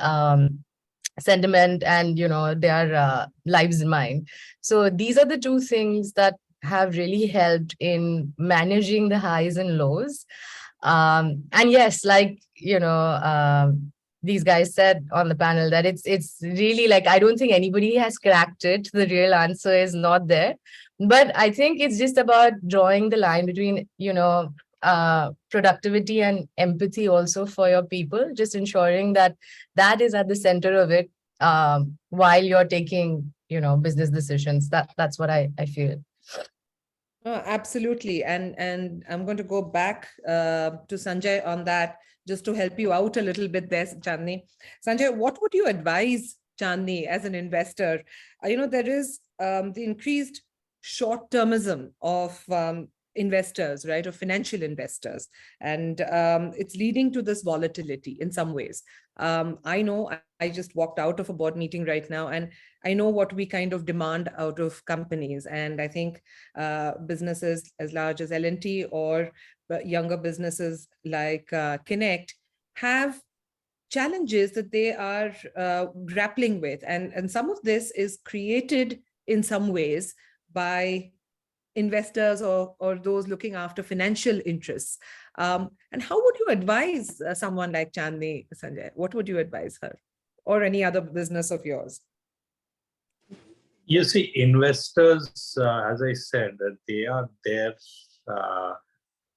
[SPEAKER 11] sentiment and their lives in mind. So these are the 2 things that have really helped in managing the highs and lows. And yes, like these guys said on the panel, that it's really like, I don't think anybody has cracked it. The real answer is not there, but I think it's just about drawing the line between productivity and empathy also for your people, just ensuring that is at the center of it while you're taking business decisions. That's what I feel.
[SPEAKER 9] Absolutely. And I'm going to go back to Sanjay on that, just to help you out a little bit there, Chandni. Sanjay, what would you advise Chandni as an investor? There is the increased short-termism of investors, right, of financial investors. And it's leading to this volatility in some ways. I know I just walked out of a board meeting right now, and I know what we kind of demand out of companies. And I think businesses as large as L&T or younger businesses like Connect have challenges that they are grappling with. And some of this is created in some ways by investors or those looking after financial interests. And how would you advise someone like Chandni, Sanjay? What would you advise her or any other business of yours?
[SPEAKER 10] You see, investors, as I said, they are there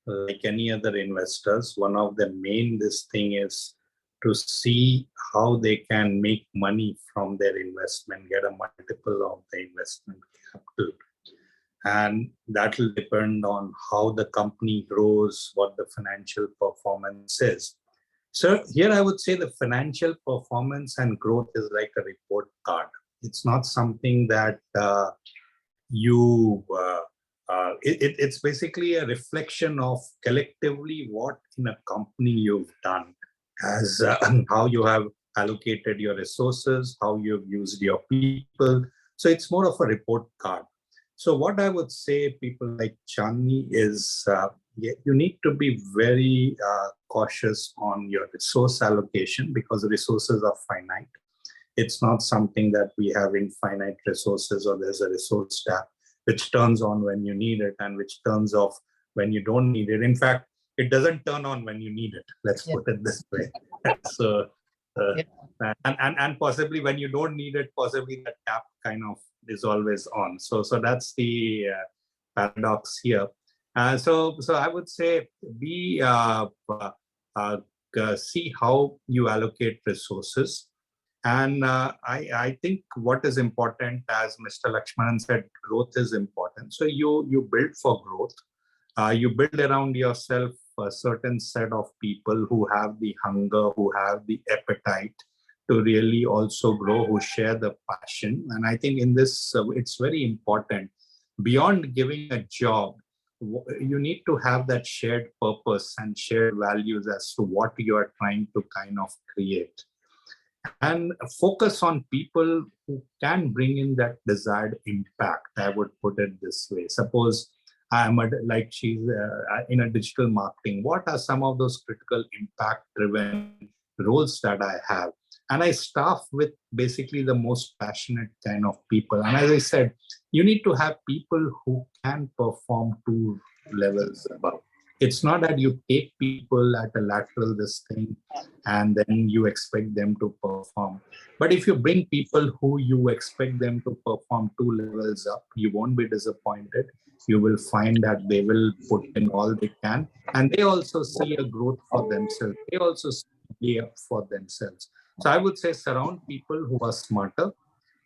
[SPEAKER 10] like any other investors. One of the main this thing is to see how they can make money from their investment, get a multiple of the investment capital. And that will depend on how the company grows, what the financial performance is. So here I would say the financial performance and growth is like a report card. It's not something that it's basically a reflection of collectively what in a company you've done, as how you have allocated your resources, how you've used your people. So it's more of a report card. So what I would say, people like Chandni, is you need to be very cautious on your resource allocation, because resources are finite. It's not something that we have infinite resources, or there's a resource tab which turns on when you need it and which turns off when you don't need it. In fact, it doesn't turn on when you need it. Let's put it this way. So, and possibly when you don't need it, possibly that tap kind of is always on. So that's the paradox here. So I would say be see how you allocate resources. And I think what is important, as Mr. Lakshmanan said, growth is important. So you build for growth. You build around yourself a certain set of people who have the hunger, who have the appetite to really also grow, who share the passion. And I think in this, it's very important. Beyond giving a job, you need to have that shared purpose and shared values as to what you are trying to kind of create. And focus on people who can bring in that desired impact. I would put it this way. Suppose I am she's in a digital marketing. What are some of those critical impact-driven roles that I have? And I staff with basically the most passionate kind of people. And as I said, you need to have people who can perform 2 levels above. It's not that you take people at a lateral this thing and then you expect them to perform. But if you bring people who you expect them to perform 2 levels up, you won't be disappointed. You will find that they will put in all they can. And they also see a growth for themselves. They also see up for themselves. So I would say surround people who are smarter,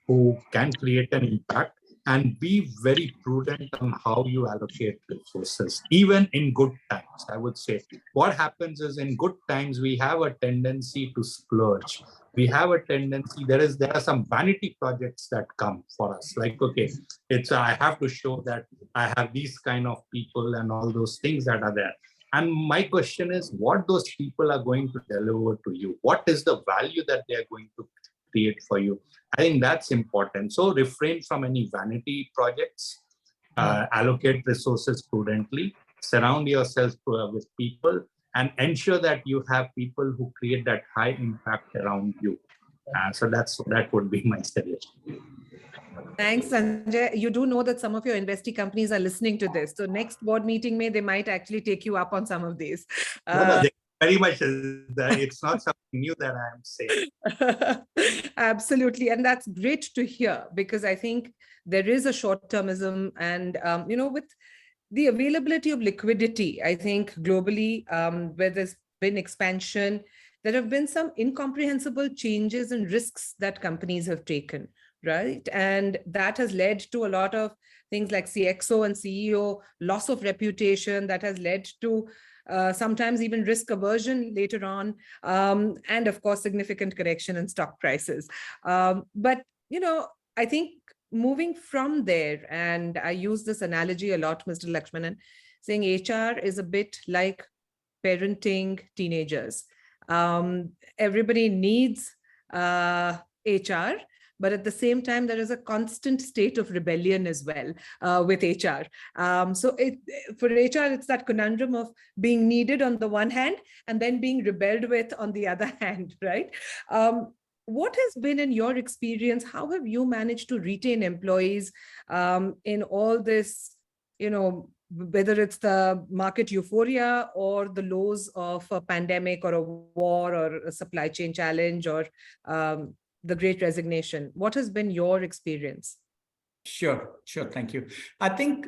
[SPEAKER 10] who can create an impact, and be very prudent on how you allocate resources, even in good times. I would say what happens is, in good times, we have a tendency to splurge. We have a tendency, there are some vanity projects that come for us. Like, okay, I have to show that I have these kind of people and all those things that are there. And my question is, what those people are going to deliver to you? What is the value that they are going to create for you? I think that's important. So refrain from any vanity projects, allocate resources prudently, surround yourselves with people, and ensure that you have people who create that high impact around you. So that would be my suggestion.
[SPEAKER 9] Thanks, Sanjay. You do know that some of your investee companies are listening to this. So next board meeting, they might actually take you up on some of these.
[SPEAKER 10] No, very much. It's not something new that I'm saying.
[SPEAKER 9] Absolutely. And that's great to hear, because I think there is a short-termism and, with the availability of liquidity, I think globally, where there's been expansion, there have been some incomprehensible changes and risks that companies have taken, right? And that has led to a lot of things like CXO and CEO, loss of reputation that has led to sometimes even risk aversion later on, and of course, significant correction in stock prices. But, I think moving from there, and I use this analogy a lot, Mr. Lakshmanan, saying HR is a bit like parenting teenagers. Everybody needs HR, but at the same time, there is a constant state of rebellion as well with HR. So for HR, it's that conundrum of being needed on the one hand and then being rebelled with on the other hand, right? What has been, in your experience, how have you managed to retain employees in all this, whether it's the market euphoria or the lows of a pandemic or a war or a supply chain challenge or the great resignation? What has been your experience?
[SPEAKER 18] Sure. Thank you. I think,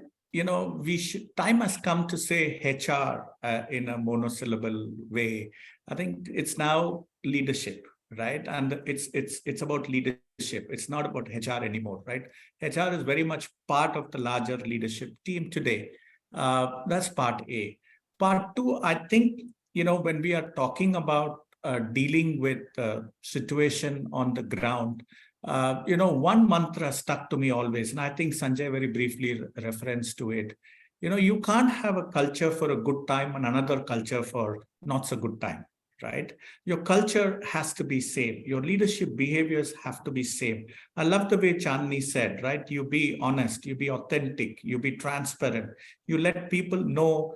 [SPEAKER 18] time has come to say HR in a monosyllable way. I think it's now leadership, right? And it's about leadership. It's not about HR anymore, right? HR is very much part of the larger leadership team today. That's part A. Part two, I think, when we are talking about dealing with the situation on the ground, one mantra stuck to me always, and I think Sanjay very briefly referenced to it. You can't have a culture for a good time and another culture for not so good time, right? Your culture has to be same. Your leadership behaviors have to be same. I love the way Chandni said, right? You be honest, you be authentic, you be transparent. You let people know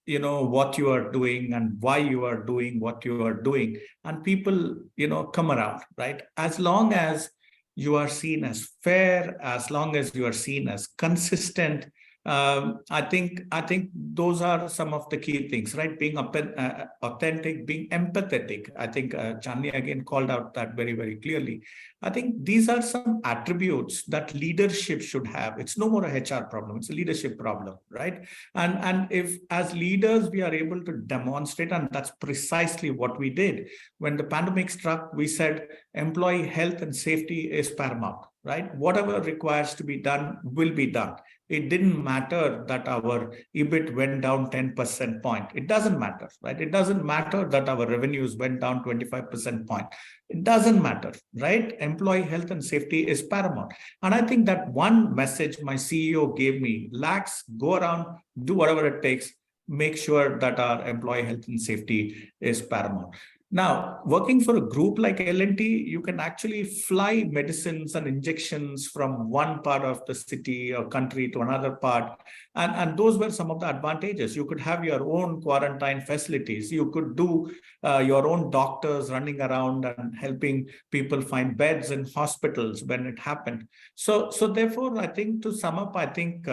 [SPEAKER 18] what you are doing and why you are doing what you are doing, and people come around, right? As long as you are seen as fair, as long as you are seen as consistent, I think those are some of the key things, right? Being authentic, being empathetic. I think Chandni again called out that very, very clearly. I think these are some attributes that leadership should have. It's no more a HR problem, it's a leadership problem, right? And if as leaders we are able to demonstrate, and that's precisely what we did. When the pandemic struck, we said employee health and safety is paramount, right? Whatever requires to be done will be done. It didn't matter that our EBIT went down 10% point. It doesn't matter, right? It doesn't matter that our revenues went down 25% point. It doesn't matter, right? Employee health and safety is paramount. And I think that one message my CEO gave me, lax, go around, do whatever it takes, make sure that our employee health and safety is paramount. Now, working for a group like L&T, you can actually fly medicines and injections from one part of the city or country to another part. And those were some of the advantages. You could have your own quarantine facilities. You could do your own doctors running around and helping people find beds in hospitals when it happened. So therefore, I think to sum up, I think,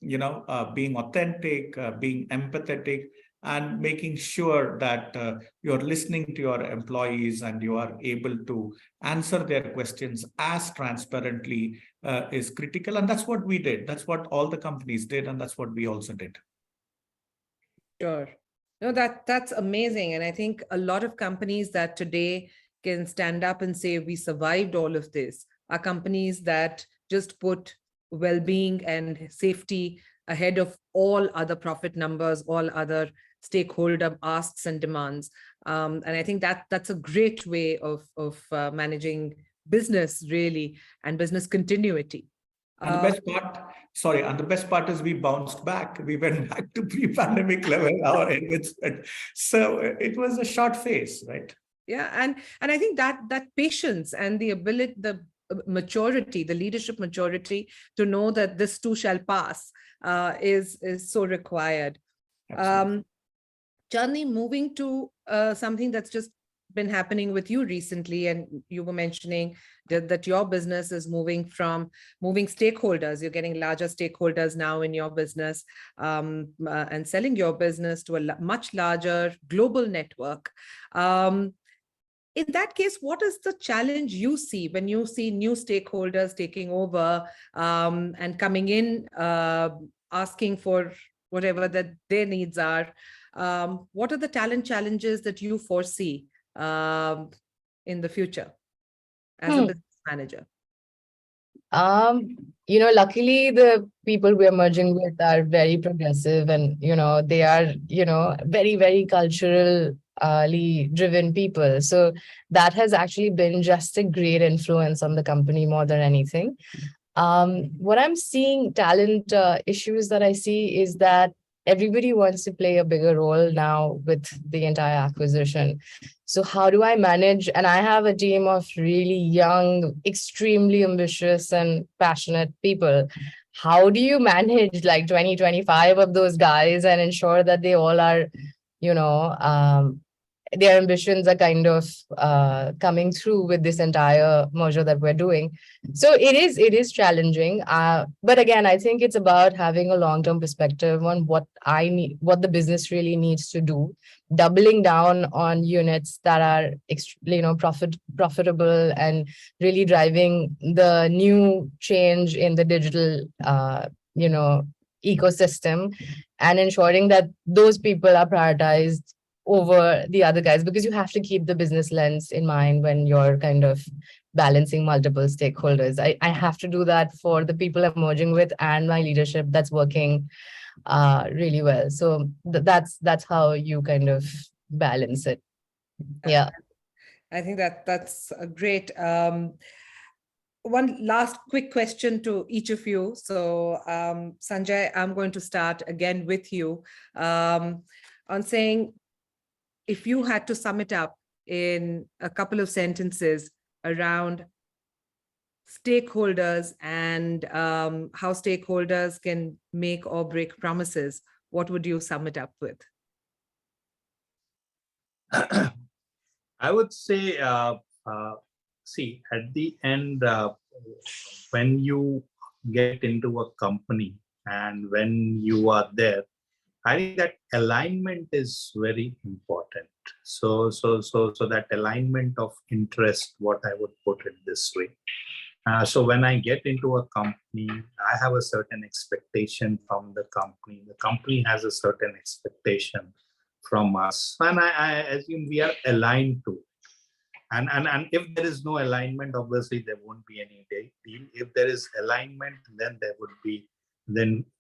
[SPEAKER 18] being authentic, being empathetic, and making sure that you're listening to your employees and you are able to answer their questions as transparently is critical. And that's what we did. That's what all the companies did. And that's what we also did.
[SPEAKER 9] Sure. No, that's amazing. And I think a lot of companies that today can stand up and say, we survived all of this, are companies that just put well-being and safety ahead of all other profit numbers, all other stakeholder asks and demands. And I think that's a great way of managing business, really, and business continuity.
[SPEAKER 18] And the best part is we bounced back. We went back to pre-pandemic level. So it was a short phase, right?
[SPEAKER 9] Yeah, and I think that patience and the ability, the maturity, the leadership maturity to know that this too shall pass is so required. Chandni, moving to something that's just been happening with you recently, and you were mentioning that your business is moving stakeholders. You're getting larger stakeholders now in your business and selling your business to a much larger global network. In that case, what is the challenge you see when you see new stakeholders taking over and coming in, asking for whatever that their needs are? What are the talent challenges that you foresee in the future as a business manager?
[SPEAKER 11] Luckily the people we're merging with are very progressive, and they are very, very culturally driven people. So that has actually been just a great influence on the company more than anything. What I'm seeing, talent issues that I see, is that everybody wants to play a bigger role now with the entire acquisition. So how do I manage? And I have a team of really young, extremely ambitious and passionate people. How do you manage like 20, 25 of those guys and ensure that they all are, their ambitions are kind of coming through with this entire merger that we're doing. So it is challenging. But again, I think it's about having a long-term perspective on what I need, what the business really needs to do, doubling down on units that are profitable and really driving the new change in the digital ecosystem, and ensuring that those people are prioritized over the other guys, because you have to keep the business lens in mind when you're kind of balancing multiple stakeholders. I have to do that for the people I'm merging with and my leadership that's working really well. So that's how you kind of balance it. Yeah.
[SPEAKER 9] I think that's a great. One last quick question to each of you. So Sanjay, I'm going to start again with you on saying, if you had to sum it up in a couple of sentences around stakeholders and how stakeholders can make or break promises, what would you sum it up with?
[SPEAKER 10] I would say, see, at the end, when you get into a company and when you are there, I think that alignment is very important. So that alignment of interest, what I would put it this way. So when I get into a company, I have a certain expectation from the company. The company has a certain expectation from us, and I assume we are aligned to. And if there is no alignment, obviously there won't be any deal. If there is alignment, then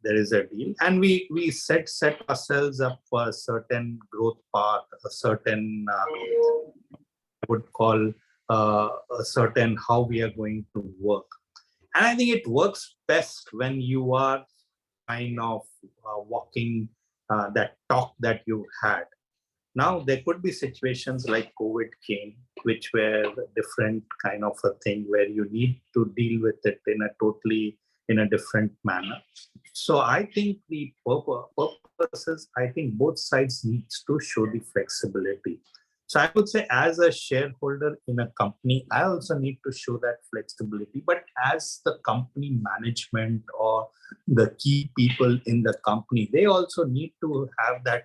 [SPEAKER 10] there is a deal. And we set ourselves up for a certain growth path, a certain I would call a certain how we are going to work. And I think it works best when you are kind of walking that talk that you had. Now, there could be situations like COVID came, which were different kind of a thing where you need to deal with it in a different manner. So I think the purpose is, I think both sides needs to show the flexibility. So I would say as a shareholder in a company, I also need to show that flexibility. But as the company management or the key people in the company, they also need to have that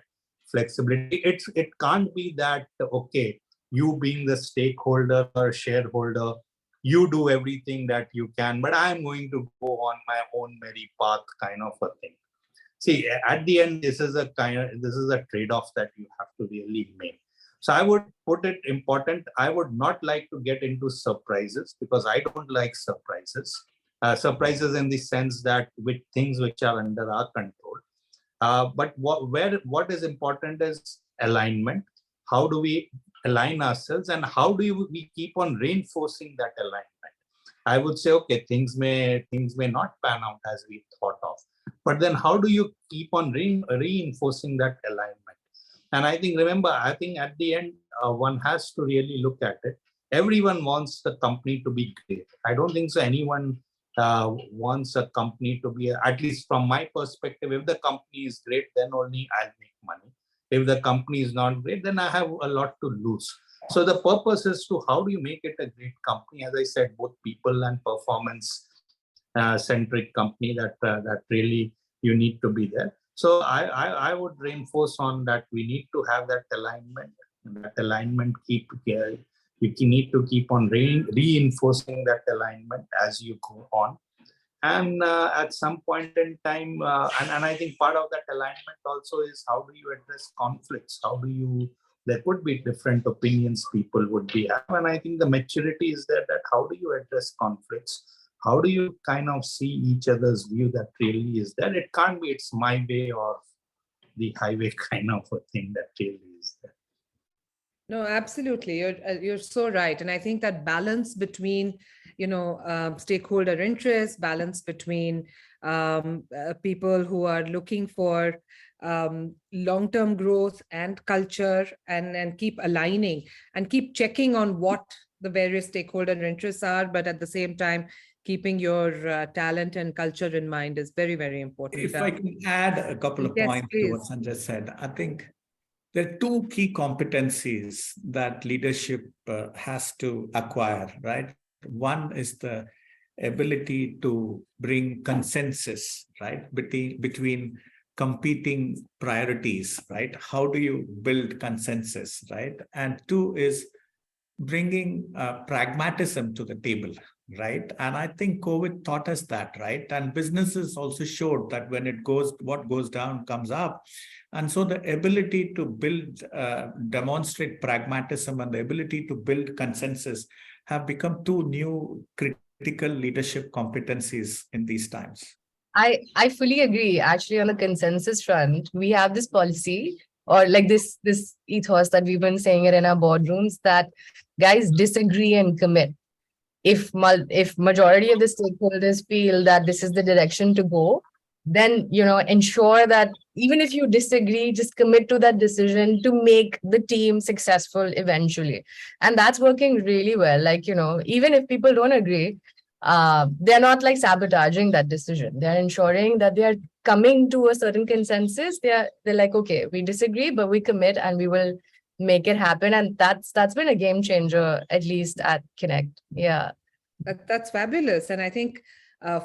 [SPEAKER 10] flexibility. It can't be that, okay, you being the stakeholder or shareholder, you do everything that you can, but I'm going to go on my own merry path kind of a thing. See, at the end, this is a trade-off that you have to really make. So I would put it important. I would not like to get into surprises because I don't like surprises. Surprises in the sense that with things which are under our control. But what is important is alignment. How do we align ourselves, and how do we keep on reinforcing that alignment? I would say, okay, things may not pan out as we thought of, but then how do you keep on reinforcing that alignment? And I think, remember, I think at the end, one has to really look at it. Everyone wants the company to be great. I don't think so anyone wants a company to be, at least from my perspective, if the company is great, then only I'll make money. If the company is not great, then I have a lot to lose. So the purpose is to how do you make it a great company? As I said, both people and performance centric company that really you need to be there. So I would reinforce on that we need to have that alignment. And that alignment you need to keep on reinforcing that alignment as you go on. And at some point in time, and I think part of that alignment also is how do you address conflicts? There could be different opinions people would be have. And I think the maturity is there that how do you address conflicts? How do you kind of see each other's view that really is there? It can't be it's my way or the highway kind of a thing that really is there.
[SPEAKER 9] No, absolutely. You're so right. And I think that balance between, stakeholder interests, balance between people who are looking for long-term growth and culture and keep aligning and keep checking on what the various stakeholder interests are, but at the same time, keeping your talent and culture in mind is very, very important.
[SPEAKER 18] If I can add a couple of points to what Sanjay said, I think there are two key competencies that leadership has to acquire, right? One is the ability to bring consensus, right, between competing priorities, right? How do you build consensus, right? And two is bringing pragmatism to the table, right? And I think COVID taught us that, right? And businesses also showed that when what goes down comes up. And so the ability to build, demonstrate pragmatism and the ability to build consensus have become two new critical leadership competencies in these times.
[SPEAKER 11] I fully agree. Actually, on the consensus front, we have this policy or like this ethos that we've been saying it in our boardrooms that guys disagree and commit. If majority of the stakeholders feel that this is the direction to go, then ensure that even if you disagree, just commit to that decision to make the team successful eventually. And that's working really well. Like, even if people don't agree, they're not like sabotaging that decision. They're ensuring that they're coming to a certain consensus. They're like, okay, we disagree, but we commit and we will make it happen. And that's been a game changer, at least at Connect. Yeah.
[SPEAKER 9] That's fabulous. And I think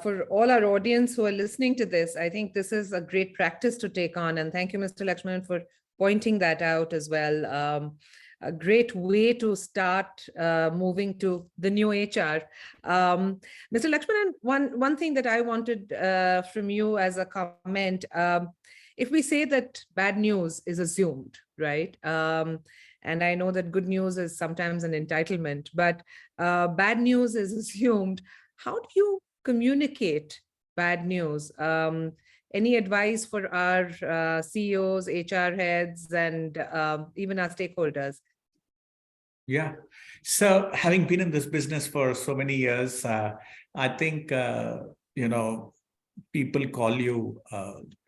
[SPEAKER 9] for all our audience who are listening to this, I think this is a great practice to take on. And thank you, Mr. Lakshmanan, for pointing that out as well. A great way to start moving to the new HR. Mr. Lakshmanan, one thing that I wanted from you as a comment, if we say that bad news is assumed, right? And I know that good news is sometimes an entitlement, but bad news is assumed. How do you communicate bad news? Any advice for our CEOs, HR heads, and even our stakeholders?
[SPEAKER 18] Yeah. So having been in this business for so many years, I think, people call you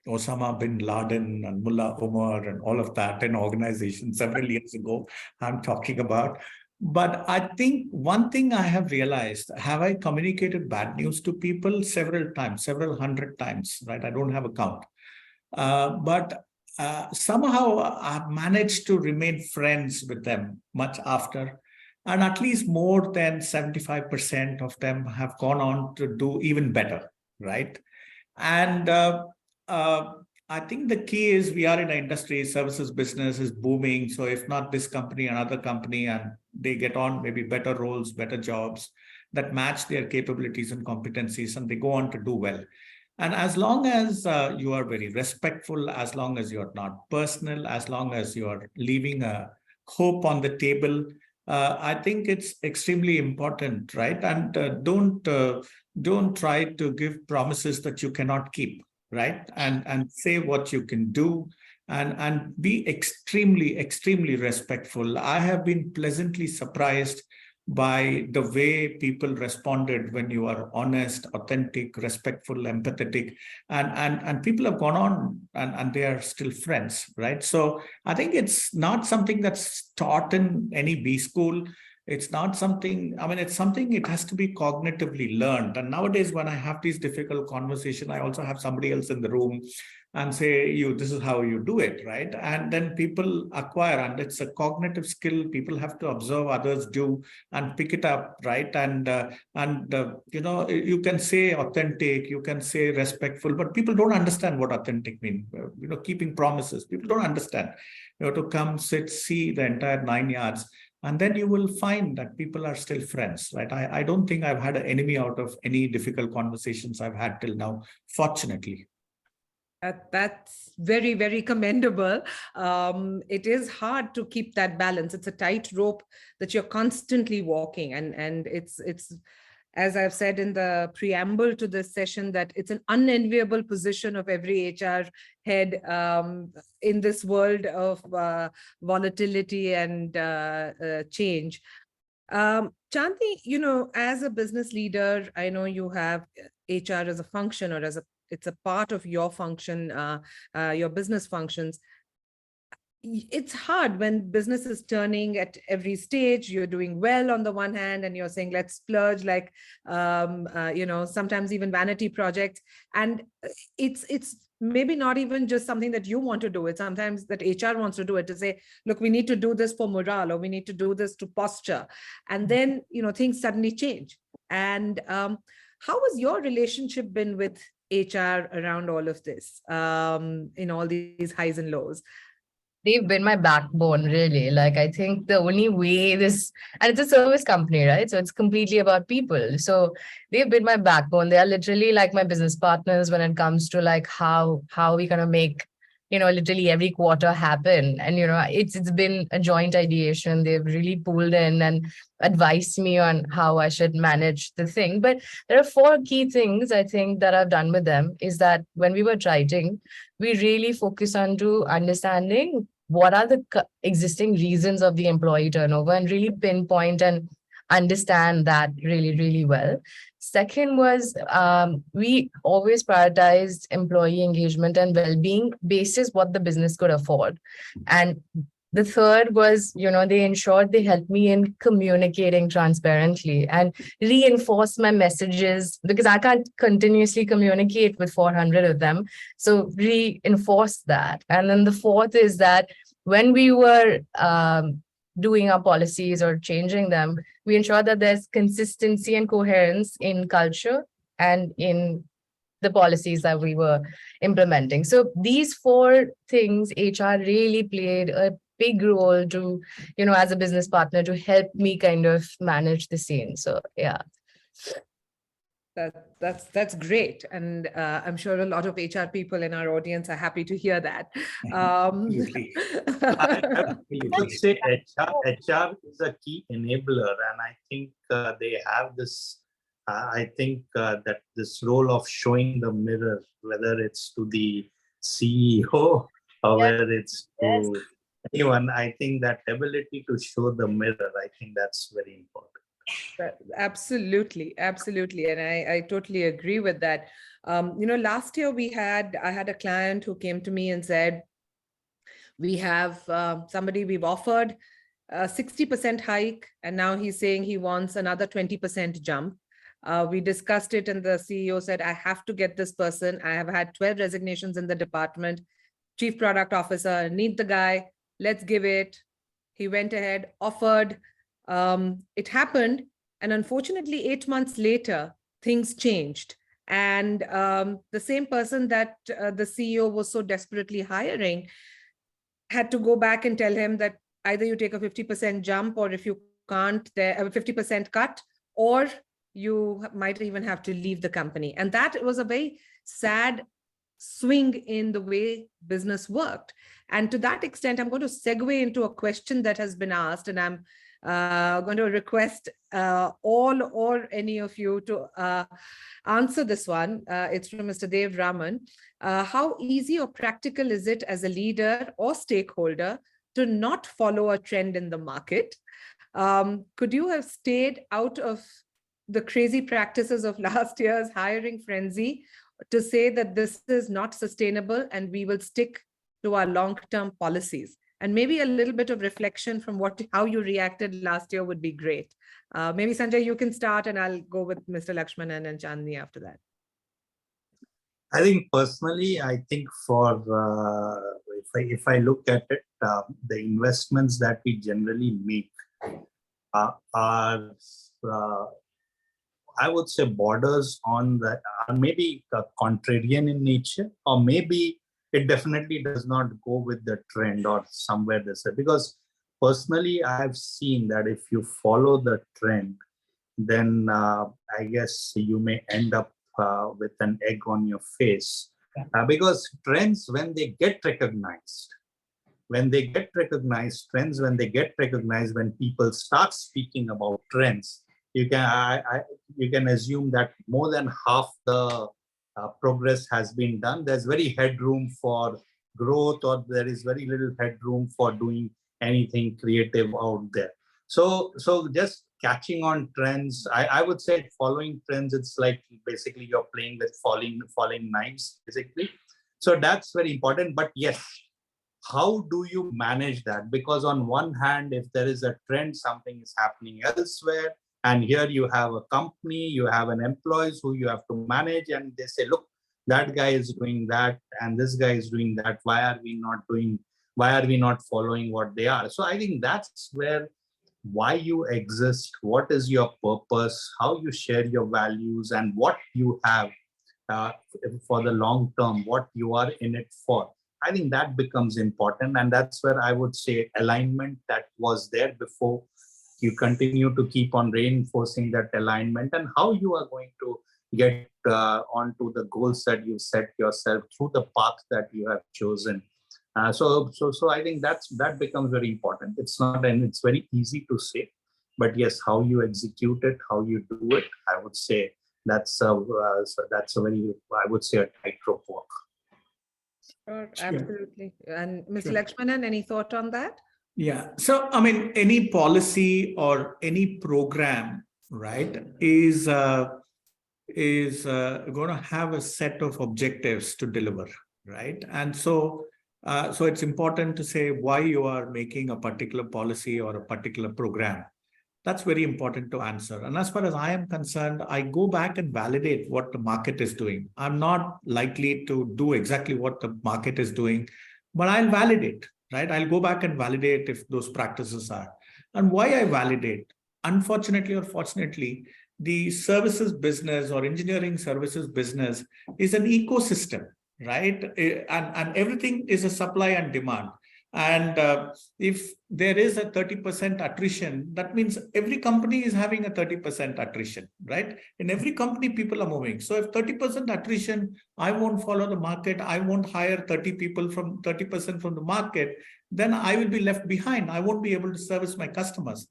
[SPEAKER 18] Osama bin Laden and Mullah Omar and all of that in organizations several years ago, I'm talking about. But I think one thing I have realized, have I communicated bad news to people? Several times, several hundred times, right? I don't have a count. But somehow I've managed to remain friends with them much after. And at least more than 75% of them have gone on to do even better, right? And I think the key is we are in an industry, services business is booming. So if not this company, another company, and they get on maybe better roles, better jobs that match their capabilities and competencies, and they go on to do well. And as long as you are very respectful, as long as you're not personal, as long as you're leaving a hope on the table, I think it's extremely important, right? And don't try to give promises that you cannot keep, right? And say what you can do, and be extremely, extremely respectful. I have been pleasantly surprised by the way people responded when you are honest, authentic, respectful, empathetic, and people have gone on and they are still friends, right? So I think it's not something that's taught in any B school. It's not something, it's something, it has to be cognitively learned. And nowadays, when I have these difficult conversations, I also have somebody else in the room and say, this is how you do it, right? And then people acquire, and it's a cognitive skill. People have to observe others do and pick it up, right? And you can say authentic, you can say respectful, but people don't understand what authentic means. Keeping promises, people don't understand. You have to come, sit, see the entire 9 yards. And then you will find that people are still friends, right? I don't think I've had an enemy out of any difficult conversations I've had till now, fortunately.
[SPEAKER 9] That's very, very commendable. It is hard to keep that balance. It's a tightrope that you're constantly walking. And it's, as I've said in the preamble to this session, that it's an unenviable position of every HR head in this world of volatility and change. Chanti, as a business leader, I know you have HR as a function, or it's a part of your function, your business functions. It's hard when business is turning at every stage. You're doing well on the one hand, and you're saying, let's splurge, like, sometimes even vanity projects. And it's maybe not even just something that you want to do it. Sometimes that HR wants to do it, to say, look, we need to do this for morale, or we need to do this to posture. And then, things suddenly change. And how has your relationship been with HR around all of this, in all these highs and lows?
[SPEAKER 11] They've been my backbone, really. Like, I think the only way and it's a service company, right? So it's completely about people. So they've been my backbone. They are literally like my business partners when it comes to like how we kind of make, literally every quarter happen. And, it's been a joint ideation. They've really pulled in and advised me on how I should manage the thing. But there are 4 key things I think that I've done with them is that when we were writing, we really focus on to understanding what are the existing reasons of the employee turnover and really pinpoint and understand that really, really well. Second was we always prioritized employee engagement and well-being basis what the business could afford. And the third was, they ensured they helped me in communicating transparently and reinforce my messages because I can't continuously communicate with 400 of them. So reinforce that. And then the fourth is that when we were doing our policies or changing them, we ensure that there's consistency and coherence in culture and in the policies that we were implementing. So these 4 things, HR really played a big role to, as a business partner to help me kind of manage the scene. So, yeah.
[SPEAKER 9] That's great. And I'm sure a lot of HR people in our audience are happy to hear that.
[SPEAKER 10] I would say HR is a key enabler. And I think they have this, I think that this role of showing the mirror, whether it's to the CEO or whether it's to anyone, I think that ability to show the mirror, I think that's very important.
[SPEAKER 9] Absolutely. And I totally agree with that. Last year I had a client who came to me and said, we have somebody we've offered a 60% hike, and now he's saying he wants another 20% jump. We discussed it and the CEO said, I have to get this person. I have had 12 resignations in the department. Chief product officer, need the guy. Let's give it. He went ahead, offered. It happened. And unfortunately, 8 months later, things changed. And the same person that the CEO was so desperately hiring had to go back and tell him that either you take a 50% jump, or if you can't, there a 50% cut, or you might even have to leave the company. And that was a very sad swing in the way business worked. And to that extent, I'm going to segue into a question that has been asked, and I'm going to request all or any of you to answer this one. It's from Mr. Dev Raman. How easy or practical is it as a leader or stakeholder to not follow a trend in the market? Could you have stayed out of the crazy practices of last year's hiring frenzy to say that this is not sustainable and we will stick to our long-term policies? And maybe a little bit of reflection from how you reacted last year would be great. Maybe Sanjay, you can start, and I'll go with Mr. Lakshmanan and Chandni after that.
[SPEAKER 10] I think personally, I think for if I look at it, the investments that we generally make are I would say borders on that are maybe contrarian in nature, or maybe it definitely does not go with the trend or somewhere this way. Because personally, I've seen that if you follow the trend, then I guess you may end up with an egg on your face. Because trends, when they get recognized, when people start speaking about trends, you can assume that more than half the progress has been done. There's very headroom for growth, or there is very little headroom for doing anything creative out there. So just catching on trends, I would say following trends, it's like basically you're playing with falling knives, basically. So that's very important. But yes, how do you manage that? Because on one hand, if there is a trend, something is happening elsewhere. And here you have a company, you have an employees who you have to manage, and they say, look, that guy is doing that and this guy is doing that. Why are we not following what they are? So I think that's where why you exist, what is your purpose, how you share your values, and what you have for the long term, what you are in it for. I think that becomes important. And that's where I would say alignment that was there before, you continue to keep on reinforcing that alignment, and how you are going to get onto the goals that you set yourself through the path that you have chosen. So I think that becomes very important. It's not, and it's very easy to say, but yes, how you execute it, how you do it, I would say that's a very, I would say, a tightrope walk.
[SPEAKER 9] Sure, absolutely. And Ms. Lakshmanan, any thought on that?
[SPEAKER 18] Yeah. So, I mean, any policy or any program, right, is going to have a set of objectives to deliver, right? And so it's important to say why you are making a particular policy or a particular program. That's very important to answer. And as far as I am concerned, I go back and validate what the market is doing. I'm not likely to do exactly what the market is doing, but I'll validate, right? I'll go back and validate if those practices are. And why I validate, unfortunately or fortunately, the services business or engineering services business is an ecosystem, right? And everything is a supply and demand. And if there is a 30% attrition, that means every company is having a 30% attrition, right? In every company, people are moving. So if 30% attrition, I won't follow the market, I won't hire 30% from the market, then I will be left behind. I won't be able to service my customers.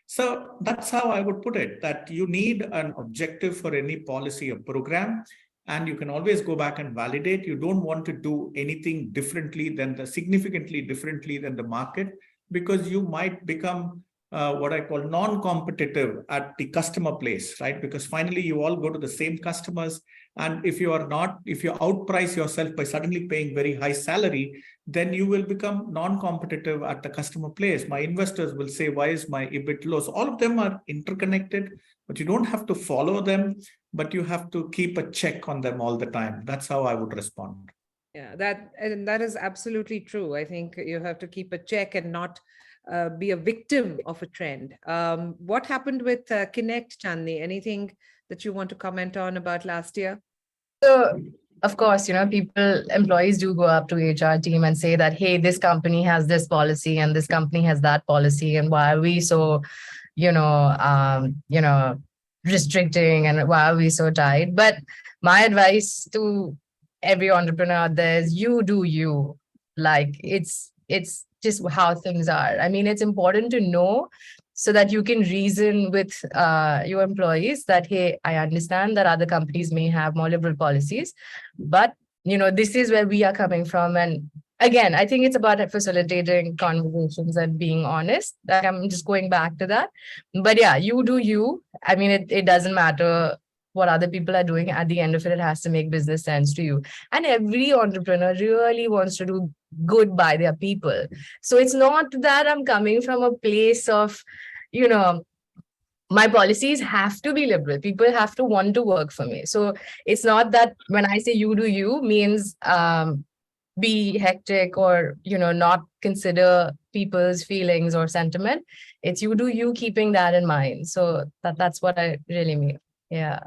[SPEAKER 18] So that's how I would put it, that you need an objective for any policy or program. And you can always go back and validate. You don't want to do anything significantly differently than the market, because you might become what I call non-competitive at the customer place, right? Because finally you all go to the same customers. And if you outprice yourself by suddenly paying very high salary, then you will become non-competitive at the customer place. My investors will say, why is my EBIT low? So all of them are interconnected, but you don't have to follow them, but you have to keep a check on them all the time. That's how I would respond.
[SPEAKER 9] Yeah, that is absolutely true. I think you have to keep a check and not be a victim of a trend. What happened with Connect, Chandni? Anything that you want to comment on about last year?
[SPEAKER 11] So, of course, employees do go up to HR team and say that, hey, this company has this policy and this company has that policy, and why are we so, restricting, and why are we so tight? But my advice to every entrepreneur out there is, you do you. Like, it's just how things are. I mean, it's important to know so that you can reason with your employees that, hey, I understand that other companies may have more liberal policies, but this is where we are coming from. And again, I think it's about facilitating conversations and being honest. Like, I'm just going back to that. But yeah, you do you. I mean, it doesn't matter what other people are doing. At the end of it, it has to make business sense to you. And every entrepreneur really wants to do good by their people. So it's not that I'm coming from a place of, my policies have to be liberal. People have to want to work for me. So it's not that when I say you do you means be hectic or, not consider people's feelings or sentiment. It's you do you, keeping that in mind. So that's what I really mean. Yeah.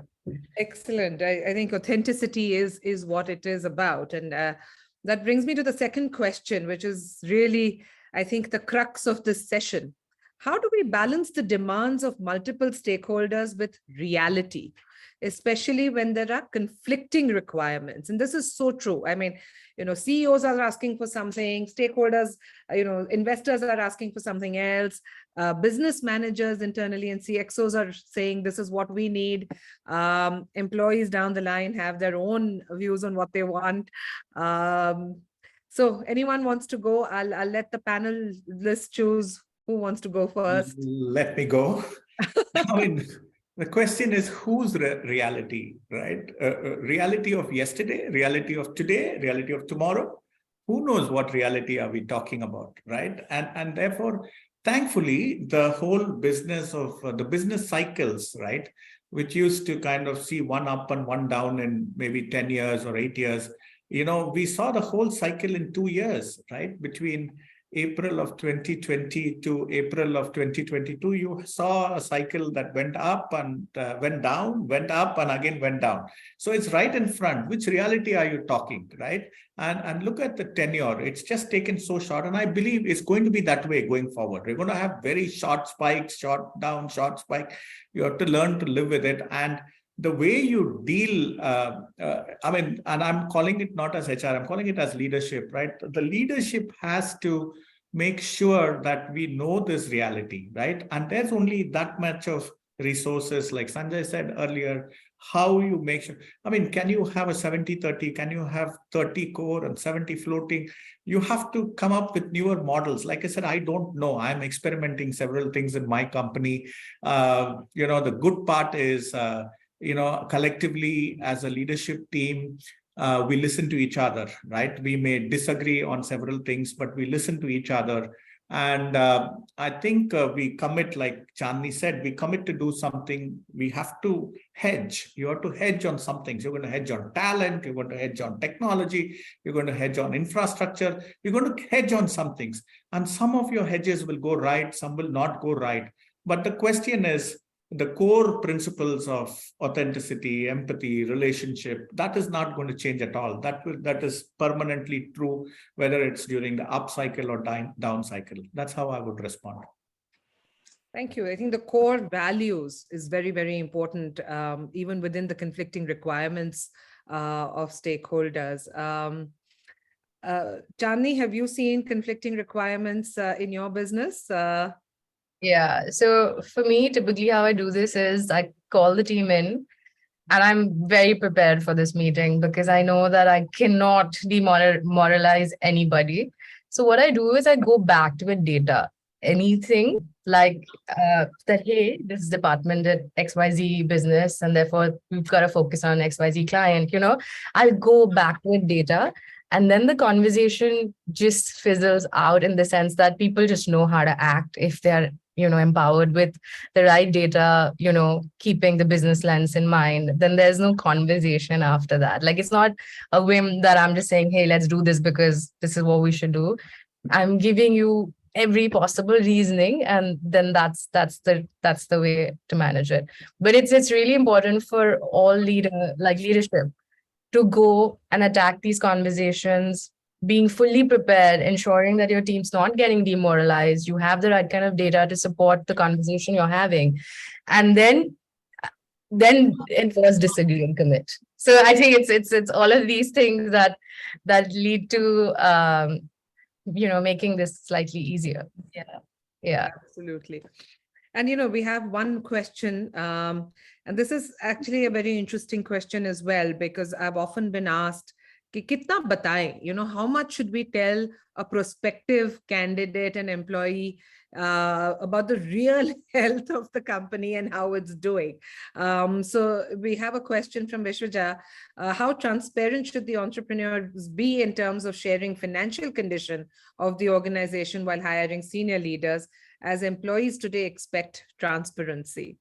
[SPEAKER 9] Excellent. I think authenticity is what it is about. And that brings me to the second question, which is really, I think, the crux of this session. How do we balance the demands of multiple stakeholders with reality, especially when there are conflicting requirements? And this is so true. I mean, CEOs are asking for something, stakeholders, investors are asking for something else. Business managers internally and CXOs are saying this is what we need. Employees down the line have their own views on what they want. So anyone wants to go? I'll let the panelists choose who wants to go first.
[SPEAKER 18] Let me go. I mean, the question is whose reality, right? Reality of yesterday, reality of today, reality of tomorrow. Who knows what reality are we talking about, right? And therefore, thankfully, the whole business of the business cycles, right, which used to kind of see one up and one down in maybe 10 years or 8 years, we saw the whole cycle in 2 years, right? Between April of 2020 to April of 2022, you saw a cycle that went up and went down, went up and again went down. So it's right in front. Which reality are you talking, right? And look at the tenure. It's just taken so short. And I believe it's going to be that way going forward. We're going to have very short spikes, short down, short spike. You have to learn to live with it. And the way you deal, and I'm calling it not as HR, I'm calling it as leadership, right? The leadership has to make sure that we know this reality, right? And there's only that much of resources, like Sanjay said earlier, how you make sure, can you have a 70-30? Can you have 30 core and 70 floating? You have to come up with newer models. Like I said, I don't know. I'm experimenting several things in my company. The good part is, collectively as a leadership team, we listen to each other, right? We may disagree on several things, but we listen to each other. And I think we commit, like Chandni said, we commit to do something. We have to hedge. You have to hedge on some things. You're going to hedge on talent. You're going to hedge on technology. You're going to hedge on infrastructure. You're going to hedge on some things. And some of your hedges will go right. Some will not go right. But the question is, the core principles of authenticity, empathy, relationship, that is not going to change at all. That is permanently true, whether it's during the up cycle or down cycle. That's how I would respond.
[SPEAKER 9] Thank you. I think the core values is very, very important, even within the conflicting requirements of stakeholders. Chandni, have you seen conflicting requirements in your business?
[SPEAKER 11] Yeah. So for me, typically how I do this is I call the team in and I'm very prepared for this meeting because I know that I cannot demoralize anybody. So what I do is I go back to the data. Anything like that, hey, this department did XYZ business and therefore we've got to focus on XYZ client, I'll go back with data. And then the conversation just fizzles out in the sense that people just know how to act if they're, empowered with the right data, keeping the business lens in mind, then there's no conversation after that. Like, it's not a whim that I'm just saying, hey, let's do this because this is what we should do. I'm giving you every possible reasoning, and then that's the way to manage it. But it's really important for all leadership to go and attack these conversations, being fully prepared, ensuring that your team's not getting demoralized. You have the right kind of data to support the conversation you're having, and then enforce, disagree, and commit. So I think it's all of these things that lead to making this slightly easier. Yeah.
[SPEAKER 9] Absolutely. And we have one question, and this is actually a very interesting question as well, because I've often been asked, कि कितना बताएं, how much should we tell a prospective candidate and employee about the real health of the company and how it's doing? So we have a question from Vishwaja. How transparent should the entrepreneurs be in terms of sharing financial condition of the organization while hiring senior leaders, as employees today expect transparency?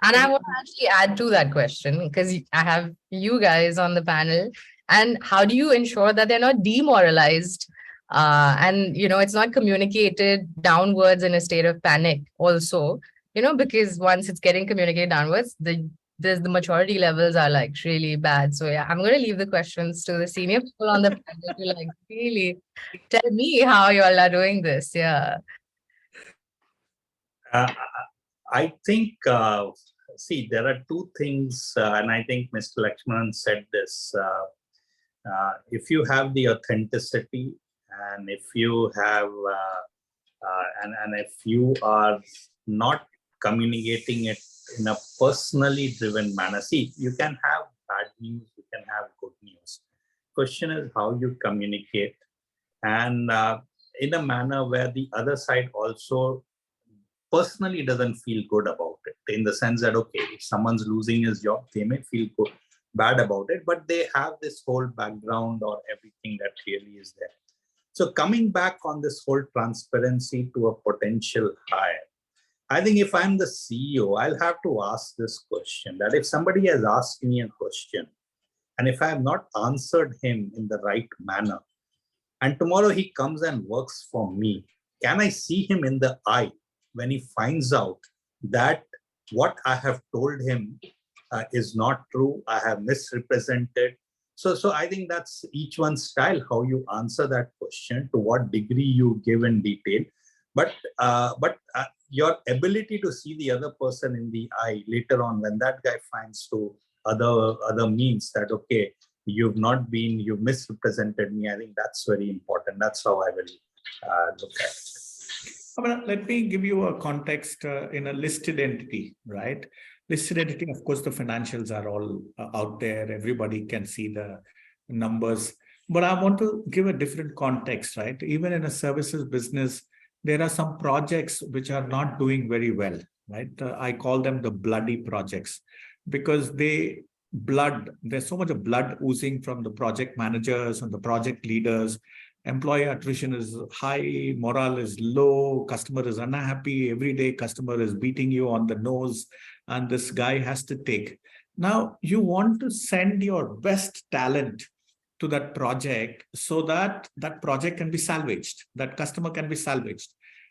[SPEAKER 11] And I want to actually add to that question, because I have you guys on the panel. And how do you ensure that they're not demoralized? And, it's not communicated downwards in a state of panic also, because once it's getting communicated downwards, the maturity levels are like really bad. So yeah, I'm going to leave the questions to the senior people on the panel to really tell me how you all are doing this. Yeah.
[SPEAKER 10] I think, see, there are two things, and I think Mr. Lakshmanan said this. If you have the authenticity, and if you have, and if you are not communicating it in a personally driven manner, see, you can have bad news, you can have good news. Question is how you communicate, and in a manner where the other side also personally doesn't feel good about it, in the sense that, okay, if someone's losing his job, they may feel bad about it, but they have this whole background or everything that really is there. So coming back on this whole transparency to a potential hire, I think if I'm the CEO, I'll have to ask this question, that if somebody has asked me a question, and if I have not answered him in the right manner, and tomorrow he comes and works for me, can I see him in the eye when he finds out that what I have told him is not true, I have misrepresented? So I think that's each one's style, how you answer that question, to what degree you give in detail. But your ability to see the other person in the eye later on, when that guy finds to other means that, okay, you've misrepresented me, I think that's very important. That's how I will look at it.
[SPEAKER 18] Let me give you a context in a listed entity, right? Listed entity, of course, the financials are all out there. Everybody can see the numbers. But I want to give a different context, right? Even in a services business, there are some projects which are not doing very well, right? I call them the bloody projects, because there's so much of blood oozing from the project managers and the project leaders. Employee attrition is high, morale is low, customer is unhappy, every day customer is beating you on the nose, and this guy has to take. Now, you want to send your best talent to that project so that that project can be salvaged, that customer can be salvaged.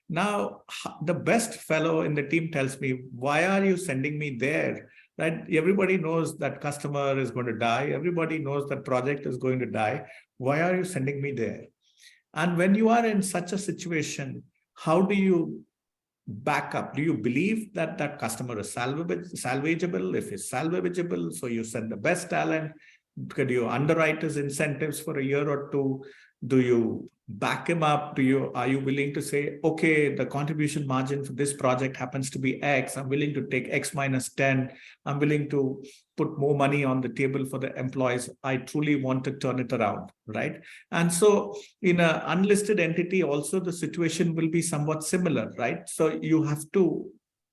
[SPEAKER 18] Now, the best fellow in the team tells me, why are you sending me there? Right? Everybody knows that customer is going to die. Everybody knows that project is going to die. Why are you sending me there? And when you are in such a situation, how do you back up? Do you believe that that customer is salvageable? If it's salvageable, so you send the best talent. Could you underwrite his incentives for a year or two? Do you back him up? Are you willing to say, okay, the contribution margin for this project happens to be X. I'm willing to take X minus 10. I'm willing to put more money on the table for the employees. I truly want to turn it around, right? And so in an unlisted entity, also the situation will be somewhat similar, right? So you have to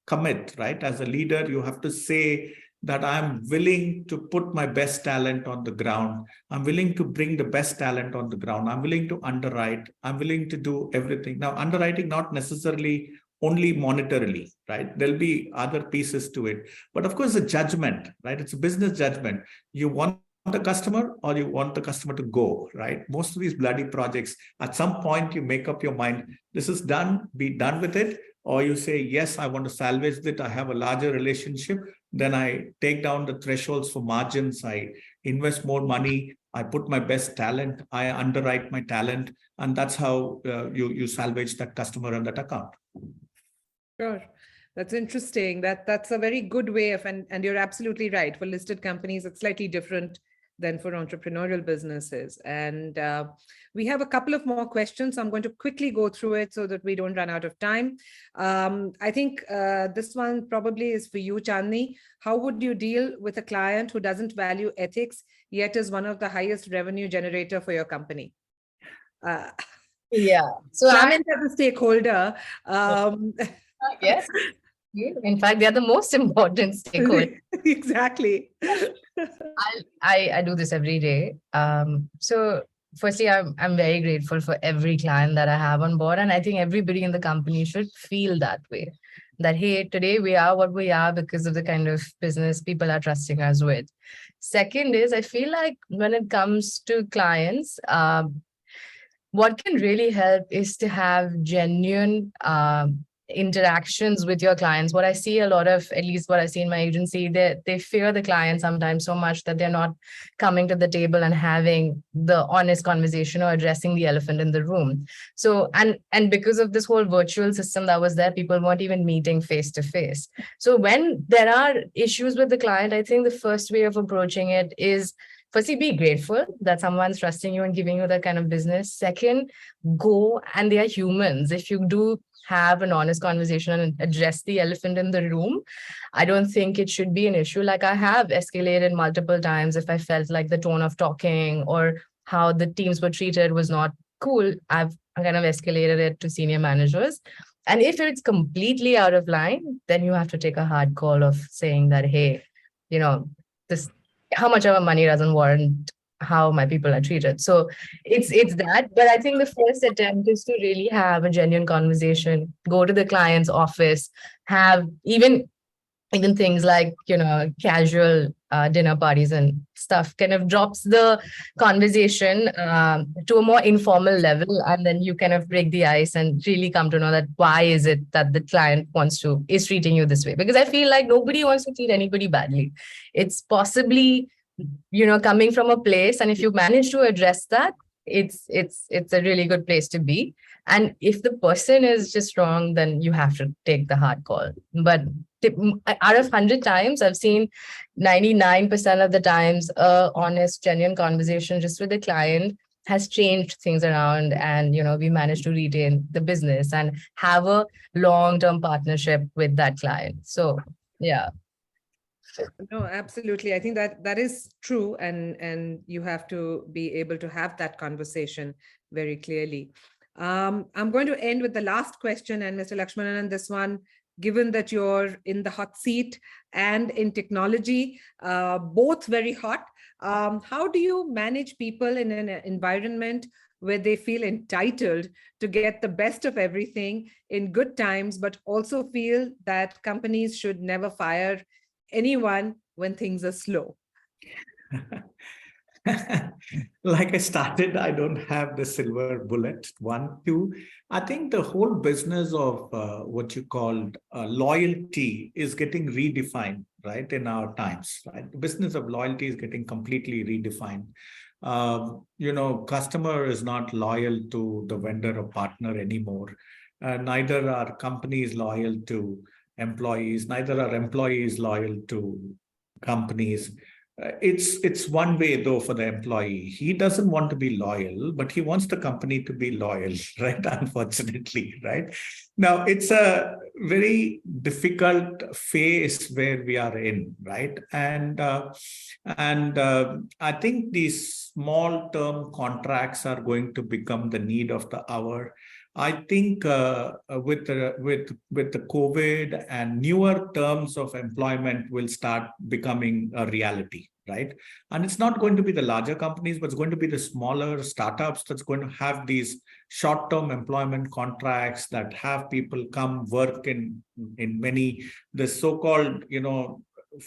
[SPEAKER 18] commit, right? As a leader, you have to say that I'm willing to put my best talent on the ground. I'm willing to bring the best talent on the ground. I'm willing to underwrite. I'm willing to do everything. Now, underwriting, not necessarily only monetarily, right? There'll be other pieces to it. But of course, a judgment, right? It's a business judgment. You want the customer or you want the customer to go, right? Most of these bloody projects, at some point, you make up your mind, this is done, be done with it. Or you say, yes, I want to salvage it. I have a larger relationship. Then I take down the thresholds for margins. I invest more money. I put my best talent. I underwrite my talent. And that's how you salvage that customer and that account.
[SPEAKER 9] Sure. That's interesting. That's a very good way of, and you're absolutely right. For listed companies, it's slightly different than for entrepreneurial businesses. And we have a couple of more questions. I'm going to quickly go through it so that we don't run out of time. I think this one probably is for you, Chandni. How would you deal with a client who doesn't value ethics, yet is one of the highest revenue generator for your company?
[SPEAKER 11] Yeah. So
[SPEAKER 9] client as a stakeholder.
[SPEAKER 11] Yes. In fact, they are the most important stakeholder.
[SPEAKER 9] Exactly.
[SPEAKER 11] I do this every day. So firstly, I'm very grateful for every client that I have on board. And I think everybody in the company should feel that way. That, hey, today we are what we are because of the kind of business people are trusting us with. Second is, I feel like when it comes to clients, what can really help is to have genuine interactions with your clients. What I see a lot of, at least what I see in my agency, they fear the client sometimes so much that they're not coming to the table and having the honest conversation or addressing the elephant in the room. So, and because of this whole virtual system that was there, people weren't even meeting face to face. So when there are issues with the client, I think the first way of approaching it is, firstly, be grateful that someone's trusting you and giving you that kind of business. Second, go, and they are humans. If you do have an honest conversation and address the elephant in the room, I don't think it should be an issue. Like, I have escalated multiple times if I felt like the tone of talking or how the teams were treated was not cool. I've kind of escalated it to senior managers. And if it's completely out of line, then you have to take a hard call of saying that, hey, you know, this, how much of our money doesn't warrant how my people are treated. So it's that. But I think the first attempt is to really have a genuine conversation, go to the client's office, have even things like, casual dinner parties and stuff kind of drops the conversation to a more informal level. And then you kind of break the ice and really come to know that why is it that the client is treating you this way? Because I feel like nobody wants to treat anybody badly. It's possibly, coming from a place. And if you manage to address that, it's a really good place to be. And if the person is just wrong, then you have to take the hard call. But out of 100 times, I've seen 99% of the times, honest, genuine conversation just with the client has changed things around. And, we managed to retain the business and have a long-term partnership with that client. So, yeah.
[SPEAKER 9] No, absolutely. I think that is true. And you have to be able to have that conversation very clearly. I'm going to end with the last question, and Mr. Lakshmanan, this one, given that you're in the hot seat and in technology, both very hot, how do you manage people in an environment where they feel entitled to get the best of everything in good times, but also feel that companies should never fire anyone when things are slow?
[SPEAKER 18] Like I started, I don't have the silver bullet. 1, 2. I think the whole business of what you called loyalty is getting redefined, right, in our times. Right, the business of loyalty is getting completely redefined. Customer is not loyal to the vendor or partner anymore. Neither are companies loyal to employees. Neither are employees loyal to companies. It's one way though for the employee. He doesn't want to be loyal, but he wants the company to be loyal, right? Unfortunately, right? Now it's a very difficult phase where we are in, right? And I think these small term contracts are going to become the need of the hour. I think with the COVID and newer terms of employment will start becoming a reality, right? And it's not going to be the larger companies, but it's going to be the smaller startups that's going to have these short-term employment contracts that have people come work in many, the so-called,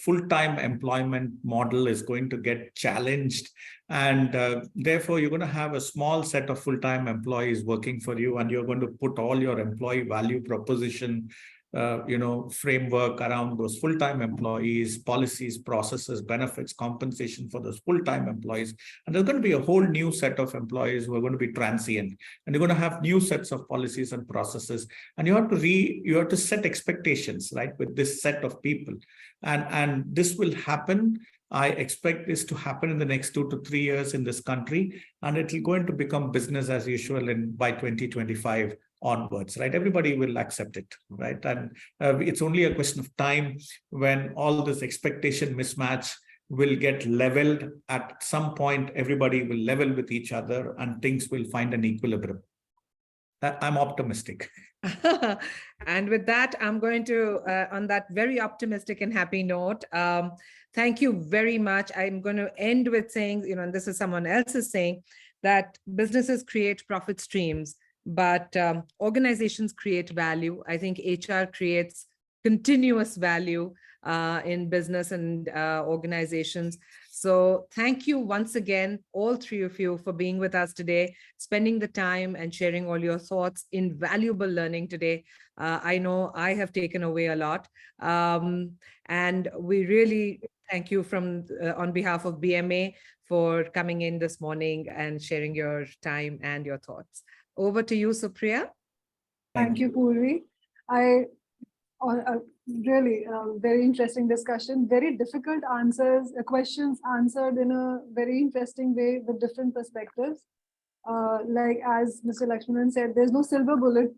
[SPEAKER 18] full-time employment model is going to get challenged, and therefore you're going to have a small set of full-time employees working for you, and you're going to put all your employee value proposition framework around those full-time employees, policies, processes, benefits, compensation for those full-time employees. And there's going to be a whole new set of employees who are going to be transient, and you're going to have new sets of policies and processes, and you have to set expectations, right, with this set of people. And this will happen. I expect this to happen in the next 2 to 3 years in this country, and it's going to become business as usual by 2025 onwards, right? Everybody will accept it, right? And it's only a question of time when all this expectation mismatch will get leveled. At some point, everybody will level with each other and things will find an equilibrium. I'm optimistic.
[SPEAKER 9] And with that, I'm going to, on that very optimistic and happy note, thank you very much. I'm going to end with saying, and this is someone else's saying, that businesses create profit streams, but organizations create value. I think HR creates continuous value in business and organizations. So thank you once again, all three of you, for being with us today, spending the time and sharing all your thoughts, invaluable learning today. I know I have taken away a lot. And we really thank you on behalf of BMA for coming in this morning and sharing your time and your thoughts. Over to you, Supriya.
[SPEAKER 1] Thank you, Purvi. Really very interesting discussion, very difficult answers, questions answered in a very interesting way with different perspectives. Like as Mr. Lakshmanan said, there's no silver bullet,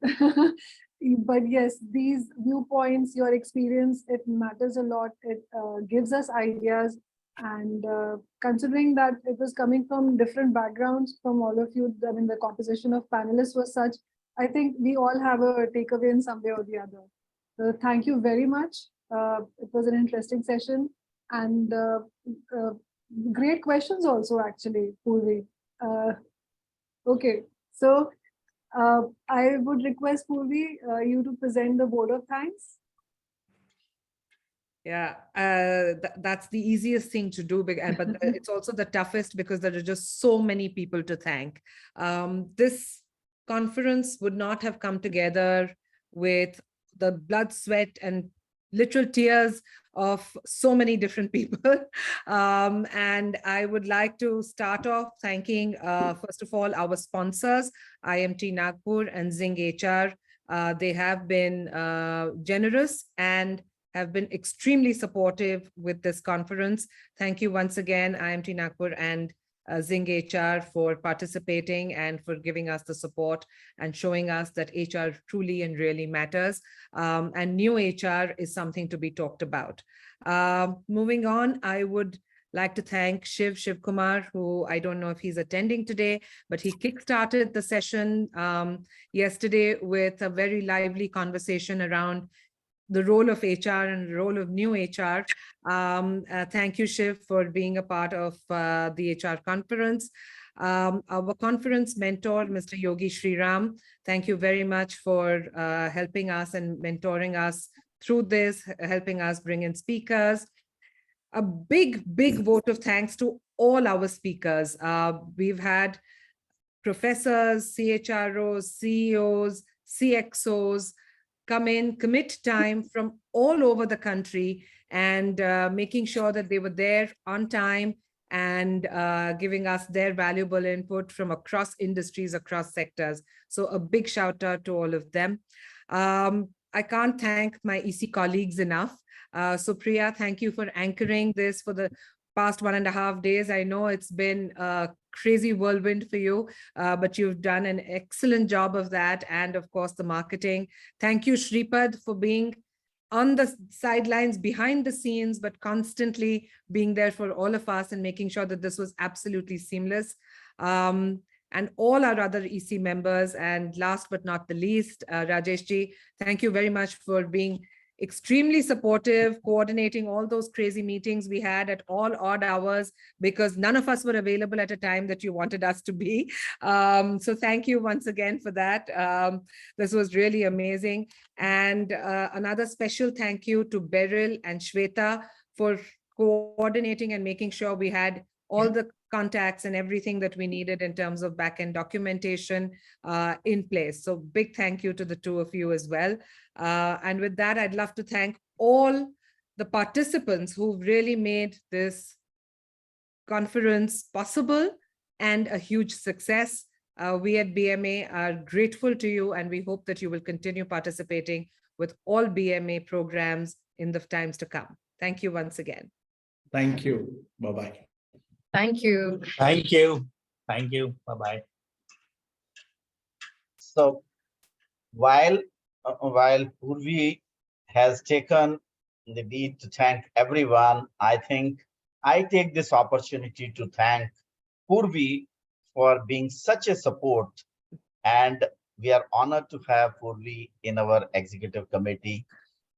[SPEAKER 1] but yes, these viewpoints, your experience, it matters a lot. It gives us ideas, and considering that it was coming from different backgrounds from all of you, I mean, the composition of panelists was such, I think we all have a takeaway in some way or the other. So thank you very much. It was an interesting session, and great questions also, actually, Purvi. Okay, so I would request Purvi, you to present the vote of thanks.
[SPEAKER 9] Yeah, that's the easiest thing to do, but it's also the toughest because there are just so many people to thank. This conference would not have come together with the blood, sweat, and literal tears of so many different people. And I would like to start off thanking, first of all, our sponsors, IMT Nagpur and Zing HR. They have been generous and have been extremely supportive with this conference. Thank you once again, IMT Nagpur and Zing HR for participating and for giving us the support and showing us that HR truly and really matters. And new HR is something to be talked about. Moving on, I would like to thank Shiv Kumar, who I don't know if he's attending today, but he kickstarted the session yesterday with a very lively conversation around the role of HR and the role of new HR. Thank you, Shiv, for being a part of the HR conference. Our conference mentor, Mr. Yogi Sriram, thank you very much for helping us and mentoring us through this, helping us bring in speakers. A big vote of thanks to all our speakers. We've had professors, CHROs, CEOs, CXOs, come in, commit time from all over the country and making sure that they were there on time and giving us their valuable input from across industries, across sectors. So a big shout out to all of them. I can't thank my EC colleagues enough. So Priya, thank you for anchoring this for the past 1.5 days. I know it's been a crazy whirlwind for you, but you've done an excellent job of that. And of course, the marketing. Thank you, Shripad, for being on the sidelines, behind the scenes, but constantly being there for all of us and making sure that this was absolutely seamless. And all our other EC members. And last but not the least, Rajesh ji, thank you very much for being extremely supportive, coordinating all those crazy meetings we had at all odd hours because none of us were available at a time that you wanted us to be. So thank you once again for that. This was really amazing. And another special thank you to Beryl and Shweta for coordinating and making sure we had all the contacts and everything that we needed in terms of back-end documentation in place. So big thank you to the two of you as well. And with that, I'd love to thank all the participants who really made this conference possible and a huge success. We at BMA are grateful to you and we hope that you will continue participating with all BMA programs in the times to come. Thank you once again.
[SPEAKER 18] Thank you. Bye-bye.
[SPEAKER 11] Thank you.
[SPEAKER 7] Thank you. Thank you. Bye-bye. So while Purvi has taken the lead to thank everyone, I think I take this opportunity to thank Purvi for being such a support. And we are honored to have Purvi in our executive committee.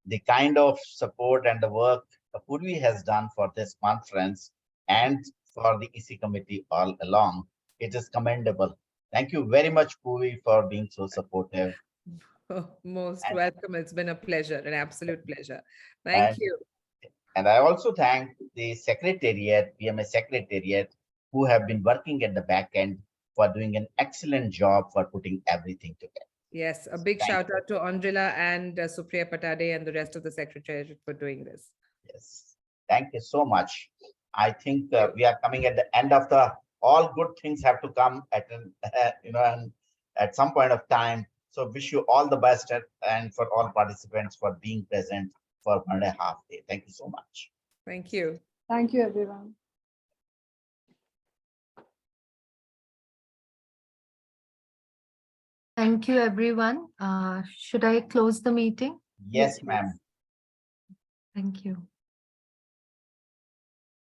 [SPEAKER 7] The kind of support and the work Purvi has done for this conference and for the EC committee all along, it is commendable. Thank you very much, Purvi, for being so supportive.
[SPEAKER 9] Oh, most welcome. It's been a pleasure, an absolute pleasure. Thank you.
[SPEAKER 7] And I also thank the secretariat, BMA secretariat, who have been working at the back end for doing an excellent job for putting everything together.
[SPEAKER 9] Yes, a big shout out to Andrila and Supriya Patade and the rest of the secretariat for doing this.
[SPEAKER 7] Yes, thank you so much. I think we are coming at the end of all good things have to come at at some point of time. So wish you all the best and for all participants for being present for 1.5 days. Thank you so much.
[SPEAKER 9] Thank you.
[SPEAKER 1] Thank you, everyone.
[SPEAKER 11] Thank you, everyone. Should I close the meeting?
[SPEAKER 7] Yes, ma'am.
[SPEAKER 11] Thank you.